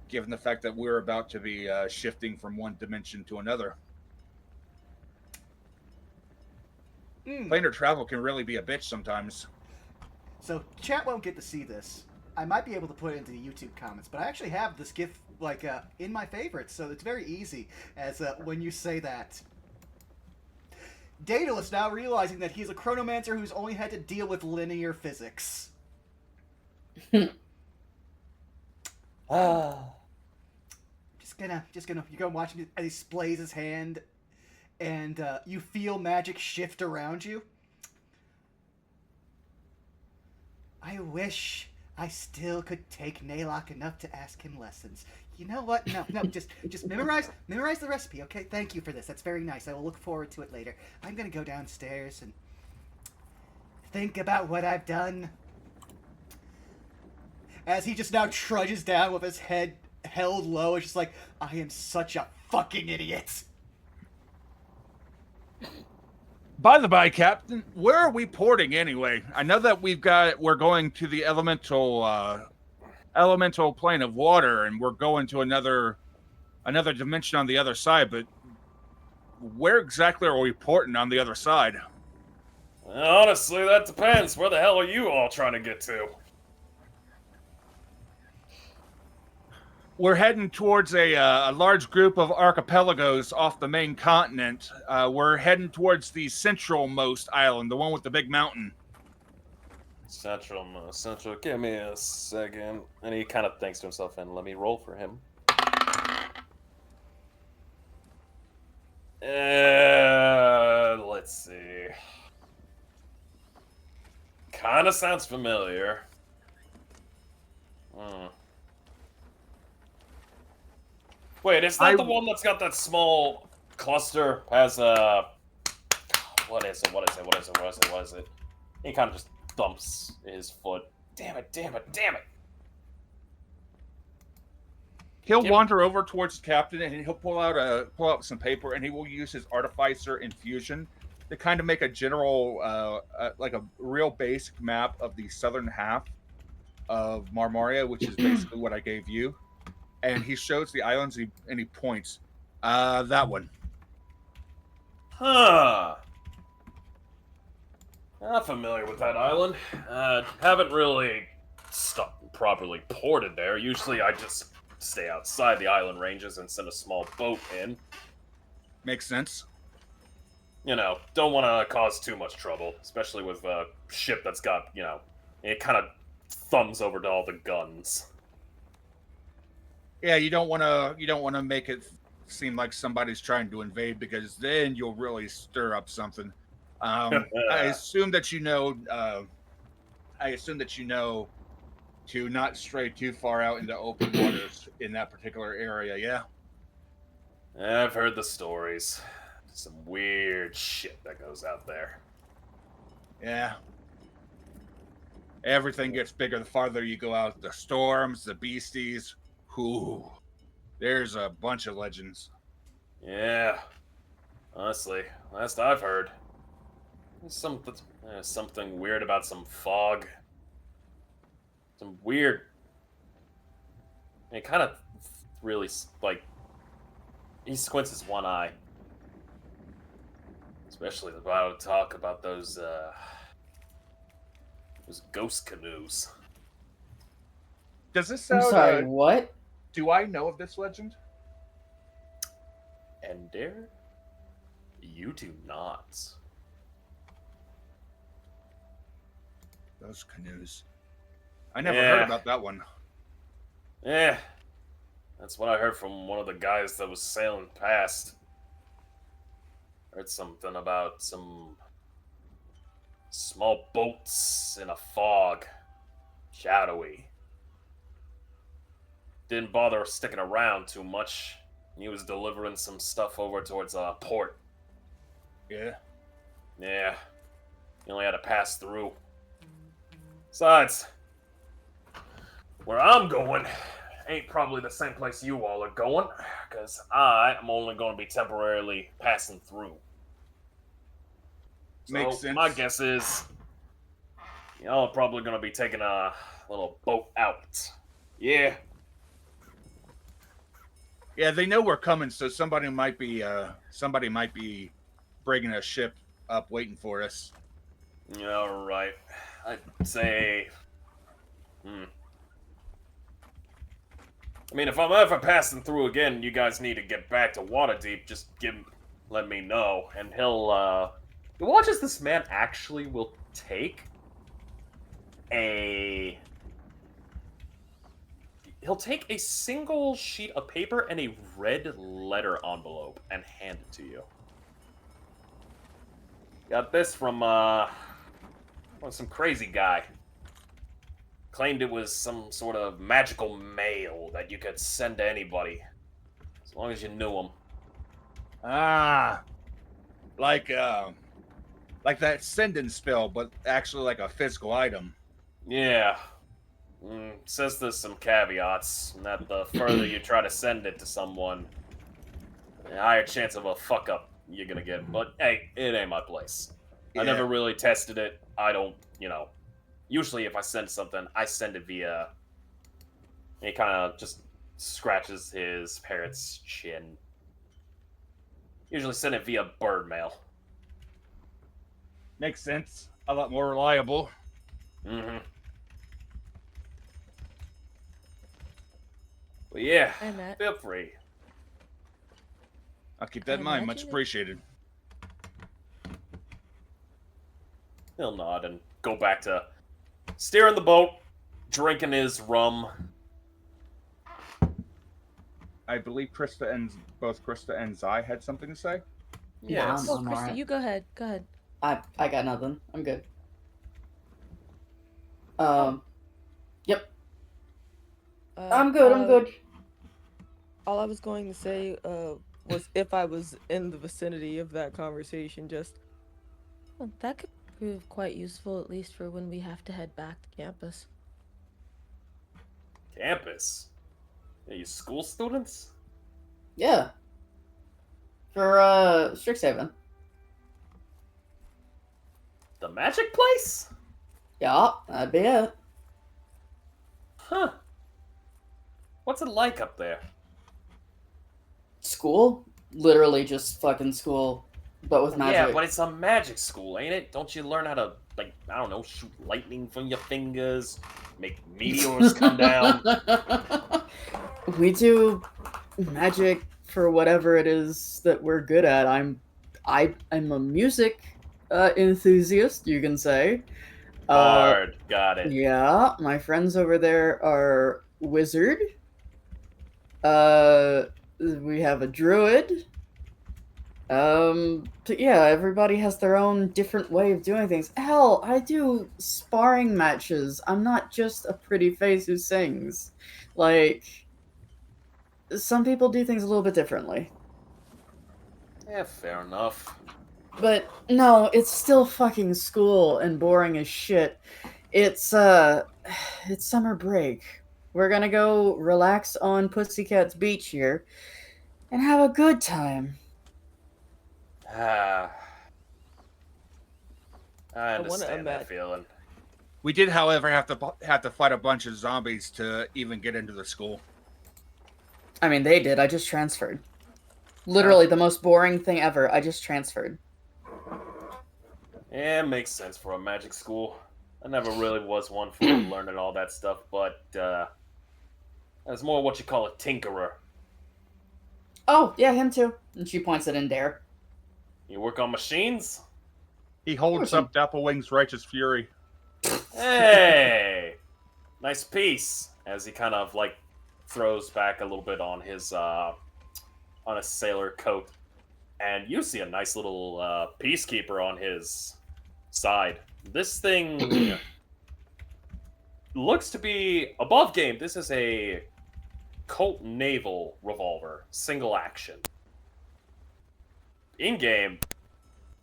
given the fact that we're about to be shifting from one dimension to another. Planar travel can really be a bitch sometimes. So, chat won't get to see this. I might be able to put it into the YouTube comments, but I actually have this GIF, like, in my favorites, so it's very easy, as when you say that. Daedalus now realizing that he's a chronomancer who's only had to deal with linear physics. Just gonna, you're gonna watch him as he splays his hand, and you feel magic shift around you. I wish I still could take Naylock enough to ask him lessons. You know what? No, just memorize the recipe, okay? Thank you for this. That's very nice. I will look forward to it later. I'm gonna go downstairs and think about what I've done. As he just now trudges down with his head held low, it's just like, I am such a fucking idiot. By the by, Captain, where are we porting anyway? I know that we're going to the elemental plane of water, and we're going to another dimension on the other side, but where exactly are we porting on the other side? Honestly, that depends. Where the hell are you all trying to get to? We're heading towards a large group of archipelagos off the main continent. We're heading towards the centralmost island, the one with the big mountain. Central. Give me a second. And he kind of thinks to himself, and let me roll for him. Let's see. Kind of sounds familiar. Wait, is that the one that's got that small cluster? Has what is it? He kind of just thumps his foot. Damn it! He'll wander over towards the captain, and he'll pull out some paper, and he will use his artificer infusion to kind of make a general, like a real basic map of the southern half of Marmaria, which is basically what I gave you. And he shows the islands, and he points. That one. Huh. Not familiar with that island. Haven't really properly ported there. Usually I just stay outside the island ranges and send a small boat in. Makes sense. You know, don't want to cause too much trouble, especially with a ship that's got, it kind of thumbs over to all the guns. Yeah, you don't want to make it seem like somebody's trying to invade, because then you'll really stir up something. I assume that you know. To not stray too far out into open waters in that particular area. Yeah. I've heard the stories. Some weird shit that goes out there. Yeah. Everything gets bigger the farther you go out. The storms, the beasties. Ooh, there's a bunch of legends. Yeah. Honestly, last I've heard, there's something weird about some fog. Some weird. It kind of really, like, he squints his one eye. Especially about talk about those ghost canoes. Does this I'm sound? sorry, what? Do I know of this legend? And dare you do not. Those canoes. I never heard about that one. Yeah. That's what I heard from one of the guys that was sailing past. Heard something about some small boats in a fog. Shadowy. Didn't bother sticking around too much. He was delivering some stuff over towards port. Yeah. Yeah. He only had to pass through. Besides, where I'm going ain't probably the same place you all are going, because I am only going to be temporarily passing through. So Makes sense. my guess is y'all are probably going to be taking a little boat out. Yeah. Yeah, they know we're coming, so somebody might be bringing a ship up waiting for us. All right. I'd say. I mean, if I'm ever passing through again, you guys need to get back to Waterdeep. Just let me know, and he'll. Watch as this man actually will take a. He'll take a single sheet of paper and a red letter envelope and hand it to you. Got this from some crazy guy. Claimed it was some sort of magical mail that you could send to anybody, as long as you knew him. Ah, like that sending spell, but actually like a physical item. Yeah. Says there's some caveats, and that the further you try to send it to someone, the higher chance of a fuck up you're gonna get. But hey, it ain't my place. I never really tested it. I don't, usually if I send something, I send it via. He kind of just scratches his parrot's chin. Usually send it via bird mail. Makes sense. A lot more reliable. Mm-hmm. But yeah, Hi, Matt. feel free. I'll keep that in mind. Much imagine it- appreciated. He'll nod and go back to steering the boat, drinking his rum. I believe both Krista and Zai had something to say. Yes. Oh, I'm Krista, alright. you go ahead. Go ahead. I got nothing. I'm good. Yep. I'm good. I'm good. All I was going to say was if I was in the vicinity of that conversation, well, that could prove quite useful, at least for when we have to head back to campus. Campus? Are you school students? Yeah. For Strixhaven. The magic place? Yeah, that'd be it. Huh. What's it like up there? School? Literally just fucking school, but with magic. Yeah, but it's a magic school, ain't it? Don't you learn how to, shoot lightning from your fingers, make meteors come down? We do magic for whatever it is that we're good at. I'm a music enthusiast, you can say. Bard, got it. Yeah, my friends over there are wizard. We have a druid. Yeah, everybody has their own different way of doing things. Hell, I do sparring matches. I'm not just a pretty face who sings. Like, some people do things a little bit differently. Yeah, fair enough. But no, it's still fucking school and boring as shit. It's summer break. We're gonna go relax on Pussycat's Beach here and have a good time. I wanna understand that imagine. feeling. We did, however, have to fight a bunch of zombies to even get into the school. I mean, they did. I just transferred. Literally the most boring thing ever. I just transferred. Yeah, it makes sense for a magic school. I never really was one for learning all that stuff, but I was more what you call a tinkerer. Oh, yeah, him too. And she points at Indare. You work on machines? He holds some- up Doppelwing's Righteous Fury. Hey! Nice piece. As he kind of like throws back a little bit on his sailor coat. And you see a nice little peacekeeper on his side. This thing looks to be above game. This is a Colt naval revolver, single action. In game,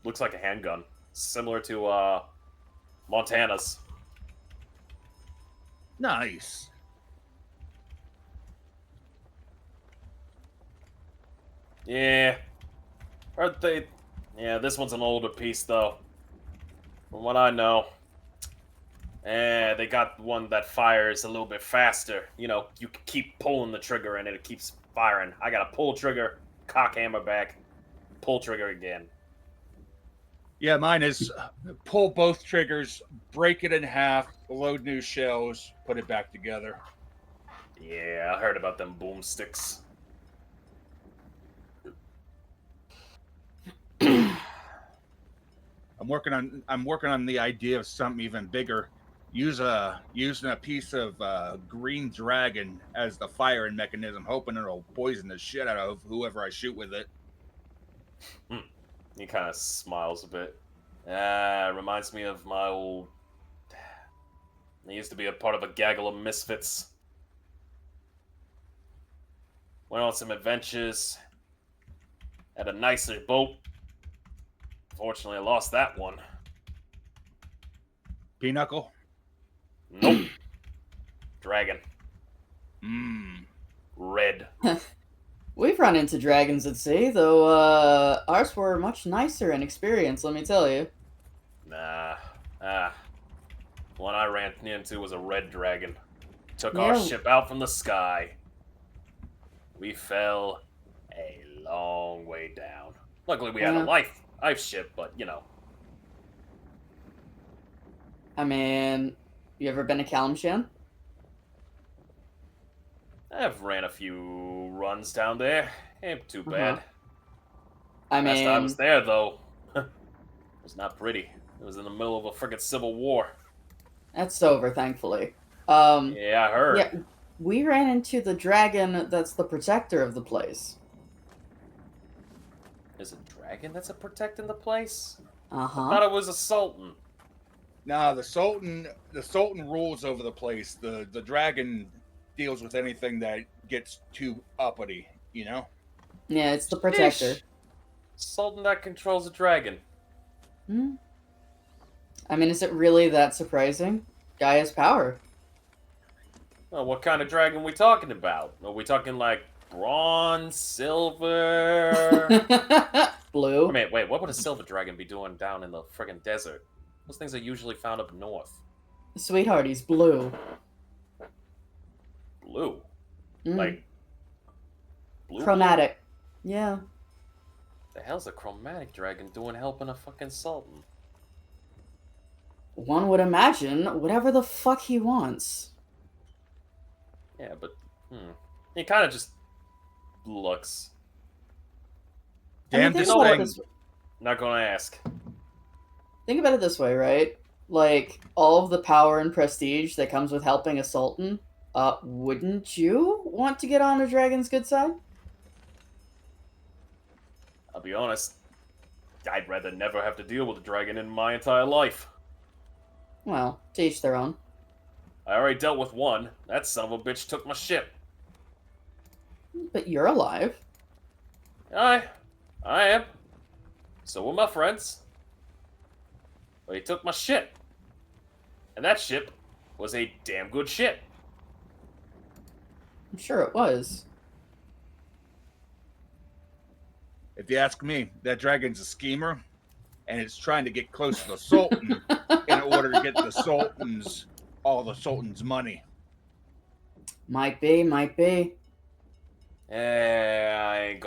looks like a handgun, similar to Montana's. Nice. Yeah, aren't they? Yeah, this one's an older piece though. From what I know. They got one that fires a little bit faster. You know, you can keep pulling the trigger and it keeps firing. I gotta pull trigger, cock hammer back, pull trigger again. Yeah, mine is pull both triggers, break it in half, load new shells, put it back together. Yeah, I heard about them boomsticks. I'm working on the idea of something even bigger. Using a piece of green dragon as the firing mechanism, hoping it'll poison the shit out of whoever I shoot with it. He kind of smiles a bit. Reminds me of my old... I used to be a part of a gaggle of misfits. Went on some adventures. Had a nicer boat. Fortunately, I lost that one. Pinochle? Nope. Dragon. Red. We've run into dragons at sea, though ours were much nicer in experience, let me tell you. Nah. One I ran into was a red dragon. Took our ship out from the sky. We fell a long way down. Luckily, we had a life ship, but you know. I mean, you ever been to Kalimshan? I've ran a few runs down there. Ain't too bad. I mean, Last time I was there, though, it was not pretty. It was in the middle of a frickin' civil war. that's over, thankfully. Yeah, I heard. Yeah, we ran into the dragon that's the protector of the place. Is it dragon that's protecting the place? I Uh-huh. thought it was a sultan. Nah, the Sultan rules over the place. The dragon deals with anything that gets too uppity, you know? Yeah, it's the protector. Ish. Sultan that controls a dragon. I mean, is it really that surprising? Guy has power. Well, what kind of dragon we talking about? Are we talking like bronze, silver? Blue. I mean, wait, what would a silver dragon be doing down in the friggin' desert? Those things are usually found up north. Sweetheart, he's blue. Blue? Like, blue? Chromatic. Yeah. The hell's a chromatic dragon doing helping a fucking sultan? One would imagine whatever the fuck he wants. Yeah, but, he kind of just looks. Damn, think this about it thing. this- Not gonna ask. Think about it this way, right? Like, all of the power and prestige that comes with helping a sultan, wouldn't you want to get on a dragon's good side? I'll be honest. I'd rather never have to deal with a dragon in my entire life. Well, to each their own. I already dealt with one. That son of a bitch took my ship. But you're alive. I am. So were my friends. But he took my ship. And that ship was a damn good ship. I'm sure it was. If you ask me, that dragon's a schemer, and it's trying to get close to the Sultan in order to get all the Sultan's money. Might be, might be. I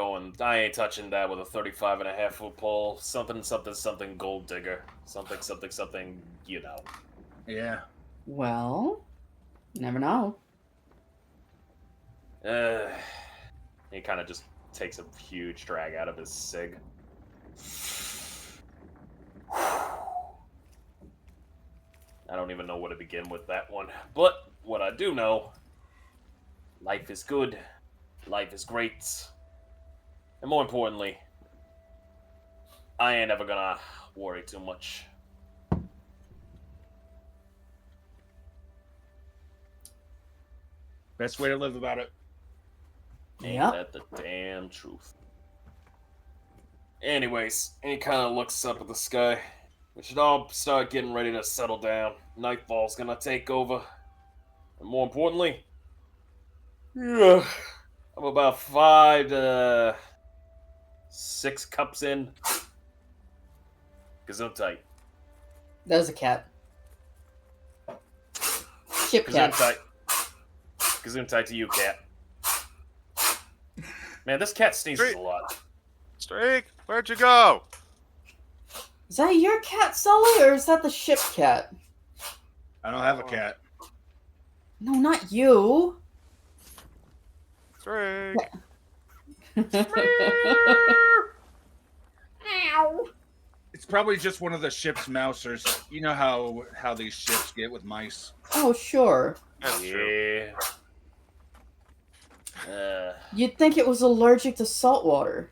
ain't touching that with a 35.5-foot pole. Something, something, something gold digger. Something, something, something, you know. Yeah. Well, you never know. He kind of just takes a huge drag out of his cig. I don't even know where to begin with that one. But what I do know, life is good. Life is great. And more importantly, I ain't ever gonna worry too much. Best way to live about it. Ain't Yep. that the damn truth? Anyways, he kind of looks up at the sky. We should all start getting ready to settle down. Nightfall's gonna take over. And more importantly, I'm about 5 to 6 cups in. Gesundheit. That was a cat. Ship cat. Gesundheit. Gesundheit to you, cat. Man, this cat sneezes a lot. Streak, where'd you go? Is that your cat, Sully, or is that the ship cat? I don't have a cat. No, not you. Streak. It's probably just one of the ship's mousers. You know how these ships get with mice. Oh, sure. That's true. Yeah. You'd think it was allergic to salt water.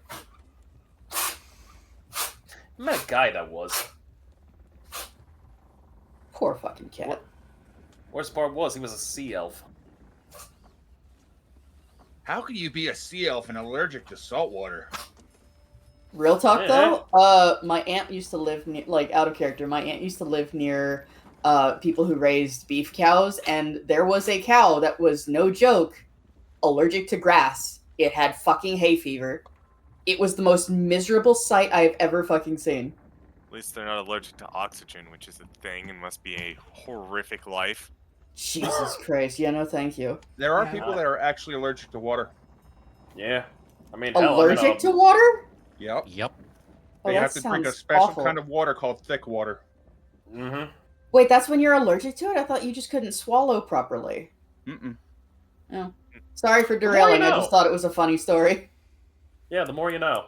I met a guy that was. Poor fucking cat. Worst part was, he was a sea elf. How could you be a sea elf and allergic to salt water? Real talk Yeah. though, my aunt used to live near, like, out of character, my aunt used to live near people who raised beef cows, and there was a cow that was, no joke, allergic to grass. It had fucking hay fever. It was the most miserable sight I've ever fucking seen. At least they're not allergic to oxygen, which is a thing and must be a horrific life. Jesus Christ, yeah, no thank you. There are Yeah. people that are actually allergic to water. Yeah. I mean, hell, Allergic to water? Yep. Yep. Oh, They that have to drink a sounds special awful. kind of water called thick water. Mm-hmm. Wait, that's when you're allergic to it? I thought you just couldn't swallow properly. Mm-mm. Oh. Sorry for more you derailing, I know. just thought it was a funny story. Yeah, the more you know.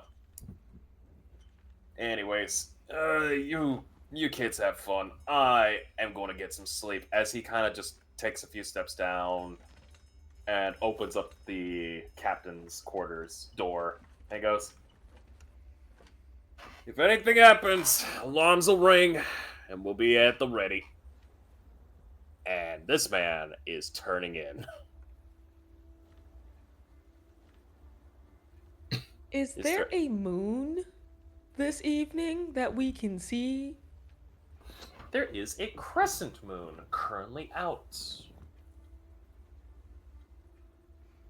Anyways, you kids have fun. I am going to get some sleep. As he kind of just takes a few steps down and opens up the captain's quarters door and goes, "If anything happens, alarms will ring, and we'll be at the ready." And this man is turning in. Is Is there there- a moon this evening that we can see? There is a crescent moon currently out.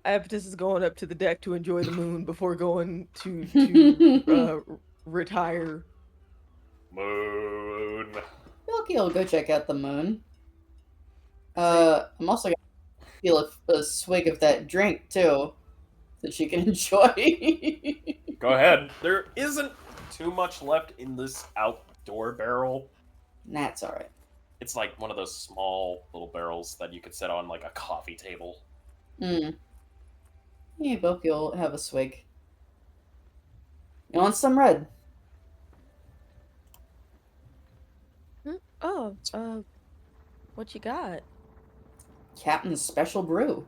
Apatis is going up to the deck to enjoy the moon before going to retire. Moon. Milky will go check out the moon. I'm also gonna feel a swig of that drink too, that she can enjoy. Go ahead. There isn't too much left in this outdoor barrel. That's alright. It's like one of those small little barrels that you could set on like a coffee table. Yeah, Milky will have a swig. You want some red? Oh, what you got? Captain's special brew.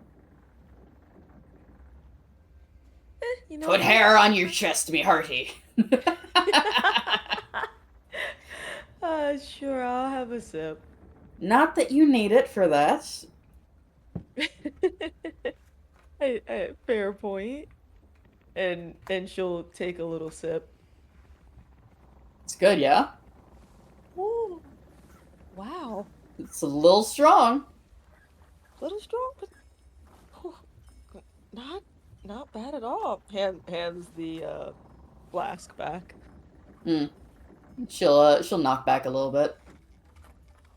You know Put what? hair on your chest, me hearty. Sure, I'll have a sip. Not that you need it for that. Fair point. And she'll take a little sip. It's good, yeah? Ooh, wow, It's a little strong. little strong, but whew, not bad at all. Hands the flask back. She'll knock back a little bit.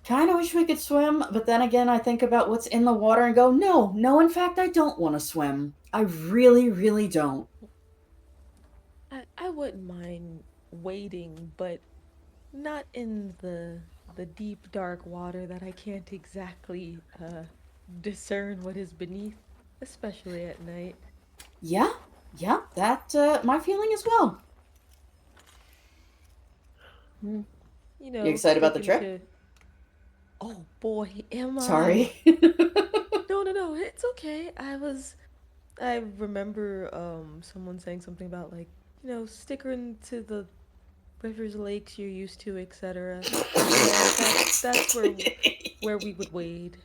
kind of wish we could swim, but then again, I think about what's in the water and go, no, in fact, I don't want to swim. I really, really don't. I wouldn't mind wading, but not in the deep dark water that I can't exactly discern what is beneath, especially at night. Yeah, that my feeling as well. You know, You excited about the sticking trip? to- Oh boy, am I? Sorry. No, it's okay. I remember someone saying something about like, sticking to the rivers, lakes you're used to, etc. That's where we would wade.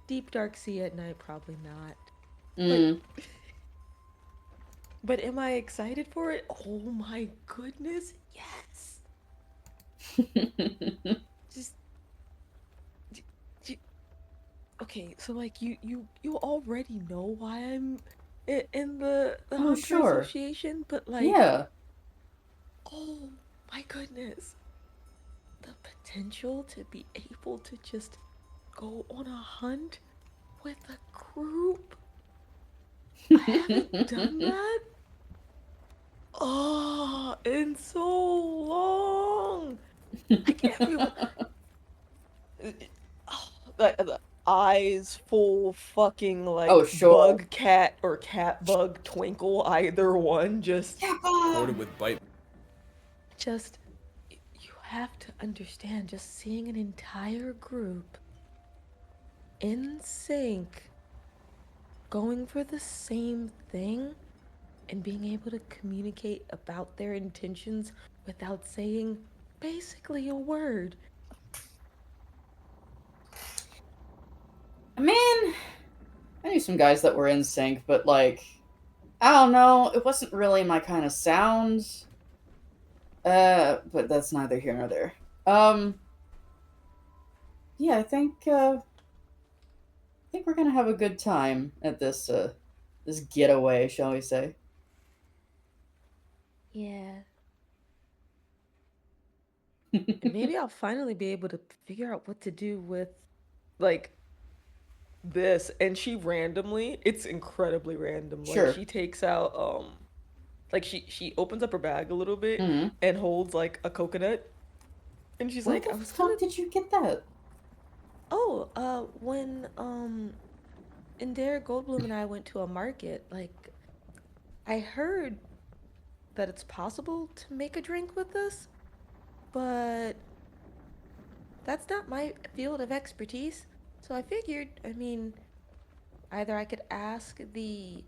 Deep dark sea at night, probably not. Mm. But am I excited for it? Oh my goodness, yes. Just okay, so like you already know why I'm in the Oh, Hunter sure. Association, but like, Yeah. oh my goodness, the potential to be able to just go on a hunt with a group. I haven't done that. Oh, in so long. I can't feel the eyes full fucking like Oh, sure. bug cat or cat bug twinkle, either one. Just Coated with bite. just you have to understand, just seeing an entire group in sync going for the same thing and being able to communicate about their intentions without saying basically a word. Man, I knew some guys that were in sync, but like, I don't know, it wasn't really my kind of sound. But that's neither here nor there. Yeah, I think we're gonna have a good time at this this getaway, shall we say? Yeah. And maybe I'll finally be able to figure out what to do with, like, this. And she randomly, it's incredibly random. Sure. Like, she takes out, like, she opens up her bag a little bit Mm-hmm. and holds, like, a coconut. And she's Where like, the I was fuck gonna. did you get that? Oh, when, Indira Goldblum and I went to a market, like, I heard that it's possible to make a drink with this, but that's not my field of expertise. So I figured, I mean, either I could ask the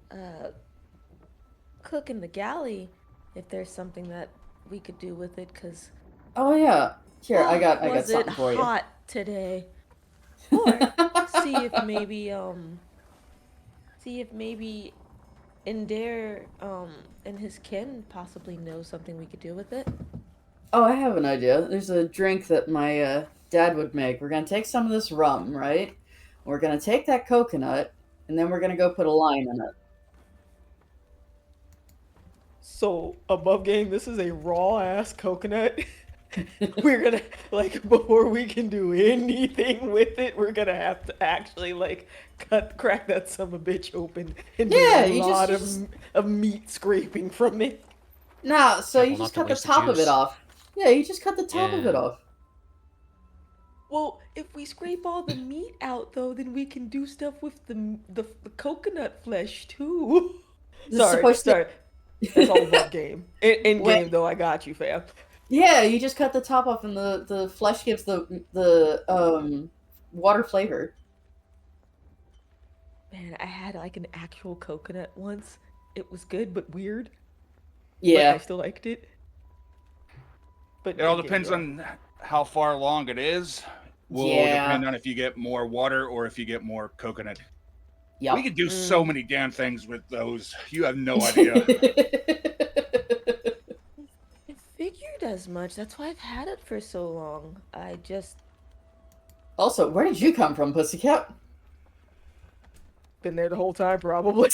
cook in the galley if there's something that we could do with it, because Oh yeah. Here, I got was it something for you. hot today? Or see if maybe Indare and his kin possibly know something we could do with it. Oh, I have an idea. There's a drink that my dad would make. We're gonna take some of this rum, right? We're gonna take that coconut, and then we're gonna go put a lime in it. So, above game, this is a raw ass coconut. We're gonna, like, before we can do anything with it, we're gonna have to actually, like, crack that son of a bitch open and Yeah, do a you lot just- of meat scraping from it. Nah, so you Careful just not to cut the waste the top of it juice. off. Yeah, you just cut the top of Yeah. it off. Well, if we scrape all the meat out, though, then we can do stuff with the coconut flesh, too. This is supposed to- Sorry. That's all above game. In Wait. game, though, I got you, fam. Yeah, you just cut the top off, and the flesh gives the water flavor. Man, I had, like, an actual coconut once. It was good, but weird. But Yeah. I still liked it. But It all okay, depends yeah. on how far along it is. Will Yeah. depend on if you get more water or if you get more coconut. Yep. We could do so many damn things with those. You have no idea. I figured as much. That's why I've had it for so long. I just Also, where did you come from, Pussycat? been there the whole time, probably.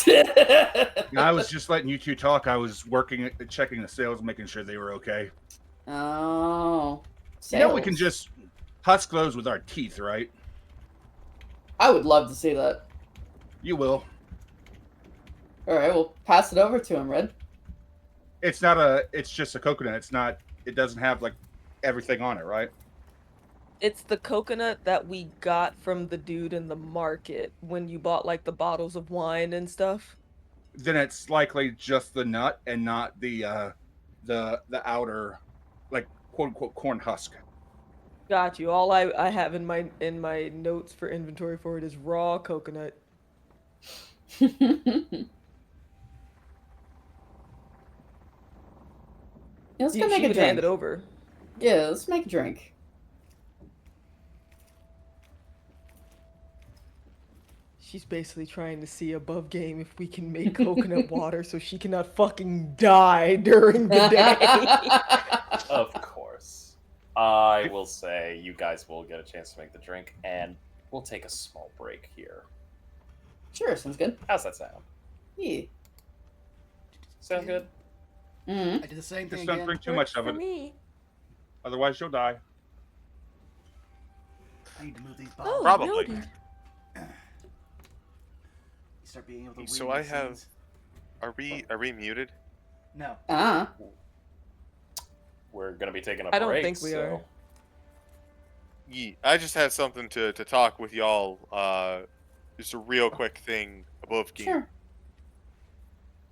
I was just letting you two talk. I was working, checking the sales, making sure they were okay. Oh. You know, we can Sales. just husk those with our teeth, right? I would love to see that. You will. All right, we'll pass it over to him, Red. It's not a. It's just a coconut. It's not. It doesn't have like everything on it, right? It's the coconut that we got from the dude in the market when you bought like the bottles of wine and stuff. Then it's likely just the nut and not the outer, like quote unquote corn husk. Got you. All I have in my notes for inventory for it is raw coconut. Yeah, let's go She make a could hand drink. it over. Yeah, let's make a drink. She's basically trying to see above game if we can make coconut water so she cannot fucking die during the day. Of course. I will say you guys will get a chance to make the drink, and we'll take a small break here. Sure, sounds good. How's that sound? Yeah. Sound good? Mm-hmm. I did the same thing Just don't again. drink too much of For it, me. otherwise you'll die. I need to move these Oh, bottles. Probably. noted. You start being able to So read I these have- things. Are we muted? No. We're gonna be taking a I don't break. think we so... are. Yeah, I just had something to talk with y'all. Just a real quick thing above game. Sure.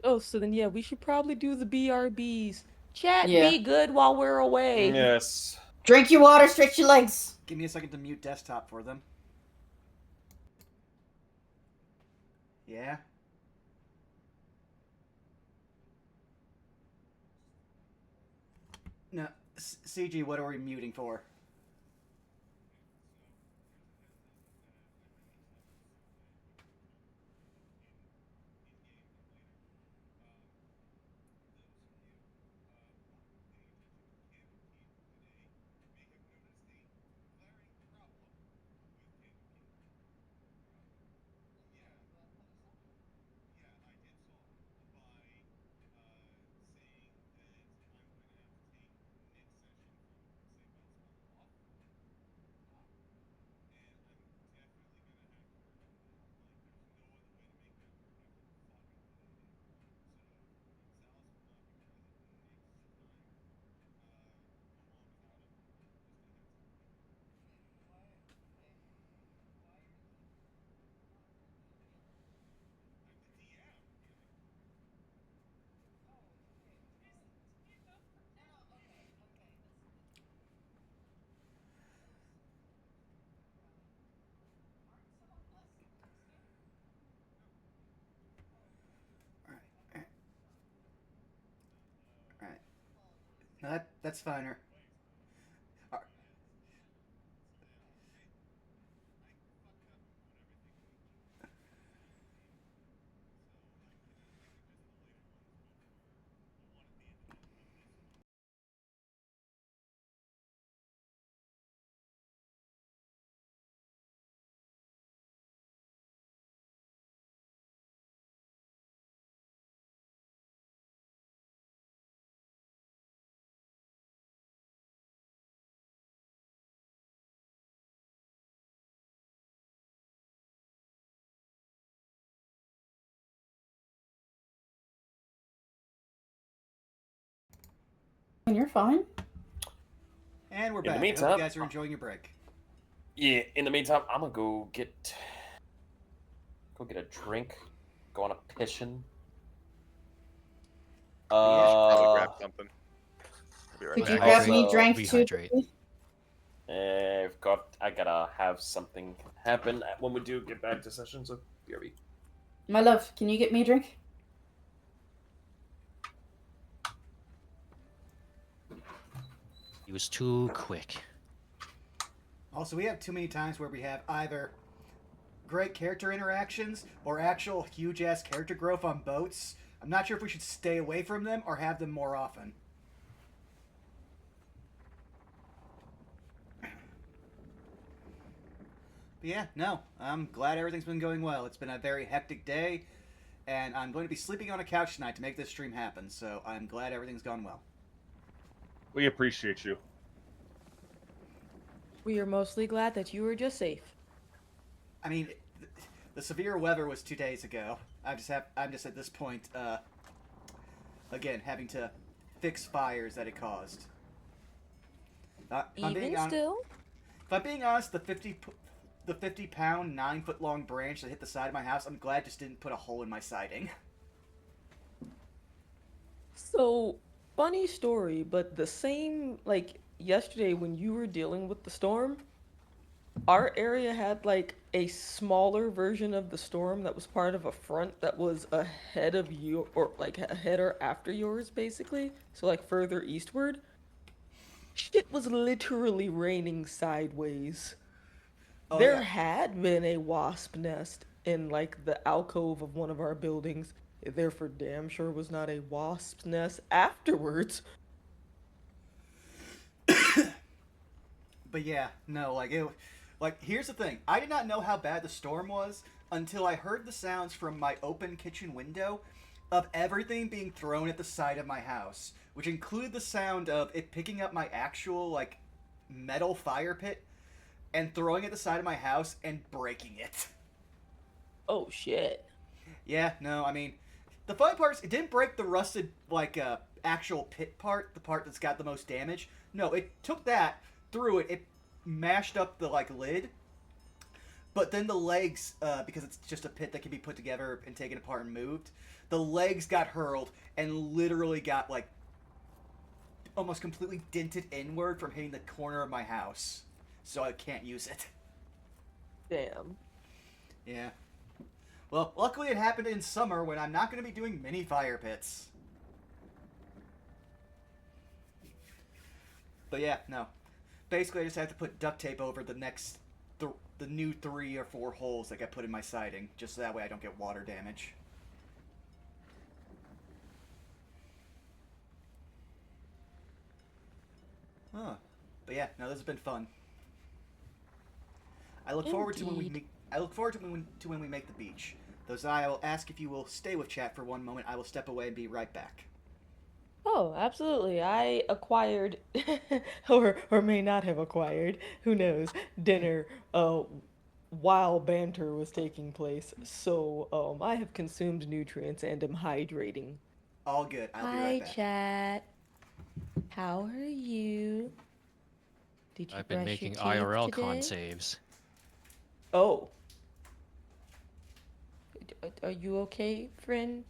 Oh, so then yeah, we should probably do the BRBs. Chat, Yeah. be good while we're away. Yes. Drink your water, stretch your legs. Give me a second to mute desktop for them. Yeah? No, CG, what are we muting for? Alright. No, that's finer. You're fine. And we're In the back. I hope meantime- you guys are enjoying your break. Yeah. In the meantime, I'm gonna go get a drink. Go on a pission. Probably grab something. I'll be right Could you back. grab me Also, drink too? rehydrate. I gotta have something happen when we do get back to session. So BRB. My love, can you get me a drink? He was too quick. Also, we have too many times where we have either great character interactions or actual huge-ass character growth on boats. I'm not sure if we should stay away from them or have them more often. But yeah, no, I'm glad everything's been going well. It's been a very hectic day, and I'm going to be sleeping on a couch tonight to make this stream happen, so I'm glad everything's gone well. We appreciate you. We are mostly glad that you were just safe. I mean, the severe weather was 2 days ago. I'm just at this point, again, having to fix fires that it caused. Even still, If I'm being honest, the 50-pound, 9-foot-long branch that hit the side of my house, I'm glad just didn't put a hole in my siding. so funny story, but the same like yesterday when you were dealing with the storm, our area had like a smaller version of the storm that was part of a front that was ahead of you, or like ahead or after yours, basically. So like further eastward. Shit was literally raining sideways. Oh, There yeah. had been a wasp nest in like the alcove of one of our buildings. There for damn sure was not a wasp's nest afterwards. But yeah, no, here's the thing. I did not know how bad the storm was until I heard the sounds from my open kitchen window of everything being thrown at the side of my house, which included the sound of it picking up my actual, like, metal fire pit and throwing it at the side of my house and breaking it. Oh shit. Yeah, no, I mean, the funny part is it didn't break the rusted, actual pit part, the part that's got the most damage. No, it took that, threw it, it mashed up the, lid, but then the legs, because it's just a pit that can be put together and taken apart and moved, the legs got hurled and literally got, almost completely dented inward from hitting the corner of my house. So I can't use it. Damn. Yeah. Well, luckily it happened in summer when I'm not going to be doing mini fire pits. But yeah, no. Basically, I just have to put duct tape over the new 3 or 4 holes that got put in my siding, just so that way I don't get water damage. Huh. But yeah, no, this has been fun. I look forward to when we Indeed. meet. I look forward to when we make the beach. Those I will ask if you will stay with chat for one moment. I will step away and be right back. Oh, absolutely. I acquired, or may not have acquired, who knows, dinner while banter was taking place. So I have consumed nutrients and am hydrating. All good. I'll be Hi, right back. chat. How are you? Did you I've been brush your making teeth IRL today? con saves. Oh. Are you okay, friend?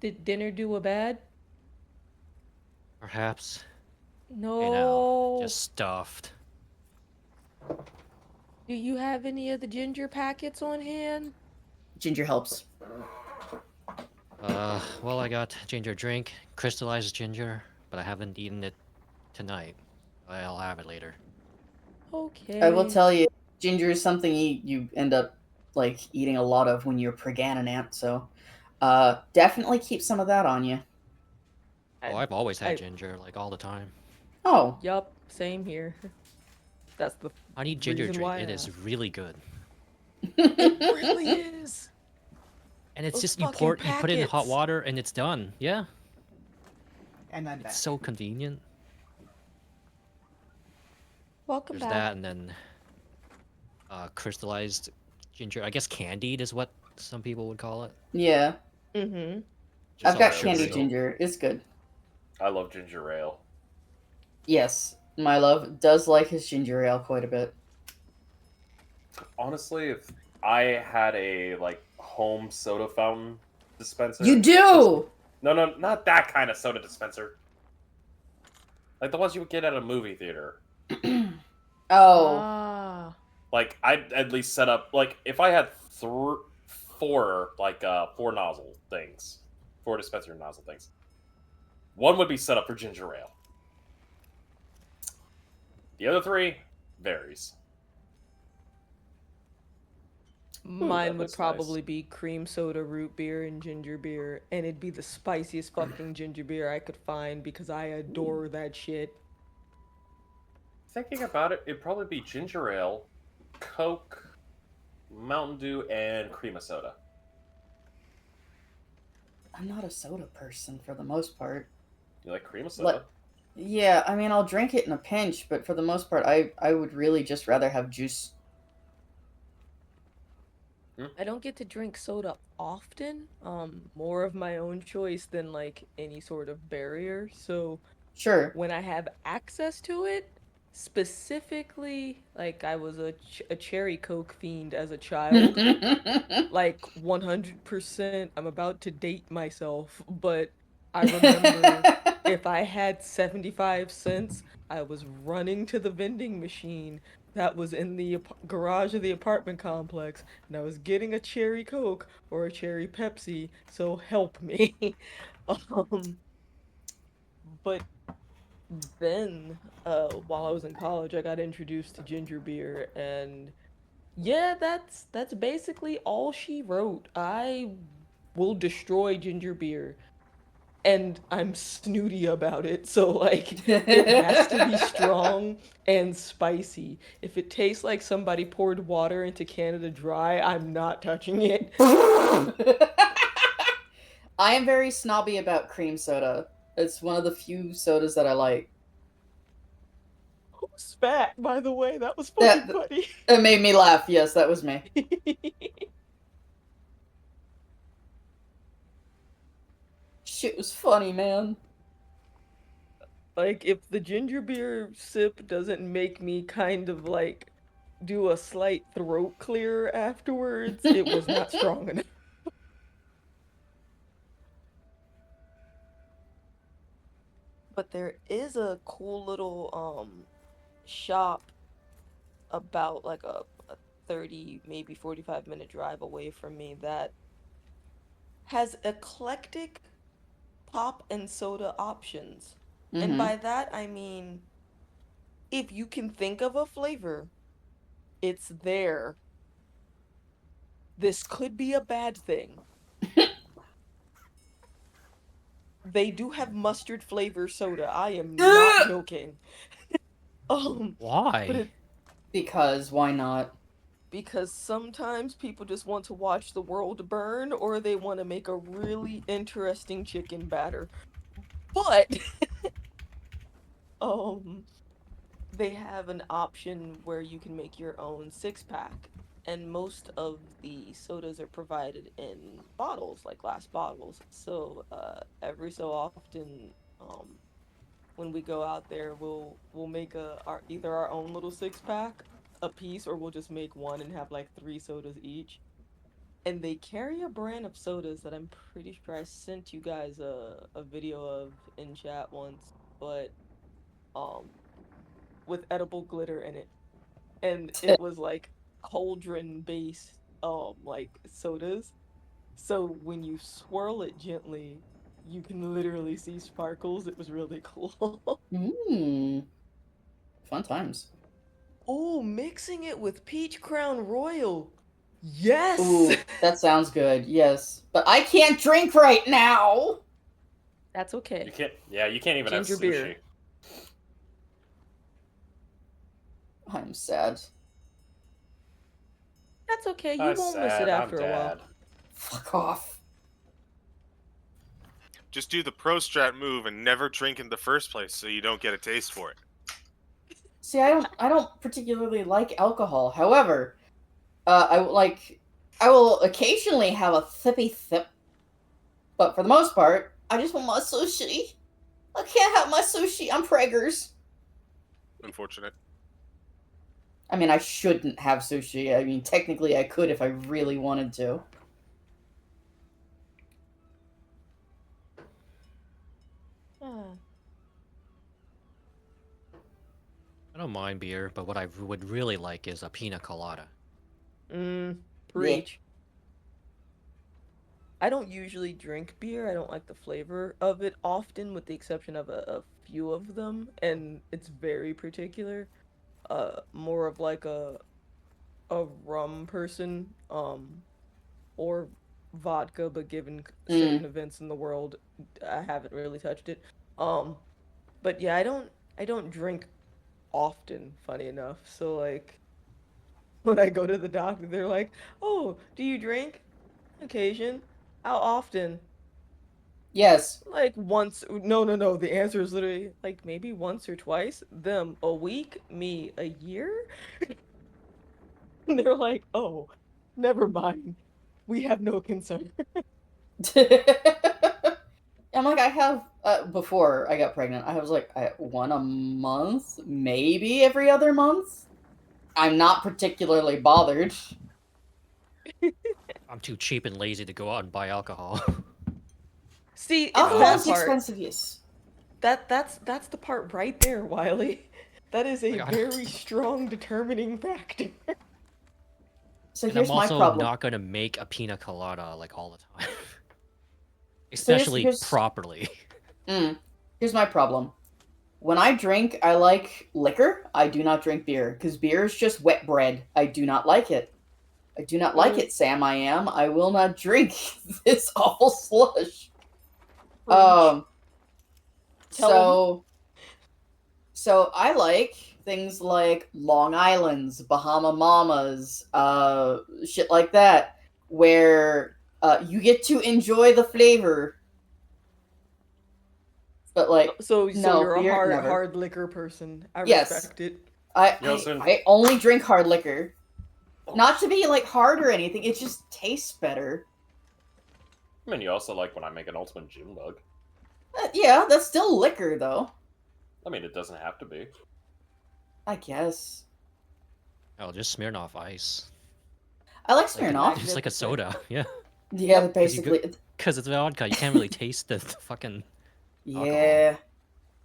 Did dinner do a bad? Perhaps. No. You know, just stuffed. Do you have any of the ginger packets on hand? Ginger helps. Well, I got ginger drink, crystallized ginger, but I haven't eaten it tonight. I'll have it later. Okay. I will tell you, ginger is something you end up eating a lot of when you're pregnant. So, definitely keep some of that on you. Oh, I've always had I- ginger, like all the time. Oh, Yup, same here. That's the I need ginger reason drink. why It I is asked. really good. It really is. And it's Those just you fucking put it in hot packets. water and it's done. Yeah. And I'm back. It's so convenient. Welcome There's back. that and then crystallized ginger. I guess candied is what some people would call it. yeah. Mm-hmm. Just I've got all candy sugary. ginger. It's good. I love ginger ale. Yes, my love does like his ginger ale quite a bit. Honestly, if I had a home soda fountain dispenser, You do. no, not that kind of soda dispenser. Like the ones you would get at a movie theater. Oh, Ah. Like I'd at least set up if I had four nozzle things, 4 dispenser nozzle things. One would be set up for ginger ale. The other 3 varies. Mine would looks nice. probably be cream soda, root beer, and ginger beer, and it'd be the spiciest fucking ginger beer I could find because I adore that shit. Thinking about it, it'd probably be ginger ale, Coke, Mountain Dew, and cream of soda. I'm not a soda person for the most part. You like cream of soda? Yeah, I mean, I'll drink it in a pinch, but for the most part, I would really just rather have juice. I don't get to drink soda often, more of my own choice than like any sort of barrier. So Sure. when I have access to it, specifically, like I was a cherry Coke fiend as a child, like 100%. I'm about to date myself, but I remember if I had 75 cents, I was running to the vending machine that was in the garage of the apartment complex, and I was getting a cherry Coke or a cherry Pepsi, so help me. um, but then, while I was in college, I got introduced to ginger beer, and yeah, that's basically all she wrote. I will destroy ginger beer, and I'm snooty about it. So like it has to be strong and spicy. If it tastes like somebody poured water into Canada Dry, I'm not touching it. I am very snobby about cream soda. It's one of the few sodas that I like. Who spat, by the way? That was fucking That funny. it made me laugh. Yes, that was me. Shit was funny, man. Like if the ginger beer sip doesn't make me kind of like do a slight throat clear afterwards, it was not strong enough. But there is a cool little shop about like a 30 maybe 45-minute drive away from me that has eclectic pop and soda options. And Mm-hmm. by that I mean if you can think of a flavor, it's there. This could be a bad thing. They do have mustard flavor soda. I am not joking. But Why? it Because why not? because sometimes people just want to watch the world burn or they want to make a really interesting chicken batter. But um they have an option where you can make your own six pack, and most of the sodas are provided in bottles, like glass bottles. So every so often, when we go out there, we'll make either our own little six pack a piece, or we'll just make one and have like three sodas each. And they carry a brand of sodas that I'm pretty sure I sent you guys a video of in chat once, but um with edible glitter in it, and it was like cauldron based like sodas. So when you swirl it gently, you can literally see sparkles. It was really cool. Mmm. Fun times. Oh, mixing it with Peach Crown Royal. Yes. Ooh, that sounds good. Yes, but I can't drink right now. That's You okay. can't. Yeah, you can't even have Ginger sushi. beer. I'm sad. That's okay. You I'm won't miss it sad. I'm after a while. dad. Fuck off. Just do the pro strat move and never drink in the first place, so you don't get a taste for it. See, I don't particularly like alcohol. However, I will occasionally have a thippy thip, but for the most part, I just want my sushi. I can't have my sushi. I'm preggers. Unfortunate. I mean, I shouldn't have sushi. I mean, technically, I could if I really wanted to. Ah. I don't mind beer, but what I would really like is a pina colada. Preach. I don't usually drink beer. I don't like the flavor of it often, with the exception of a few of them, and it's very particular. More of like a rum person, or vodka, but given certain Mm. events in the world, I haven't really touched it. Um, but yeah, I don't drink often, funny enough. So like when I go to the doctor, they're like, "Oh, do you drink? Occasion. How often?" Yes. Like once. No. The answer is literally like maybe once or twice. Them a week, me a year. And they're like, oh, never mind. We have no concern. I'm like, I have, before I got pregnant, I was like, one a month, maybe every other month. I'm not particularly bothered. I'm too cheap and lazy to go out and buy alcohol. See, it's Alcohol that is part. expensive, yes. That's the part right there, Wiley. That is a Like, I- very strong determining factor. So And here's I'm my also problem. not gonna make a pina colada like all the time. So Especially here's- properly. Here's my problem. When I drink, I like liquor. I do not drink beer, because beer is just wet bread. I do not like it. I do not like it, Sam. I will not drink this awful slush. Tell So I like things like Long Island's, Bahama Mamas, shit like that, where you get to enjoy the flavor. But like, So no, you're a beer, never. hard liquor person. I Yes. respect it. I only drink hard liquor. Not to be like hard or anything, it just tastes better. I mean, you also like when I make an ultimate June bug. Yeah, that's still liquor though. I mean, it doesn't have to be. I guess. Oh, just Smirnoff Ice. I like Like Smirnoff. It's like a soda, yeah. Yeah, you basically. Because it's vodka, you can't really taste the fucking. Yeah.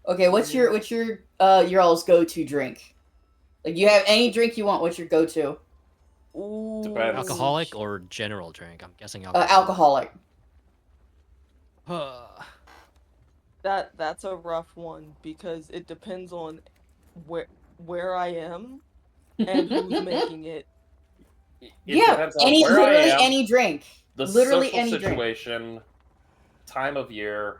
Okay, what's your all's go-to drink? Like, you have any drink you want, what's your go-to? Ooh. Depends. Alcoholic or general drink? I'm guessing Alcoholic. That's a rough one because it depends on where I am and who's making it. It Yeah, depends on where I literally am, any drink. the Literally social any drink. situation, time of year.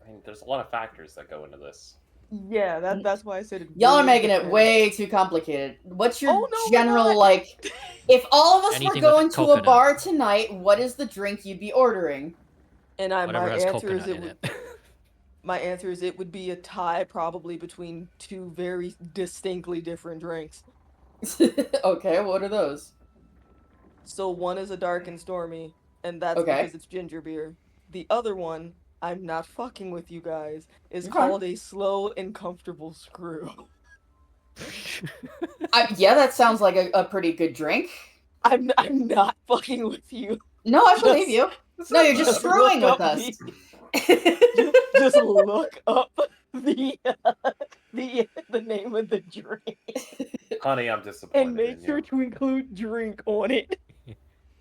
I mean, there's a lot of factors that go into this. Yeah, that's why I said it. Y'all are really making it depends. way too complicated. What's your Oh, no, we're general, not. like, if all of us Anything were with going to a coconut. bar tonight, what is the drink you'd be ordering? And Whatever my has answer is coconut in it. my answer is it would be a tie probably between two very distinctly different drinks. Okay, what are those? So one is a dark and stormy, and that's Okay. because it's ginger beer. The other one, I'm not fucking with you guys, is Okay. called a slow and comfortable screw. Yeah, that sounds like a pretty good drink. I'm not fucking with you. No, I believe you. No, you're just Just screwing look with up us. just look up the name of the drink Honey, I'm disappointed and make in sure you. to include drink on it.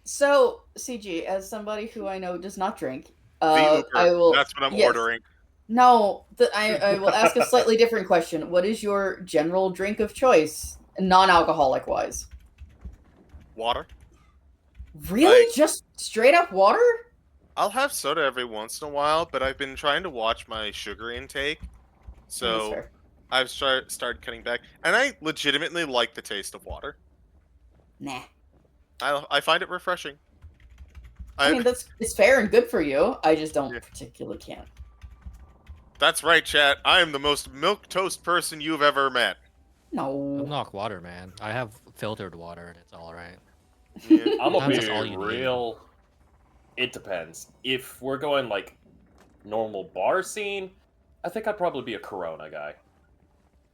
So, CG, as somebody who I know does not drink, The Uber. I will. That's what I'm yes. ordering. No, I will ask a slightly different question. What is your general drink of choice, non-alcoholic wise? Water. Really, Like- just straight up water? I'll have soda every once in a while, but I've been trying to watch my sugar intake. That's So fair. I've started cutting back. And I legitimately like the taste of water. Nah. I find it refreshing. I mean, it's fair and good for you. I just don't Yeah. particularly can't. That's right, chat. I am the most milquetoast person you've ever met. No. I'm not water, man. I have filtered water and it's alright. Yeah. I'm gonna Sometimes be that's all you need. real. It depends. If we're going like normal bar scene, I think I'd probably be a Corona guy.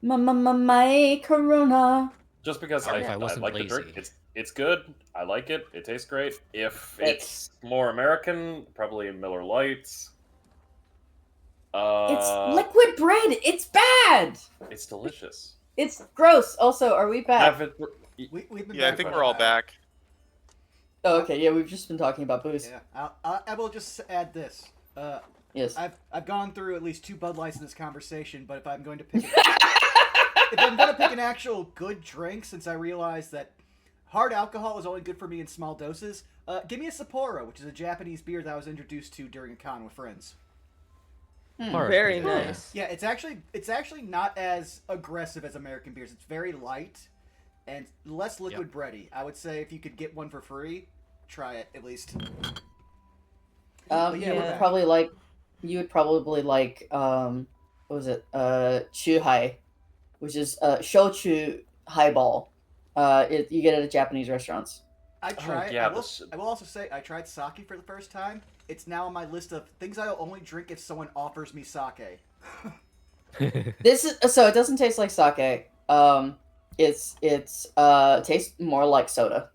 My Corona. Just because Or I if I wasn't like the lazy. drink. It's good. I like it. It tastes great. If Thanks. it's more American, probably a Miller Lights. It's liquid bread. It's bad. It's delicious. It's gross. Also, are we back? Have it, We've been Yeah, I back think for a we're all while. back. Oh, okay, yeah, we've just been talking about booze. Yeah, I will just add this. Yes. I've gone through at least 2 Bud Lights in this conversation, but if I'm going to pick if I'm going to pick an actual good drink, since I realize that hard alcohol is only good for me in small doses, give me a Sapporo, which is a Japanese beer that I was introduced to during a con with friends. Or- Very yeah. nice. Yeah, it's actually not as aggressive as American beers. It's very light and less liquid bready. I would say if you could get one for free, try it at least. But You we're would Yeah. back. probably like. You would probably like. What was it? Chuhai, which is shochu highball. You get it at Japanese restaurants. I tried. yeah, I will also say I tried sake for the first time. It's now on my list of things I'll only drink if someone offers me sake. This is so it doesn't taste like sake. It's tastes more like soda.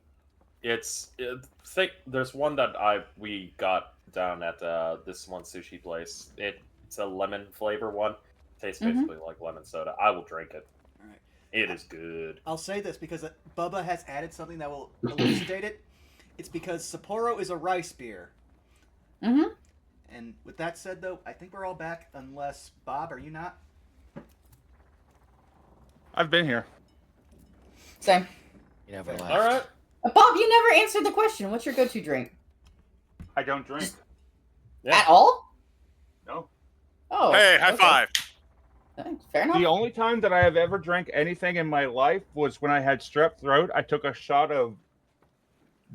There's one that we got down at this one sushi place. It's a lemon flavor one. Tastes Mhm. basically like lemon soda. I will drink it. All right. It is good. I'll say this because Bubba has added something that will elucidate it. It's because Sapporo is a rice beer. Mm-hmm. And with that said, though, I think we're all back, unless Bob, are you not? I've been here. Same. You never left. All right. Bob, you never answered the question. What's your go-to drink? I don't drink. Yeah. At all? No. Oh. Hey, high okay. five. Fair enough. The only time that I have ever drank anything in my life was when I had strep throat. I took a shot of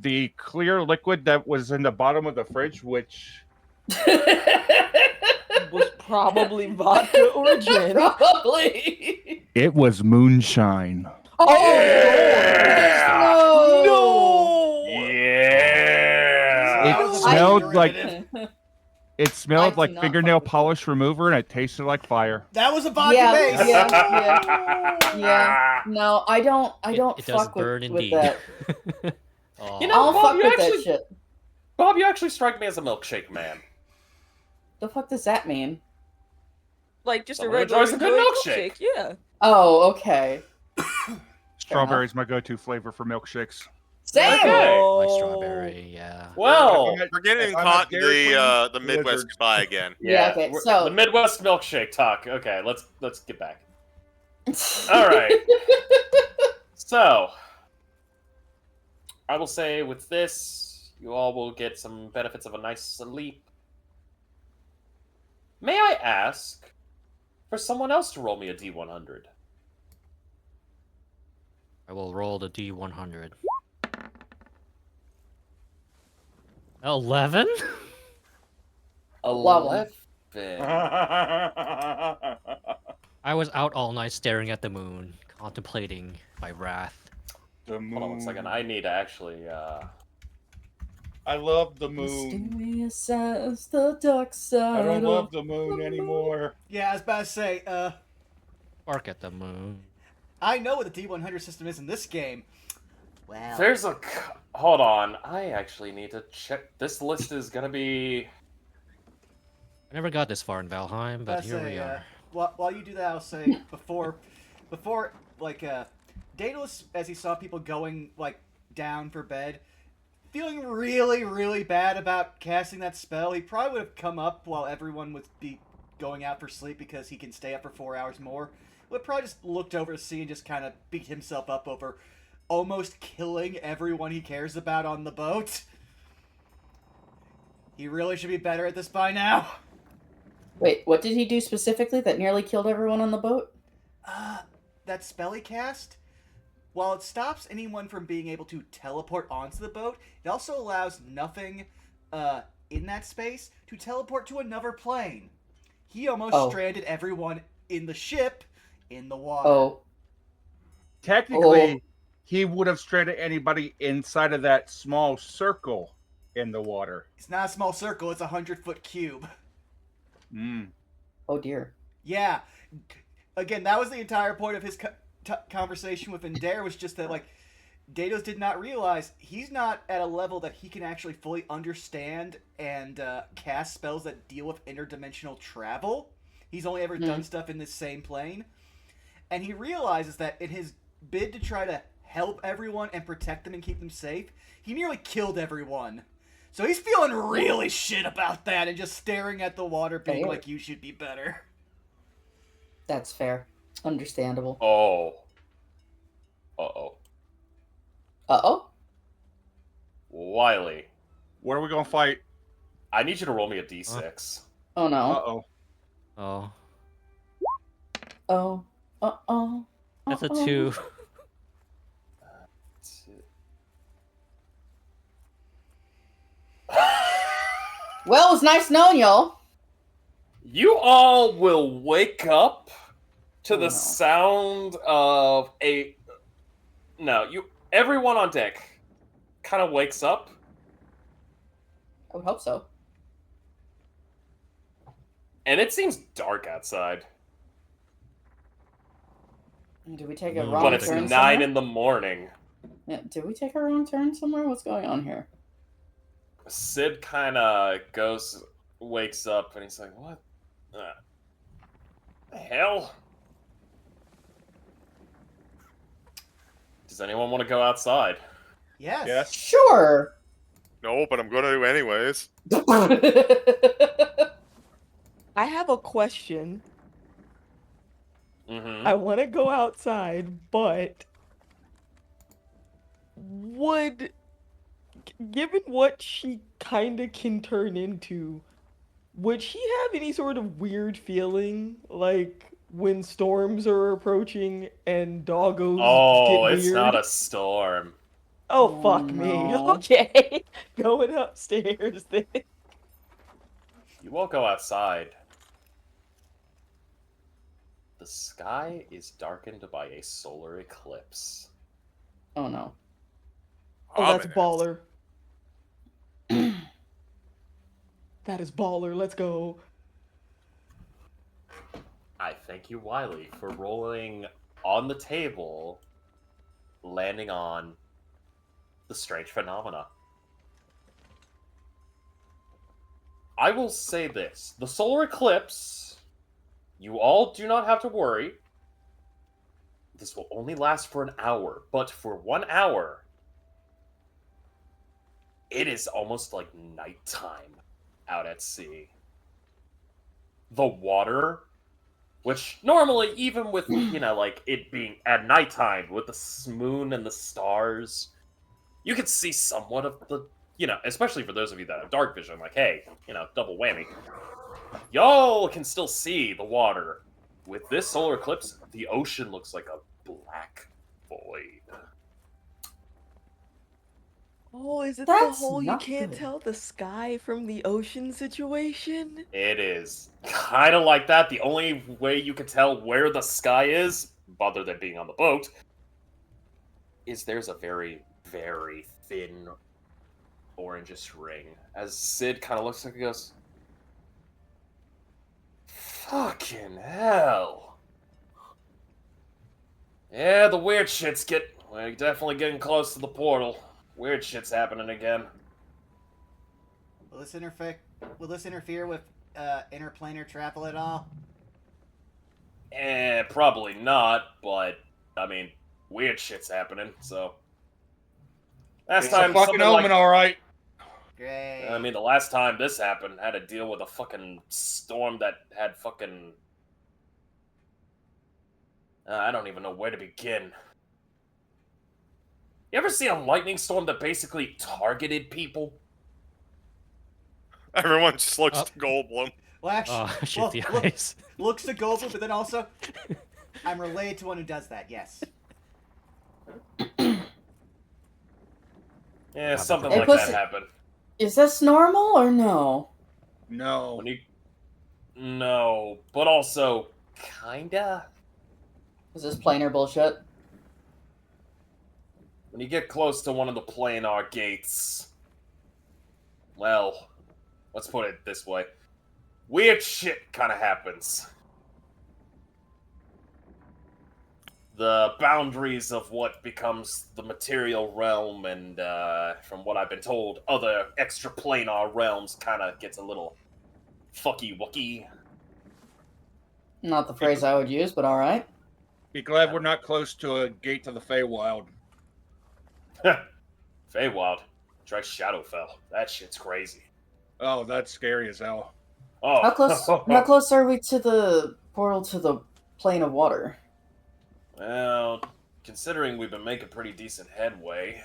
the clear liquid that was in the bottom of the fridge, which Was probably vodka or gin. Probably. it was moonshine. Oh, No. Yeah. That It was a smelled big like derivative. it smelled I do like not fingernail fuck with polish remover, and it tasted like fire. That was a vodka Yeah, base. Yeah. No, I don't. I don't It does fuck burn with indeed. that. Oh. You know, I'll Bob, fuck you with actually- that shit. Bob, you actually strike me as a milkshake man. The fuck does that mean? like just Someone a who regular enjoys a good enjoyed milkshake. Yeah. Oh, okay. Strawberry is my go-to flavor for milkshakes. Same. Okay. Like strawberry, yeah. Well, We're getting if I'm caught at in Dairy the Queen, Midwest Wizards. goodbye again. Yeah, okay, we're- so- the Midwest milkshake talk. Okay, let's get back. All right. So, I will say with this, you all will get some benefits of a nice sleep. May I ask for someone else to roll me a D100? I will roll the D100. 11? 11. I was out all night staring at the moon, contemplating my wrath. The Hold on one second. moon. I need to actually. I love the moon. Mysterious as the dark side. I don't of love the moon anymore. Yeah, I was about to say, Bark at the moon. I know what the D100 system is in this game. Wow. There's a. Hold on. I actually need to check. This list is gonna be. I never got this far in Valheim, but here we are. While you do that, I'll say before, like Daedalus, as he saw people going like down for bed, feeling really, really bad about casting that spell, he probably would have come up while everyone would be going out for sleep because he can stay up for 4 hours more. Would probably just looked over to see and just kind of beat himself up over almost killing everyone he cares about on the boat. He really should be better at this by now. Wait, what did he do specifically that nearly killed everyone on the boat? That spell he cast, while it stops anyone from being able to teleport onto the boat, it also allows nothing in that space to teleport to another plane. He almost stranded everyone in the ship in the water. Oh. Technically, he would have stranded anybody inside of that small circle in the water. It's not a small circle, it's a 100-foot cube. Mm. Oh dear. Yeah. Again, that was the entire point of his conversation with Indare, was just that, like, Daedalus did not realize he's not at a level that he can actually fully understand and cast spells that deal with interdimensional travel. He's only ever done stuff in this same plane. And he realizes that in his bid to try to help everyone and protect them and keep them safe, he nearly killed everyone. So he's feeling really shit about that and just staring at the water being Fair. like, you should be better. That's fair. Understandable. Oh. Uh-oh. Uh-oh? Wiley, What are we gonna fight? I need you to roll me a D6. Oh no. Uh-oh. Oh, Oh. Uh-oh. that's a Uh-oh. 2. Well, it was nice knowing y'all. You all will wake up to Oh, the no. sound of a. No, everyone on deck kind of wakes up. I would hope so. And it seems dark outside. Did we take a Moon wrong But it's turn 9 somewhere? in the morning. Yeah, did we take a wrong turn somewhere? What's going on here? Sid kind of wakes up, and he's like, what the hell? Does anyone want to go outside? Yes. Yes. Sure. No, but I'm gonna do anyways. I have a question. Mm-hmm. I want to go outside, but given what she kind of can turn into, would she have any sort of weird feeling, like when storms are approaching and doggos get Oh, weird? it's not a storm. Oh, Oh, fuck me. no. Okay. Going upstairs then. You won't go outside. The sky is darkened by a solar eclipse. Oh no. Oh, that's Ominous. baller. That is baller. Let's go. I thank you, Wiley, for rolling on the table, landing on the strange phenomena. I will say this. The solar eclipse, you all do not have to worry. This will only last for an hour, but for 1 hour, it is almost like nighttime out at sea. The water, which normally, even with, like it being at nighttime with the moon and the stars, you can see somewhat of the, especially for those of you that have dark vision, like, hey, double whammy. Y'all can still see the water. With this solar eclipse, the ocean looks like a black void. Oh, is it the That's whole you not can't good. tell the sky from the ocean situation? It is kind of like that. The only way you can tell where the sky is, other than being on the boat, is there's a very, very thin orangish ring. As Sid kind of looks like he goes, fucking hell. Yeah, the weird shit's we're definitely getting close to the portal. Weird shit's happening again. Will this interfere with interplanar travel at all? Probably not, but, I mean, weird shit's happening, so. Last It's a time fucking something omen, like, alright. Great. I mean, the last time this happened, had to deal with a fucking storm that had fucking. I don't even know where to begin. You ever see a lightning storm that basically targeted people? Everyone just looks Oh. to Goldblum. Well, actually, Oh, shit, the eyes. looks to Goldblum, but then also, I'm related to one who does that. Yes. Yeah, something Hey, like Pussy. that happened. Is this normal or no? No. No, but also, kinda. Is this planar bullshit? When you get close to one of the planar gates, well, let's put it this way. Weird shit kind of happens. The boundaries of what becomes the material realm and, from what I've been told, other extraplanar realms kind of gets a little fucky-wucky. Not the phrase I would use, but alright. Be glad we're not close to a gate to the Feywild. Feywild. Try Shadowfell. That shit's crazy. Oh, that's scary as hell. Oh. How close are we to the portal to the plane of water? Well, considering we've been making pretty decent headway,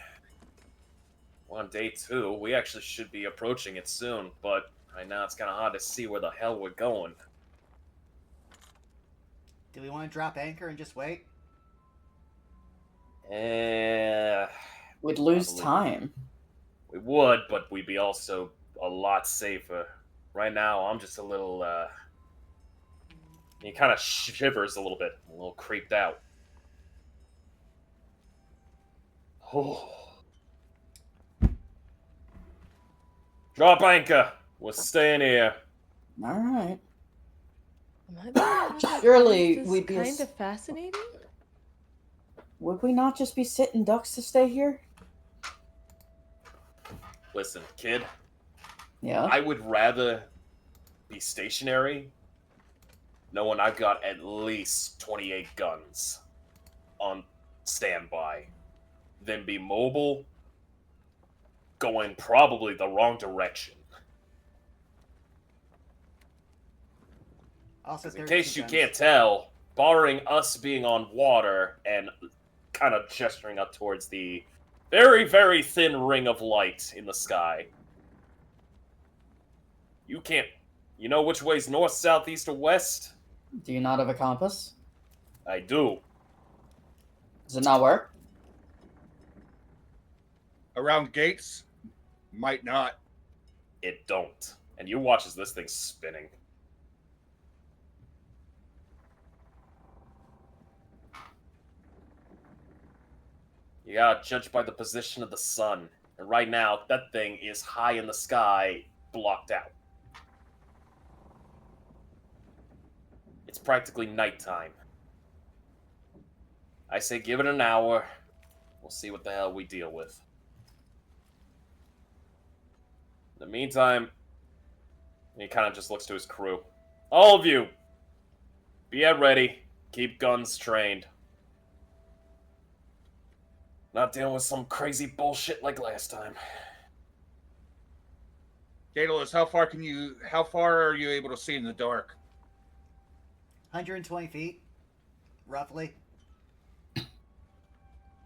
we're on day 2, we actually should be approaching it soon, but right now it's kind of hard to see where the hell we're going. Do we want to drop anchor and just wait? We'd lose Probably. time. We would, but we'd be also a lot safer. Right now, I'm just a little, he kind of shivers a little bit, a little creeped out. Oh. Drop anchor. We're staying here. All right. Am I the only one that Surely finds we'd this be kind of fascinating? Would we not just be sitting ducks to stay here? Listen, kid, Yeah. I would rather be stationary, knowing I've got at least 28 guns on standby, than be mobile, going probably the wrong direction. Also, In case you can't tell, barring us being on water and kind of gesturing up towards the very, very thin ring of light in the sky, you can't. You know which way's north, south, east, or west? Do you not have a compass? I do. Does it not work? Around gates? Might not. It don't. And you watch as this thing's spinning. You gotta judge by the position of the sun. And right now, that thing is high in the sky, blocked out. It's practically nighttime. I say give it an hour. We'll see what the hell we deal with. In the meantime, he kind of just looks to his crew. All of you, be at ready. Keep guns trained. Not dealing with some crazy bullshit like last time. Daedalus, how far are you able to see in the dark? 120 feet, roughly.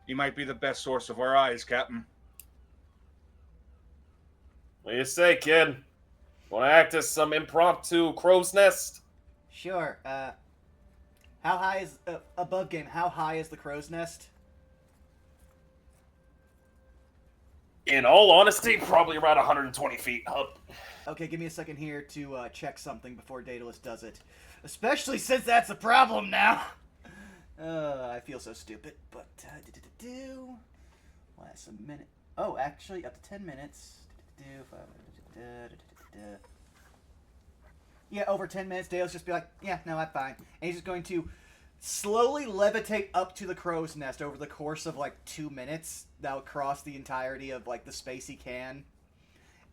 You might be the best source of our eyes, Captain. What do you say, kid? Want to act as some impromptu crow's nest? Sure. How high is above game? How high is the crow's nest? In all honesty, probably around 120 feet up. Okay, give me a second here to check something before Daedalus does it. Especially since that's a problem now. I feel so stupid, but last a minute. Oh, actually, up to 10 minutes. Yeah, over 10 minutes, Daedalus just be like, yeah, no, I'm fine. And he's just going to slowly levitate up to the crow's nest over the course of like 2 minutes. That'll cross the entirety of like the space he can.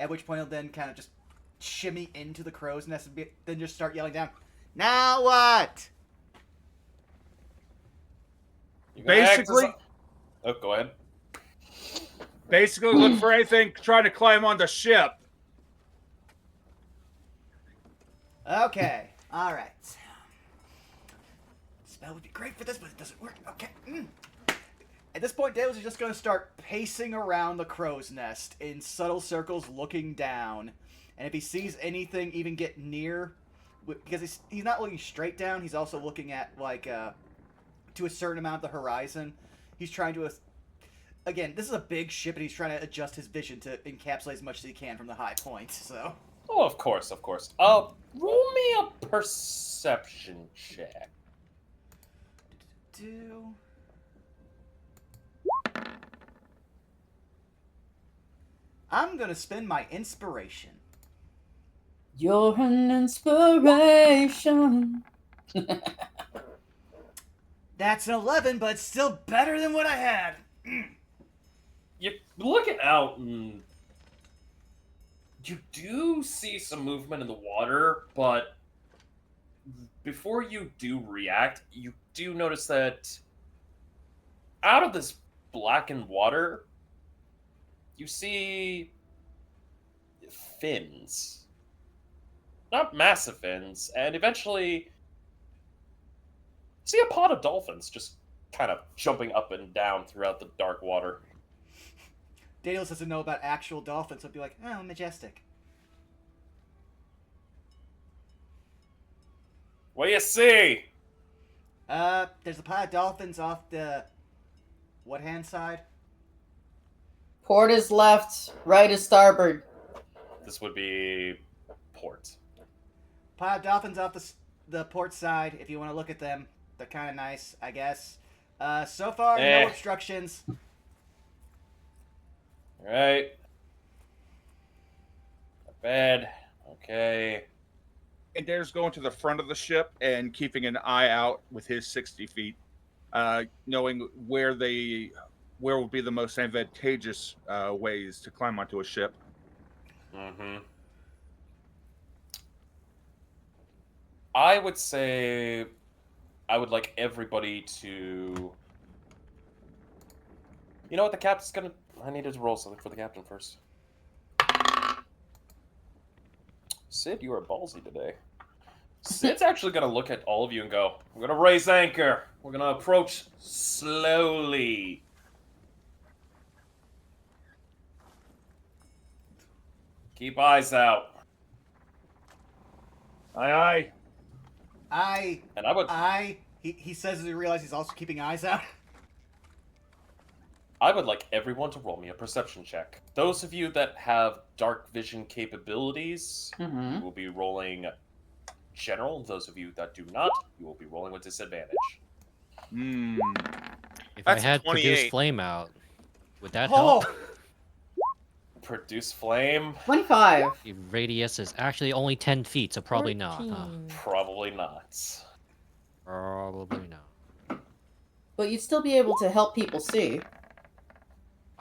At which point he'll then kind of just shimmy into the crow's nest and then just start yelling down, "Now what?" Basically, oh, go ahead. Basically, look for anything trying to climb on the ship. Okay, all right. Spell would be great for this, but it doesn't work. Okay. At this point, Daedalus is just going to start pacing around the crow's nest in subtle circles, looking down. And if he sees anything even get near, because he's not looking straight down, he's also looking at, like, to a certain amount of the horizon. He's trying to, again, this is a big ship, and he's trying to adjust his vision to encapsulate as much as he can from the high point, so. Oh, of course, of course. Roll me a perception check. I'm gonna spend my inspiration. You're an inspiration. That's an 11, but it's still better than what I had. You're looking out, and you do see some movement in the water, but before you do react, you do notice that out of this blackened water, you see fins. Not massive fins, and eventually see a pod of dolphins just kind of jumping up and down throughout the dark water. Daedalus doesn't know about actual dolphins, so he'll be like, oh, majestic. What do you see? There's a pod of dolphins off the... what hand side? Port is left, right is starboard. This would be port. Pile of dolphins off the port side. If you want to look at them, they're kind of nice, I guess. So far, no obstructions. All right. Not bad. Okay. Adair's going to the front of the ship and keeping an eye out with his 60 feet, knowing where will be the most advantageous ways to climb onto a ship. Mm-hmm. I would say I would like everybody to... You know what, the captain's gonna... I needed to roll something for the captain first. Sid, you are ballsy today. Sid's actually gonna look at all of you and go, we're gonna raise anchor. We're gonna approach slowly. Keep eyes out. Aye, aye. And I would... He says as he realizes he's also keeping eyes out. I would like everyone to roll me a perception check. Those of you that have dark vision capabilities, Mm-hmm. you will be rolling general. Those of you that do not, you will be rolling with disadvantage. If That's I had 28. produced flame out, would that help? Produce flame? 25. The radius is actually only 10 feet, so probably not. 14. Probably not. Probably not. But you'd still be able to help people see.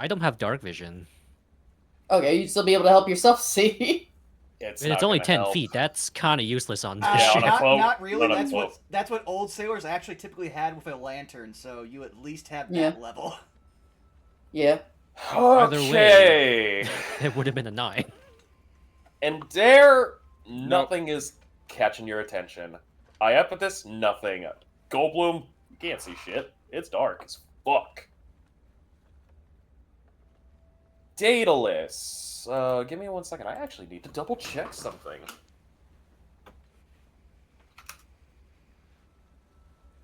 I don't have dark vision. Okay, you'd still be able to help yourself see. It's, And not it's only gonna 10 help. feet. That's kind of useless on this Yeah, ship. on a cloak. Not really. On a That's cloak. what old sailors actually typically had with a lantern. So you at least have that Yeah. level. Yeah. Either Okay. It would have been a 9. And there, nothing is catching your attention. I up at this, nothing. Goldblum, you can't see shit. It's dark as fuck. Daedalus, give me 1 second. I actually need to double check something.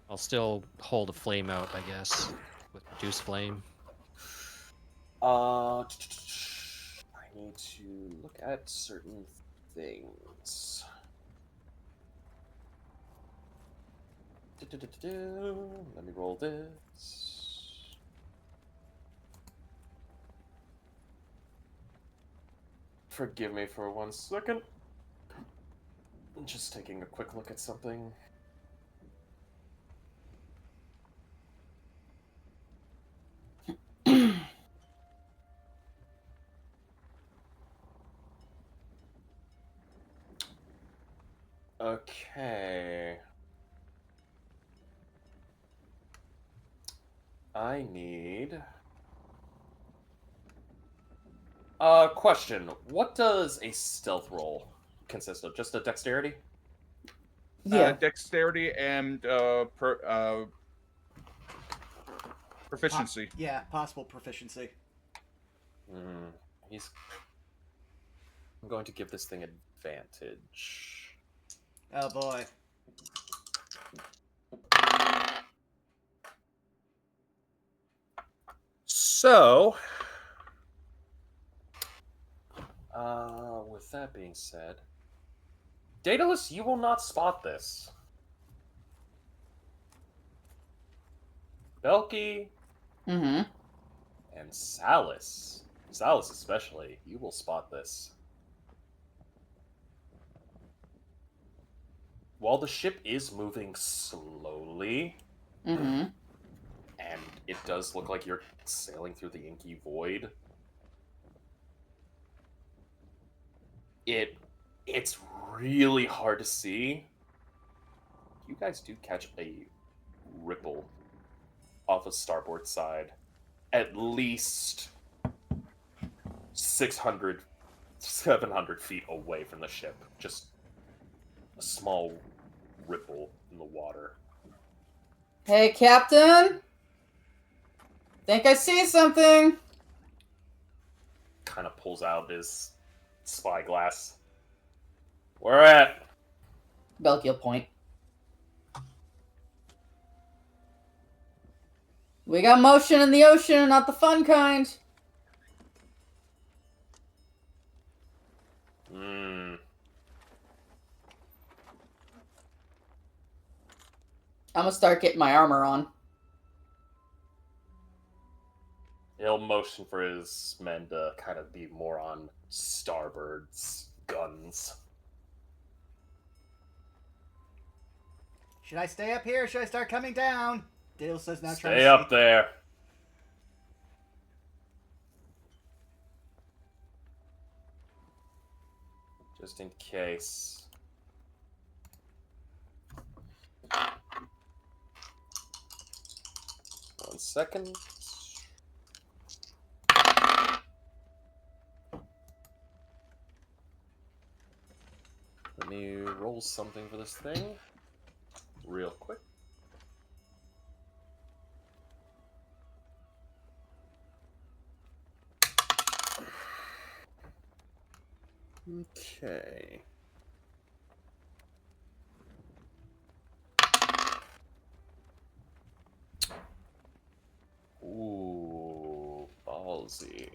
I'll still hold a flame out, I guess, with produce flame. I need to look at certain things. Let me roll this. Forgive me for 1 second. I'm just taking a quick look at something. Okay. I need... question. What does a stealth roll consist of? Just a dexterity? Yeah. Dexterity and proficiency. Yeah, possible proficiency. I'm going to give this thing advantage. Oh boy. So, with that being said, Daedalus, you will not spot this. Belky Mm-hmm. and Salus especially, you will spot this. While the ship is moving slowly, Mm-hmm. and it does look like you're sailing through the inky void, it's really hard to see. You guys do catch a ripple off the starboard side, at least 600, 700 feet away from the ship. Just a small ripple in the water. Hey, Captain. Think I see something. Kind of pulls out his spyglass. Where at? Belky will point. We got motion in the ocean, not the fun kind. Hmm. I'm gonna start getting my armor on. He'll motion for his men to kind of be more on starboard's guns. Should I stay up here or should I start coming down? Daedalus says now trying to Stay up there. Just in case. One second. Let me roll something for this thing. Real quick. Okay. Ooh, ballsy.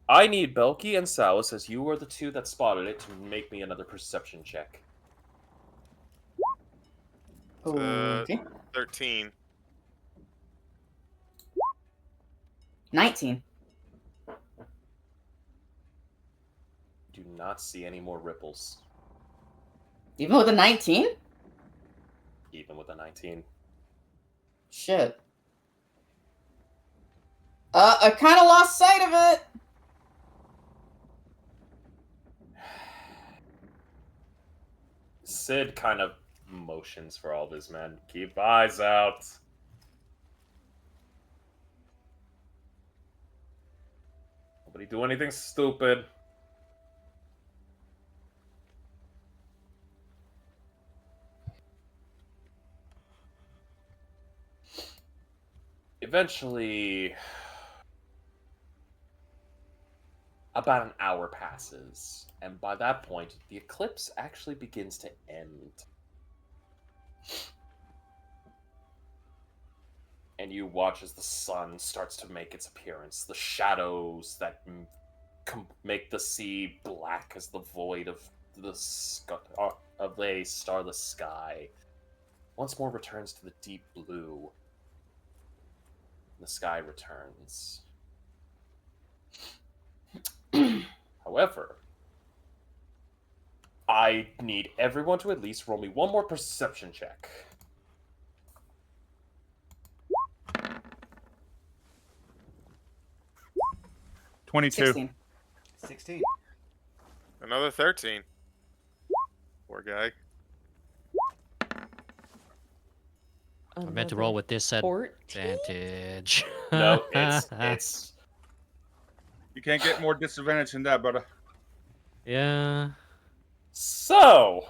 I need Belky and Salas, as you are the two that spotted it, to make me another perception check. Okay. 13. 19. Do not see any more ripples, Even with a 19? even with a 19. Shit. I kind of lost sight of it. Sid kind of motions for all of his men. Keep eyes out. Nobody do anything stupid. Eventually, about an hour passes, and by that point, the eclipse actually begins to end. And you watch as the sun starts to make its appearance. The shadows that make the sea black as the void of the of a starless sky once more returns to the deep blue. The sky returns. However, I need everyone to at least roll me one more perception check. 22. 16. 16. Another 13. Poor guy. I meant to roll with this Port. advantage. No, it's You can't get more disadvantage than that, brother. Yeah. so.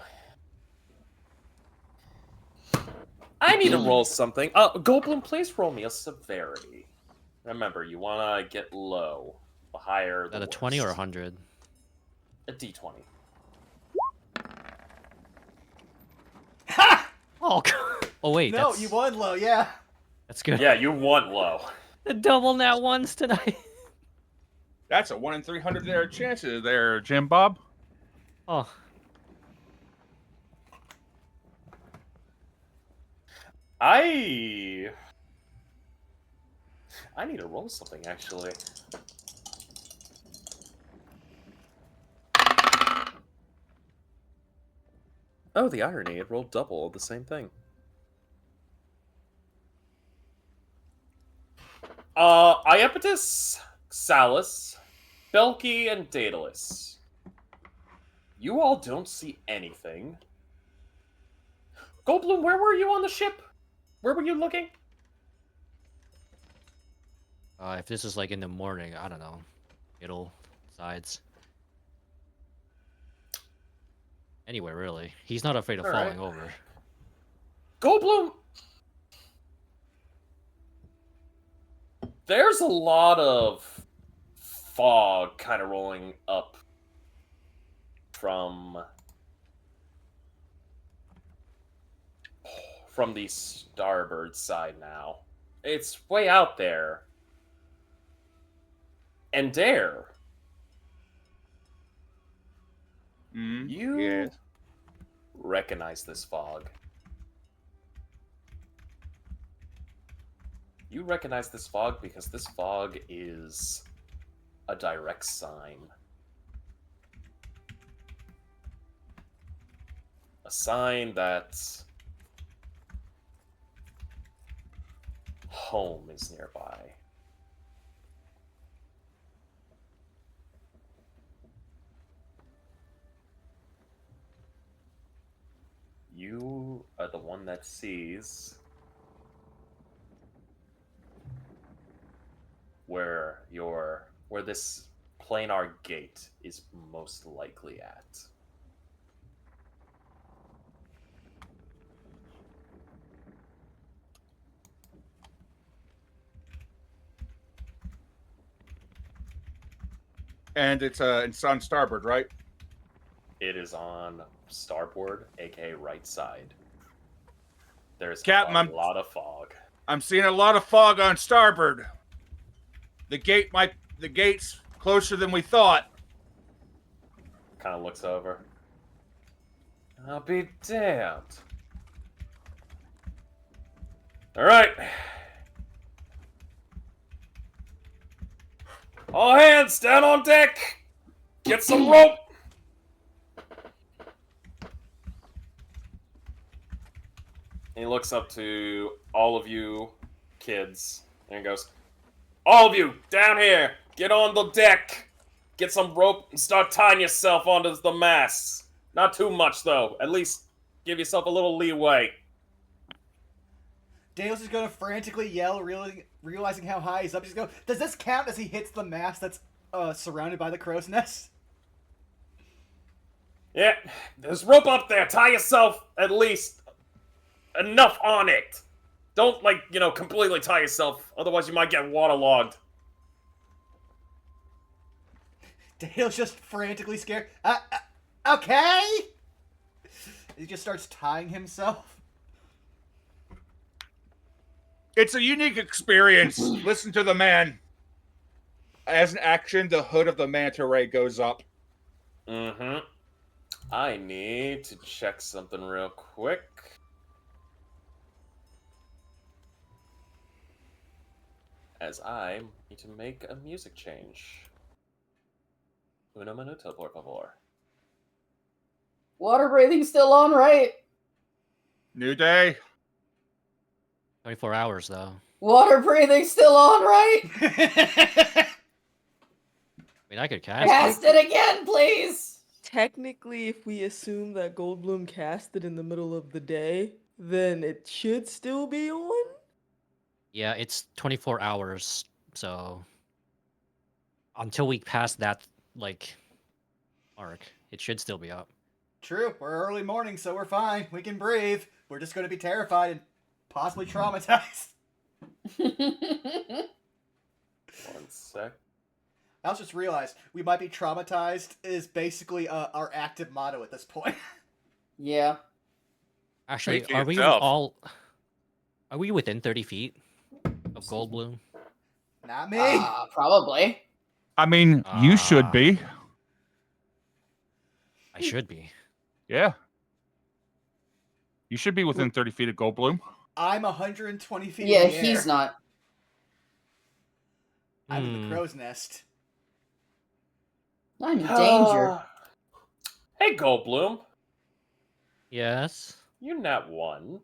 I need to roll something. Goblin, please roll me a severity. Remember, you want to get low. The higher, Is the that a worse. 20 or 100? A d20. Ha! Oh, oh wait. No, that's, you won low, yeah. That's good. Yeah, you want low. The double nat ones tonight. That's a 1 in 300 there chances there, Jim Bob. Oh. I need to roll something, actually. Oh, the irony. It rolled double of the same thing. Iapetus, Salus, Belky, and Daedalus. You all don't see anything. Goldblum, where were you on the ship? Where were you looking? If this is like in the morning, I don't know. Middle, sides. Anywhere, really. He's not afraid of All falling right. over. Goldblum! There's a lot of fog kind of rolling up from the starboard side now. It's way out there. And Dare, Mm, you yes. recognize this fog. You recognize this fog because this fog is a direct sign. A sign that home is nearby. You are the one that sees where this planar gate is most likely at. And it's on starboard, right? It is on starboard, aka right side. There's Captain, a lot of fog. I'm seeing a lot of fog on starboard. The gate's closer than we thought. Kind of looks over. I'll be damned. All right. All hands down on deck. Get some rope. He looks up to all of you kids and he goes, all of you down here, get on the deck. Get some rope and start tying yourself onto the masts. Not too much, though. At least give yourself a little leeway. Daedalus is going to frantically yell, realizing how high he's up. He's going, does this count as he hits the mast that's surrounded by the crow's nest? Yeah, there's rope up there. Tie yourself at least enough on it. Don't, completely tie yourself. Otherwise, you might get waterlogged. Daedalus just frantically scared. Okay? He just starts tying himself. It's a unique experience. Listen to the man. As an action, the hood of the manta ray goes up. Mm-hmm. I need to check something real quick. As I need to make a music change. Uno minuto, por favor. Water breathing still on, right? New day. 24 hours, though. Water breathing still on, right? I mean, I could cast Cast it again, please. Technically, if we assume that Goldblum cast it in the middle of the day, then it should still be on? Yeah, it's 24 hours, so until we pass that, arc, it should still be up. True, we're early morning, so we're fine. We can breathe. We're just going to be terrified and possibly traumatized. One sec. I also just realized we might be traumatized is basically our active motto at this point. Yeah. Actually, Speak for are we yourself. are we within 30 feet of Goldblum? Not me. Probably. I mean, you should be. I should be. Yeah. You should be within 30 feet of Goldblum. I'm 120 feet Yeah, in the air. he's not. I'm in the crow's nest. I'm in danger. Hey, Goldblum. Yes. You nat one.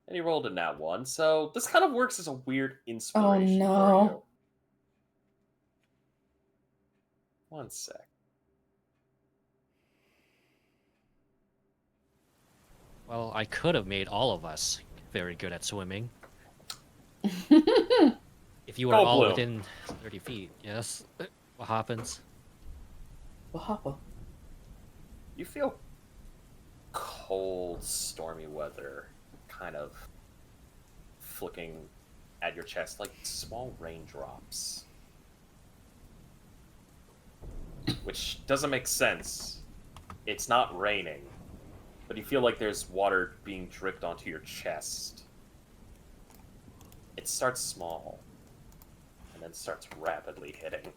And you rolled a nat 1, so this kind of works as a weird inspiration no. for you. One sec. Well, I could have made all of us very good at swimming. If you were all Goldblum. within 30 feet, yes. What happens? Wahapa. You feel cold, stormy weather kind of flicking at your chest like small raindrops. Which doesn't make sense. It's not raining, but you feel like there's water being dripped onto your chest. It starts small, and then starts rapidly hitting.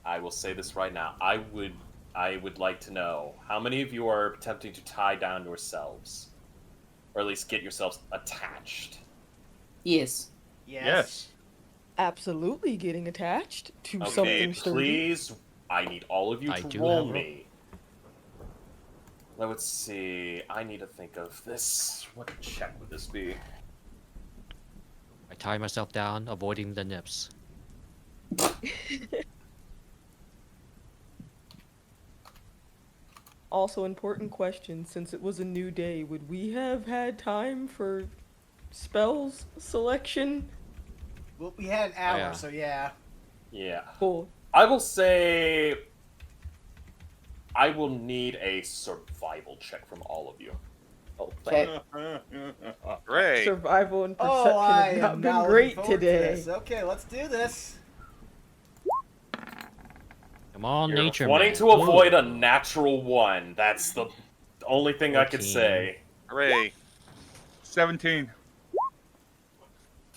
I will say this right now. I would like to know how many of you are attempting to tie down yourselves, or at least get yourselves attached. Yes. Yes. Absolutely getting attached to Okay, something sturdy. please. I need all of you I to do roll have me. Let's see. I need to think of this. What check would this be? I tie myself down, avoiding the nips. Also, important question, since it was a new day, would we have had time for spells selection? Well, we had an hour, yeah. so yeah. Yeah. Cool. I will say I will need a survival check from all of you. Oh, thank Okay. Hooray! Survival and perception Oh, I have am not now been great looking forward to today. this. Okay, let's do this. Come on, You're nature wanting man. to avoid a natural one. That's the only thing I could 14. say. Hooray! 17.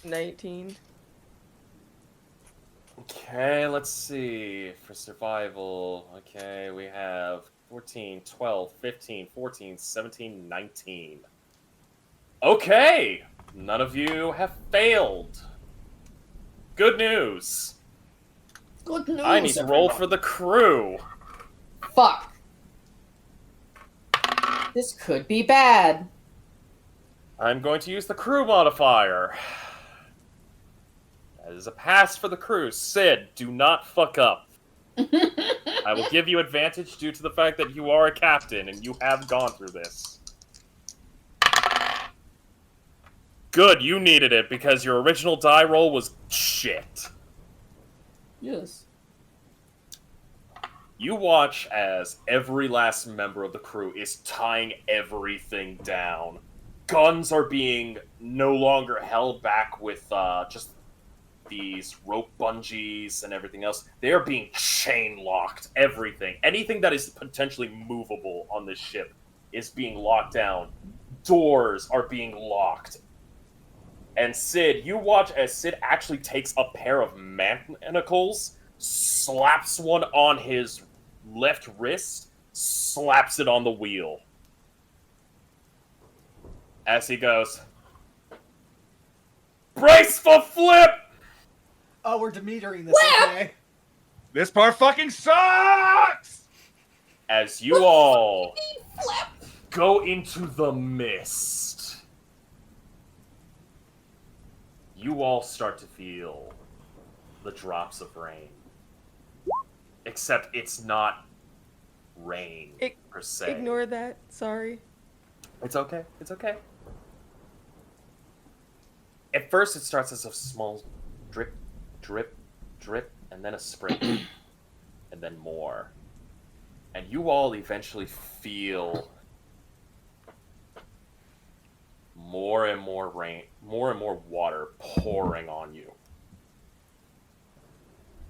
19. Okay, let's see. For survival, okay, we have 14, 12, 15, 14, 17, 19. Okay! None of you have failed. Good news. Good news. I need to roll for the crew. Fuck. This could be bad. I'm going to use the crew modifier. That is a pass for the crew. Sid, do not fuck up. I will give you advantage due to the fact that you are a captain and you have gone through this. Good, you needed it because your original die roll was shit. Yes. You watch as every last member of the crew is tying everything down. Guns are being no longer held back with just these rope bungees and everything else. They are being chain locked. Everything. Anything that is potentially movable on this ship is being locked down. Doors are being locked. And Sid, you watch as Sid actually takes a pair of manacles, slaps one on his left wrist, slaps it on the wheel. As he goes, brace for flip! Oh, we're demetering this, okay. This part fucking sucks! As you all go into the mist, you all start to feel the drops of rain. Except it's not rain, per se. Ignore that. Sorry. It's okay. It's okay. At first, it starts as a small drip, drip, drip, and then a sprinkle, and then more. And you all eventually feel more and more rain, more and more water pouring on you.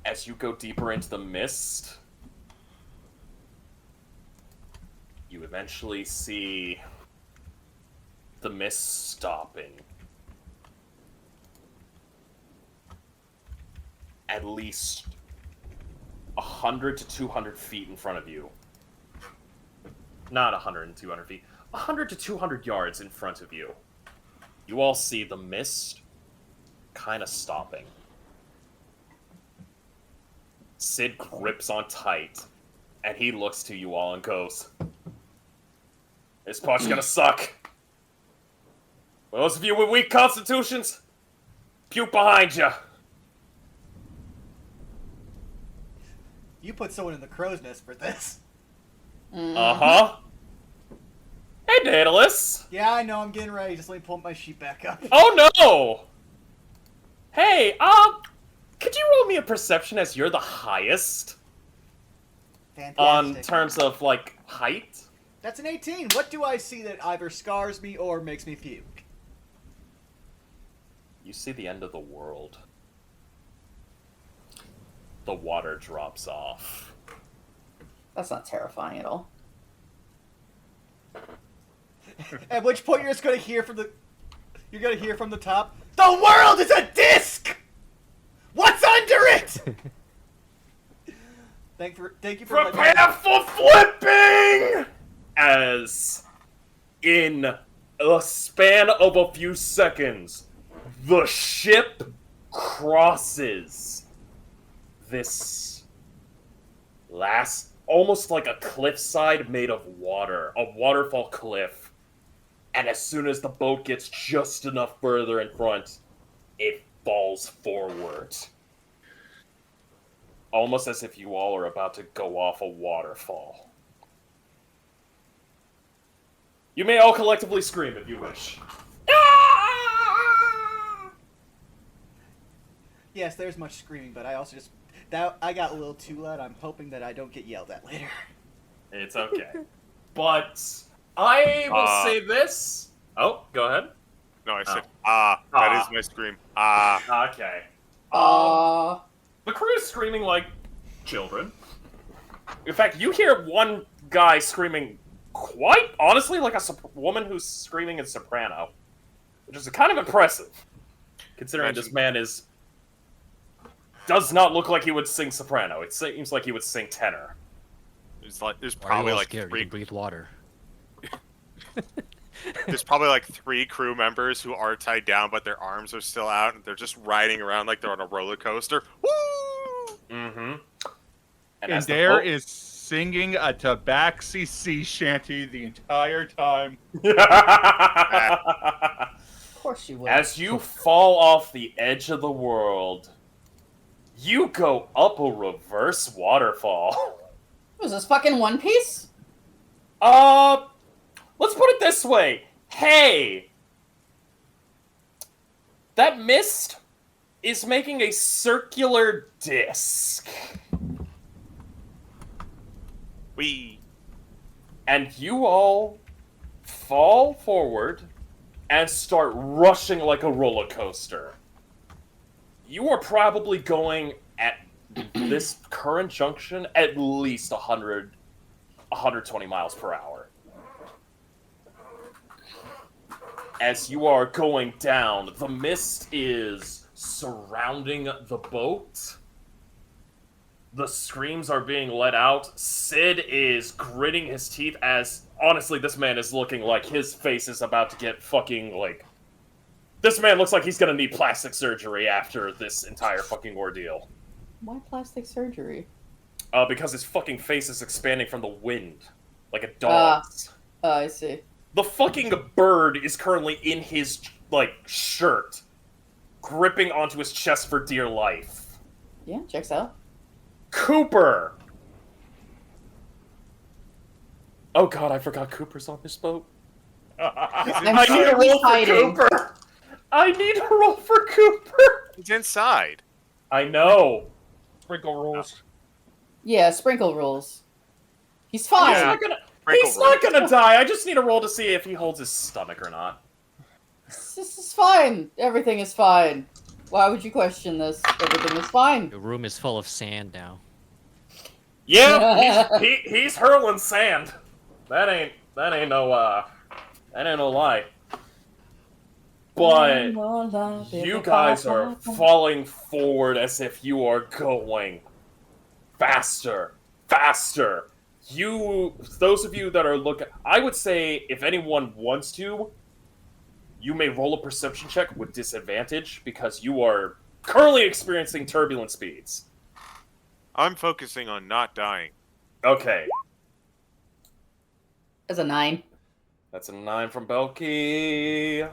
As you go deeper into the mist, you eventually see the mist stopping. At least 100 to 200 feet in front of you. Not 100 and 200 feet. 100 to 200 yards in front of you. You all see the mist kind of stopping. Sid grips on tight, and he looks to you all and goes, "This part's gonna suck. For those of you with weak constitutions, puke behind you." You put someone in the crow's nest for this. Uh-huh. Hey, Daedalus. Yeah, I know, I'm getting ready. Just let me pull my sheet back up. Oh, no! Hey, could you roll me a perception as you're the highest? Fantastic. On terms of, like, height? That's an 18. What do I see that either scars me or makes me puke? You see the end of the world. the water drops off. That's not terrifying at all. At which point you're just gonna hear from the top. The world is a disc. What's under it? Thank you for Prepare for flipping! As in a span of a few seconds, the ship crosses this almost like a cliffside made of water, a waterfall cliff. And as soon as the boat gets just enough further in front, it falls forward. Almost as if you all are about to go off a waterfall. You may all collectively scream if you wish. Yes, there's much screaming, but I also I got a little too loud. I'm hoping that I don't get yelled at later. It's okay. But I will say this. Oh, go ahead. No, I said, that is my scream. Okay. Aww. The crew is screaming like children. In fact, you hear one guy screaming quite honestly like a woman who's screaming in soprano, which is kind of impressive, considering this man does not look like he would sing soprano. It seems like he would sing tenor. There's probably like scared? You can breathe water. There's probably like 3 crew members who are tied down, but their arms are still out, and they're just riding around like they're on a roller coaster. Woo! Mm-hmm. And there is singing a tabaxi sea shanty the entire time. Of course you would. As you fall off the edge of the world, you go up a reverse waterfall. Was this fucking One Piece? Let's put it this way. Hey! That mist is making a circular disc. Wee. And you all fall forward and start rushing like a roller coaster. You are probably going at this current junction at least 120 miles per hour. As you are going down, the mist is surrounding the boat. The screams are being let out. Sid is gritting his teeth as, honestly, this man is looking like his face is about to get fucking, like... This man looks like he's gonna need plastic surgery after this entire fucking ordeal. Why plastic surgery? Because his fucking face is expanding from the wind. Like a dog's. I see. The fucking bird is currently in his, like, shirt. Gripping onto his chest for dear life. Yeah, checks out. Cooper! Oh god, I forgot Cooper's on this boat. I need a roll for Cooper! I need a roll for Cooper! He's inside. I know. Sprinkle rules. Yeah, sprinkle rules. He's fine. Yeah. He's not gonna die. I just need a roll to see if he holds his stomach or not. This is fine. Everything is fine. Why would you question this? Everything is fine. The room is full of sand now. Yeah, he's hurling sand. That ain't no lie. But you guys are falling forward as if you are going faster. Those of you that are looking, I would say if anyone wants to, you may roll a perception check with disadvantage because you are currently experiencing turbulent speeds. I'm focusing on not dying. Okay. That's a 9. That's a 9 from Belky.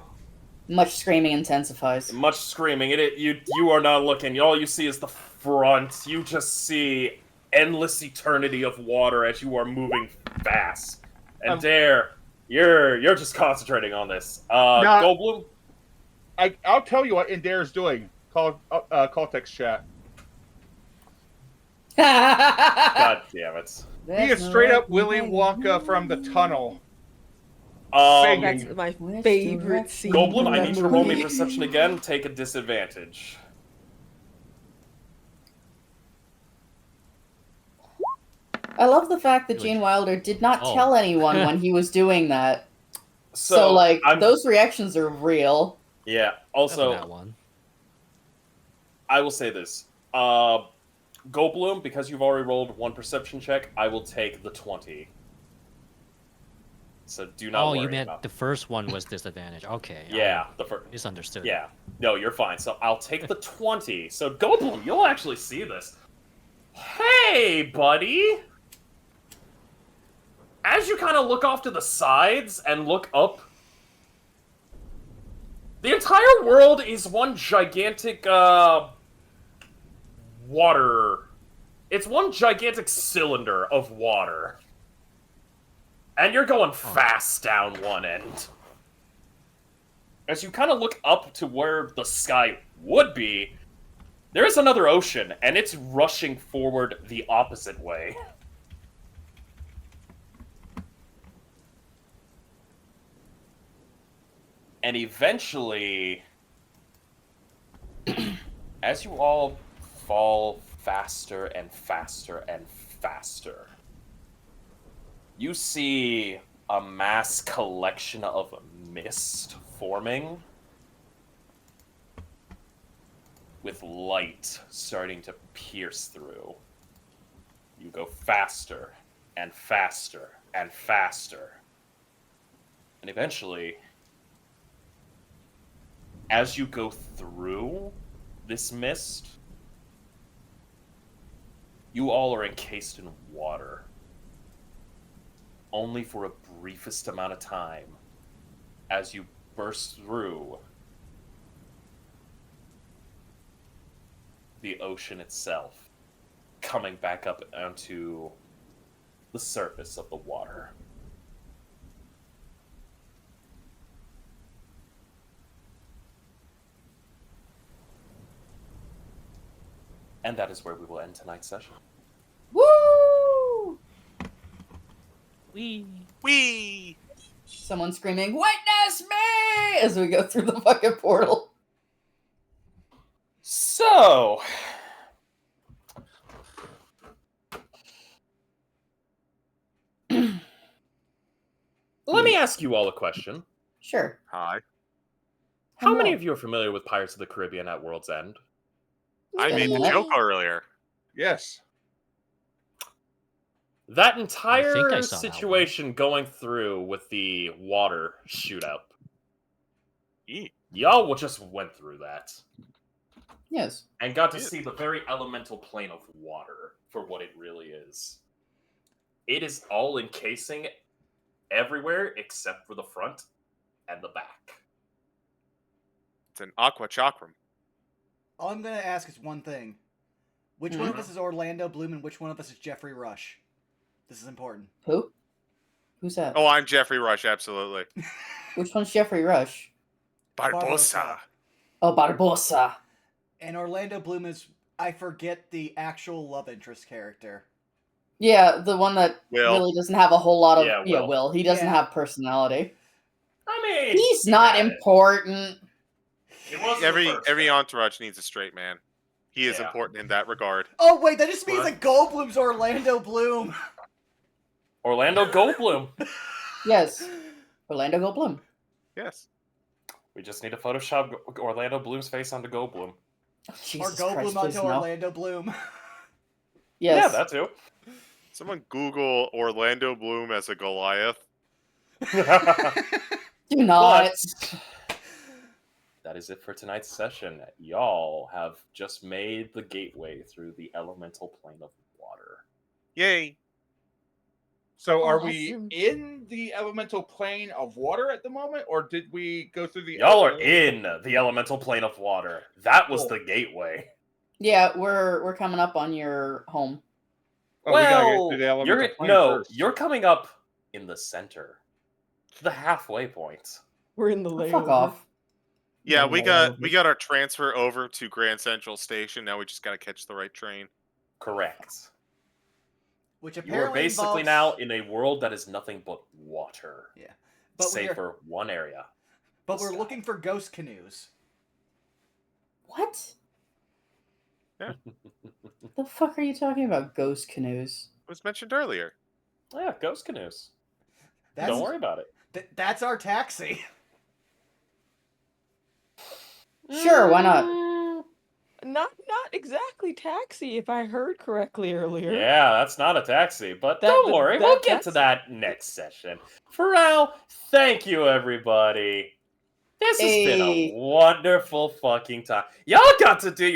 Much screaming intensifies. Much screaming. You are not looking. All you see is the front. You just see endless eternity of water as you are moving fast. And you're just concentrating on this. Goldblum? I'll tell you what Dare's doing. Call text chat. God damn it. He is straight up Willy Wonka from the tunnel. That's my favorite scene. Goldblum, I need you to roll me perception again. Take a disadvantage. I love the fact that Really? Gene Wilder did not Oh. tell anyone when he was doing that. So, So, like, I'm, those reactions are real. yeah. That's Also, that one. I will say this. Goldblum, because you've already rolled one perception check, I will take the 20. So do not Oh, worry you meant about the first one was disadvantage. Okay. Yeah, I the first. misunderstood. Yeah. No, you're fine. So I'll take the 20. So Goldblum, you'll actually see this. Hey, buddy! As you kind of look off to the sides and look up, the entire world is one gigantic, water. It's one gigantic cylinder of water. And you're going fast down one end. As you kind of look up to where the sky would be, there is another ocean, and it's rushing forward the opposite way. And eventually, as you all fall faster and faster and faster, you see a mass collection of mist forming, with light starting to pierce through. You go faster and faster and faster. And eventually, as you go through this mist, you all are encased in water. Only for a briefest amount of time as you burst through the ocean itself, coming back up onto the surface of the water. And that is where we will end tonight's session. Woo! Wee! Someone screaming, "Witness me!" as we go through the fucking portal. So, let me ask you all a question. Sure. Hi. How many of you are familiar with Pirates of the Caribbean at World's End? I Wait a made the minute. joke earlier. Yes. That I think I entire saw that one. situation going through with the water shootout. Eat. Y'all just went through that. Yes. And got to Yeah. see the very elemental plane of water for what it really is. It is all encasing everywhere except for the front and the back. It's an aqua chakram. All I'm gonna ask is one thing: which one of us is Orlando Bloom, and which one of us is Jeffrey Rush? This is important. Who? Who's that? Oh, I'm Jeffrey Rush, absolutely. Which one's Jeffrey Rush? Barbosa. Oh, Barbosa. And Orlando Bloom is, I forget the actual love interest character. Yeah, the one that Will. really doesn't have a whole lot of... Yeah, Will. He doesn't Yeah. have personality. I mean, He's not yeah, important. It wasn't the first Every guy. entourage needs a straight man. He is Yeah. important in that regard. Oh wait, that just means What? that Goldblum's Orlando Bloom. Orlando Goldblum. Yes. Orlando Goldblum. Yes. We just need to Photoshop Orlando Bloom's face onto Goldblum. Oh, Or Jesus Goldblum Christ, onto please no. Orlando Bloom. Yes. Yeah, that too. Someone Google Orlando Bloom as a Goliath. Do not. But that is it for tonight's session. Y'all have just made the gateway through the elemental plane of water. Yay. So are we Awesome. in the elemental plane of water at the moment, or did we go through the? Y'all are in the elemental plane of water. That was Cool. the gateway. Yeah, we're coming up on your home. Oh, we gotta get Well, through the elemental you're plane first. you're coming up in the center, the halfway point. We're in the Oh, layover. fuck off. Yeah, No, we no, got our transfer over to Grand Central Station. Now we just gotta catch the right train. Correct. Which You are apparently basically involves... now in a world that is nothing but water, Yeah. But save we're, for one area. but the we're sky. looking for ghost canoes. What? Yeah. The fuck are you talking about, ghost canoes? was mentioned earlier. Yeah, ghost canoes. That's, Don't worry about it. That's our taxi. Sure, why not? Not exactly taxi, if I heard correctly earlier. Yeah, that's not a taxi, but That- don't that- worry, that- we'll get to that's- that next session. For now, thank you, everybody. This has been a Hey. wonderful fucking time. Y'all got to do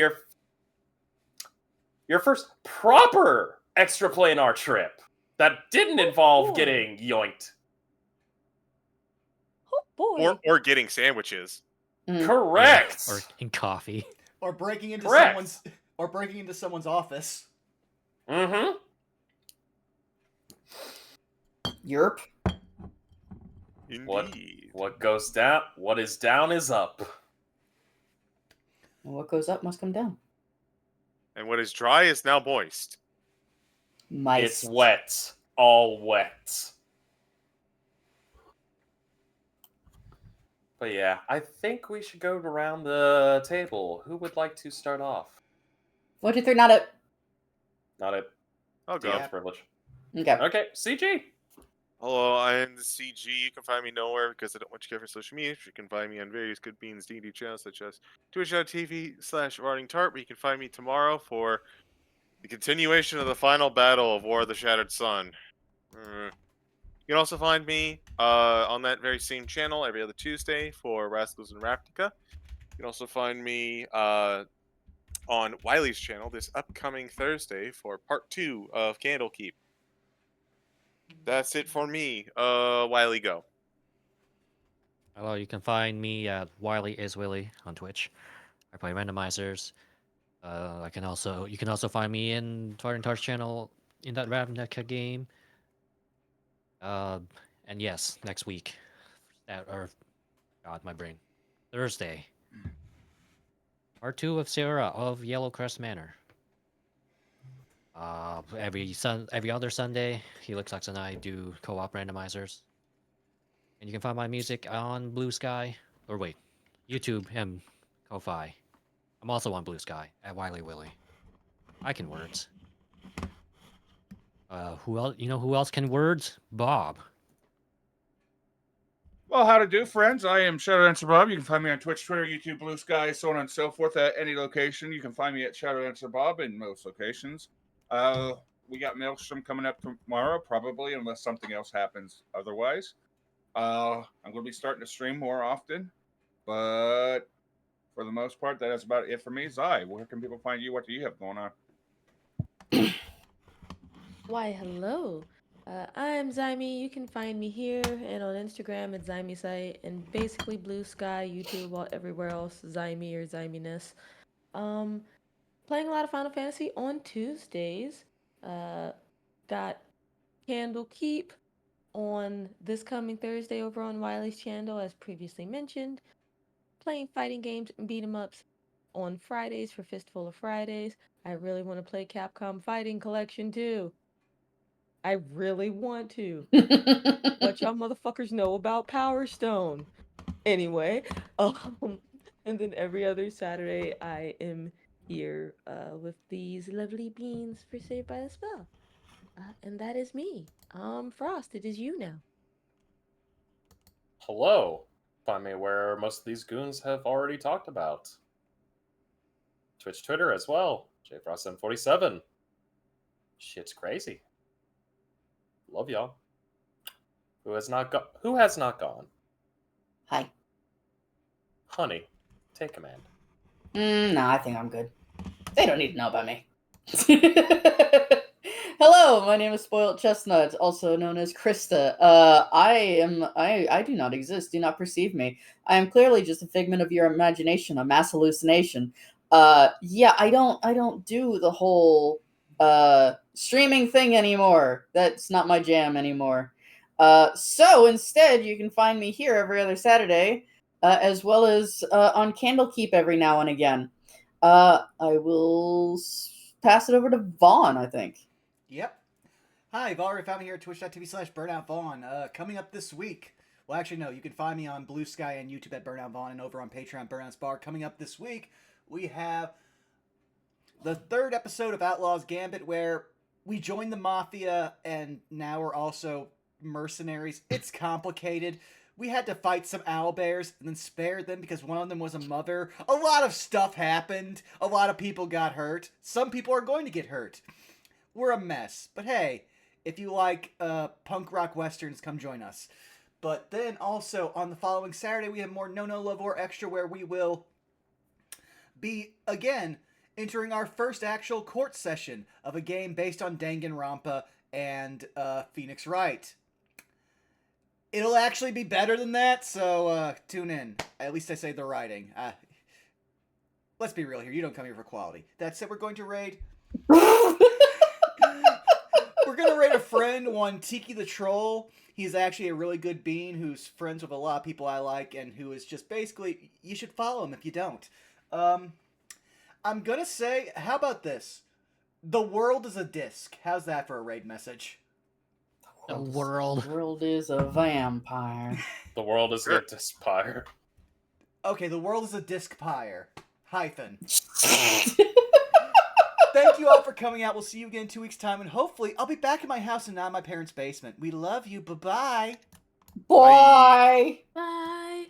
your first proper extra planar trip that didn't involve boy. getting yoinked. Oh boy. Or getting sandwiches. Mm. Correct. Or in coffee. Or breaking into Correct. someone's office. Mm-hmm. Yerp. Indeed. What goes down? What is down is up. And what goes up must come down. And what is dry is now moist. Mice. It's wet. All wet. But yeah, I think we should go around the table. Who would like to start off? 1, 2, 3, not it. Not it. I'll go. Dance privilege. Okay. Okay, CG. Hello, I am the CG. You can find me nowhere because I don't want you to care for social media. You can find me on various Good Beans D&D channels such as twitch.tv/RottingTart, where you can find me tomorrow for the continuation of the final battle of War of the Shattered Sun. You can also find me on that very same channel every other Tuesday for Rascals and Ravnica. You can also find me on Wiley's channel this upcoming Thursday for part 2 of Candlekeep. That's it for me. Wiley, go. Hello, you can find me at Wiley is Willy on Twitch. I play randomizers. You can also find me in Fire and Tar's channel in that Ravnica game. And yes, next week, my brain, Thursday, part 2 of Sarah of Yellowcrest Manor. Every other Sunday, Helix Lux and I do co-op randomizers. And you can find my music on Blue Sky, or wait, YouTube and Ko-Fi. I'm also on Blue Sky at Wiley Willy. I can words. Who else? You know who else can words? Bob. Well, how to do, friends? I am Shadow Dancer Bob. You can find me on Twitch, Twitter, YouTube, Blue Sky, so on and so forth at any location. You can find me at Shadow Dancer Bob in most locations. We got Maelstrom coming up tomorrow, probably, unless something else happens otherwise. I'm going to be starting to stream more often, but for the most part, that is about it for me. Zai, where can people find you? What do you have going on? Why, hello. I'm Zyme. You can find me here and on Instagram at ZymeSite and basically Blue Sky, YouTube, all everywhere else, Zyme or Zyminess. Playing a lot of Final Fantasy on Tuesdays. Got Candlekeep on this coming Thursday over on Wiley's channel, as previously mentioned. Playing fighting games and beat 'em ups on Fridays for Fistful of Fridays. I really want to play Capcom Fighting Collection too. I really want to. What y'all motherfuckers know about Power Stone? Anyway, and then every other Saturday I am here with these lovely beans for Saved by the Spell. And that is me. Frost, it is you now. Hello. Find me where most of these goons have already talked about. Twitch, Twitter as well. JFrost747. Shit's crazy. Love y'all. Who has not gone? Hi. Honey, take command. No, I think I'm good. They don't need to know about me. Hello, my name is Spoiled Chestnut, also known as Krista. I do not exist. Do not perceive me. I am clearly just a figment of your imagination, a mass hallucination. Yeah, I don't do the whole streaming thing anymore. That's not my jam anymore. So instead, you can find me here every other Saturday, as well as on Candlekeep every now and again. I will pass it over to Vaughn, I think. Yep. Hi, you've already found me here at twitch.tv/BurnoutVaughn. Coming up this week. Well, actually, no. You can find me on Blue Sky and YouTube at Burnout Vaughn and over on Patreon, Burnout's Bar. Coming up this week, we have the 3rd episode of Outlaws Gambit, where we joined the mafia, and now we're also mercenaries. It's complicated. We had to fight some owlbears and then spare them because one of them was a mother. A lot of stuff happened. A lot of people got hurt. Some people are going to get hurt. We're a mess. But hey, if you like punk rock westerns, come join us. But then also on the following Saturday, we have more No Love or Extra, where we will be, again, entering our first actual court session of a game based on Danganronpa and Phoenix Wright. It'll actually be better than that, so tune in. At least I say the writing. Let's be real here. You don't come here for quality. That said, we're going to raid... we're going to raid a friend, one Tiki the Troll. He's actually a really good bean who's friends with a lot of people I like and who is just basically... You should follow him if you don't. I'm going to say, how about this? The world is a disc. How's that for a raid message? The world. The world is a vampire. The world is a dispire. Okay, the world is a disc-pyre. Hyphen. Thank you all for coming out. We'll see you again in 2 weeks' time, and hopefully I'll be back in my house and not in my parents' basement. We love you. Bye-bye. Bye. Bye.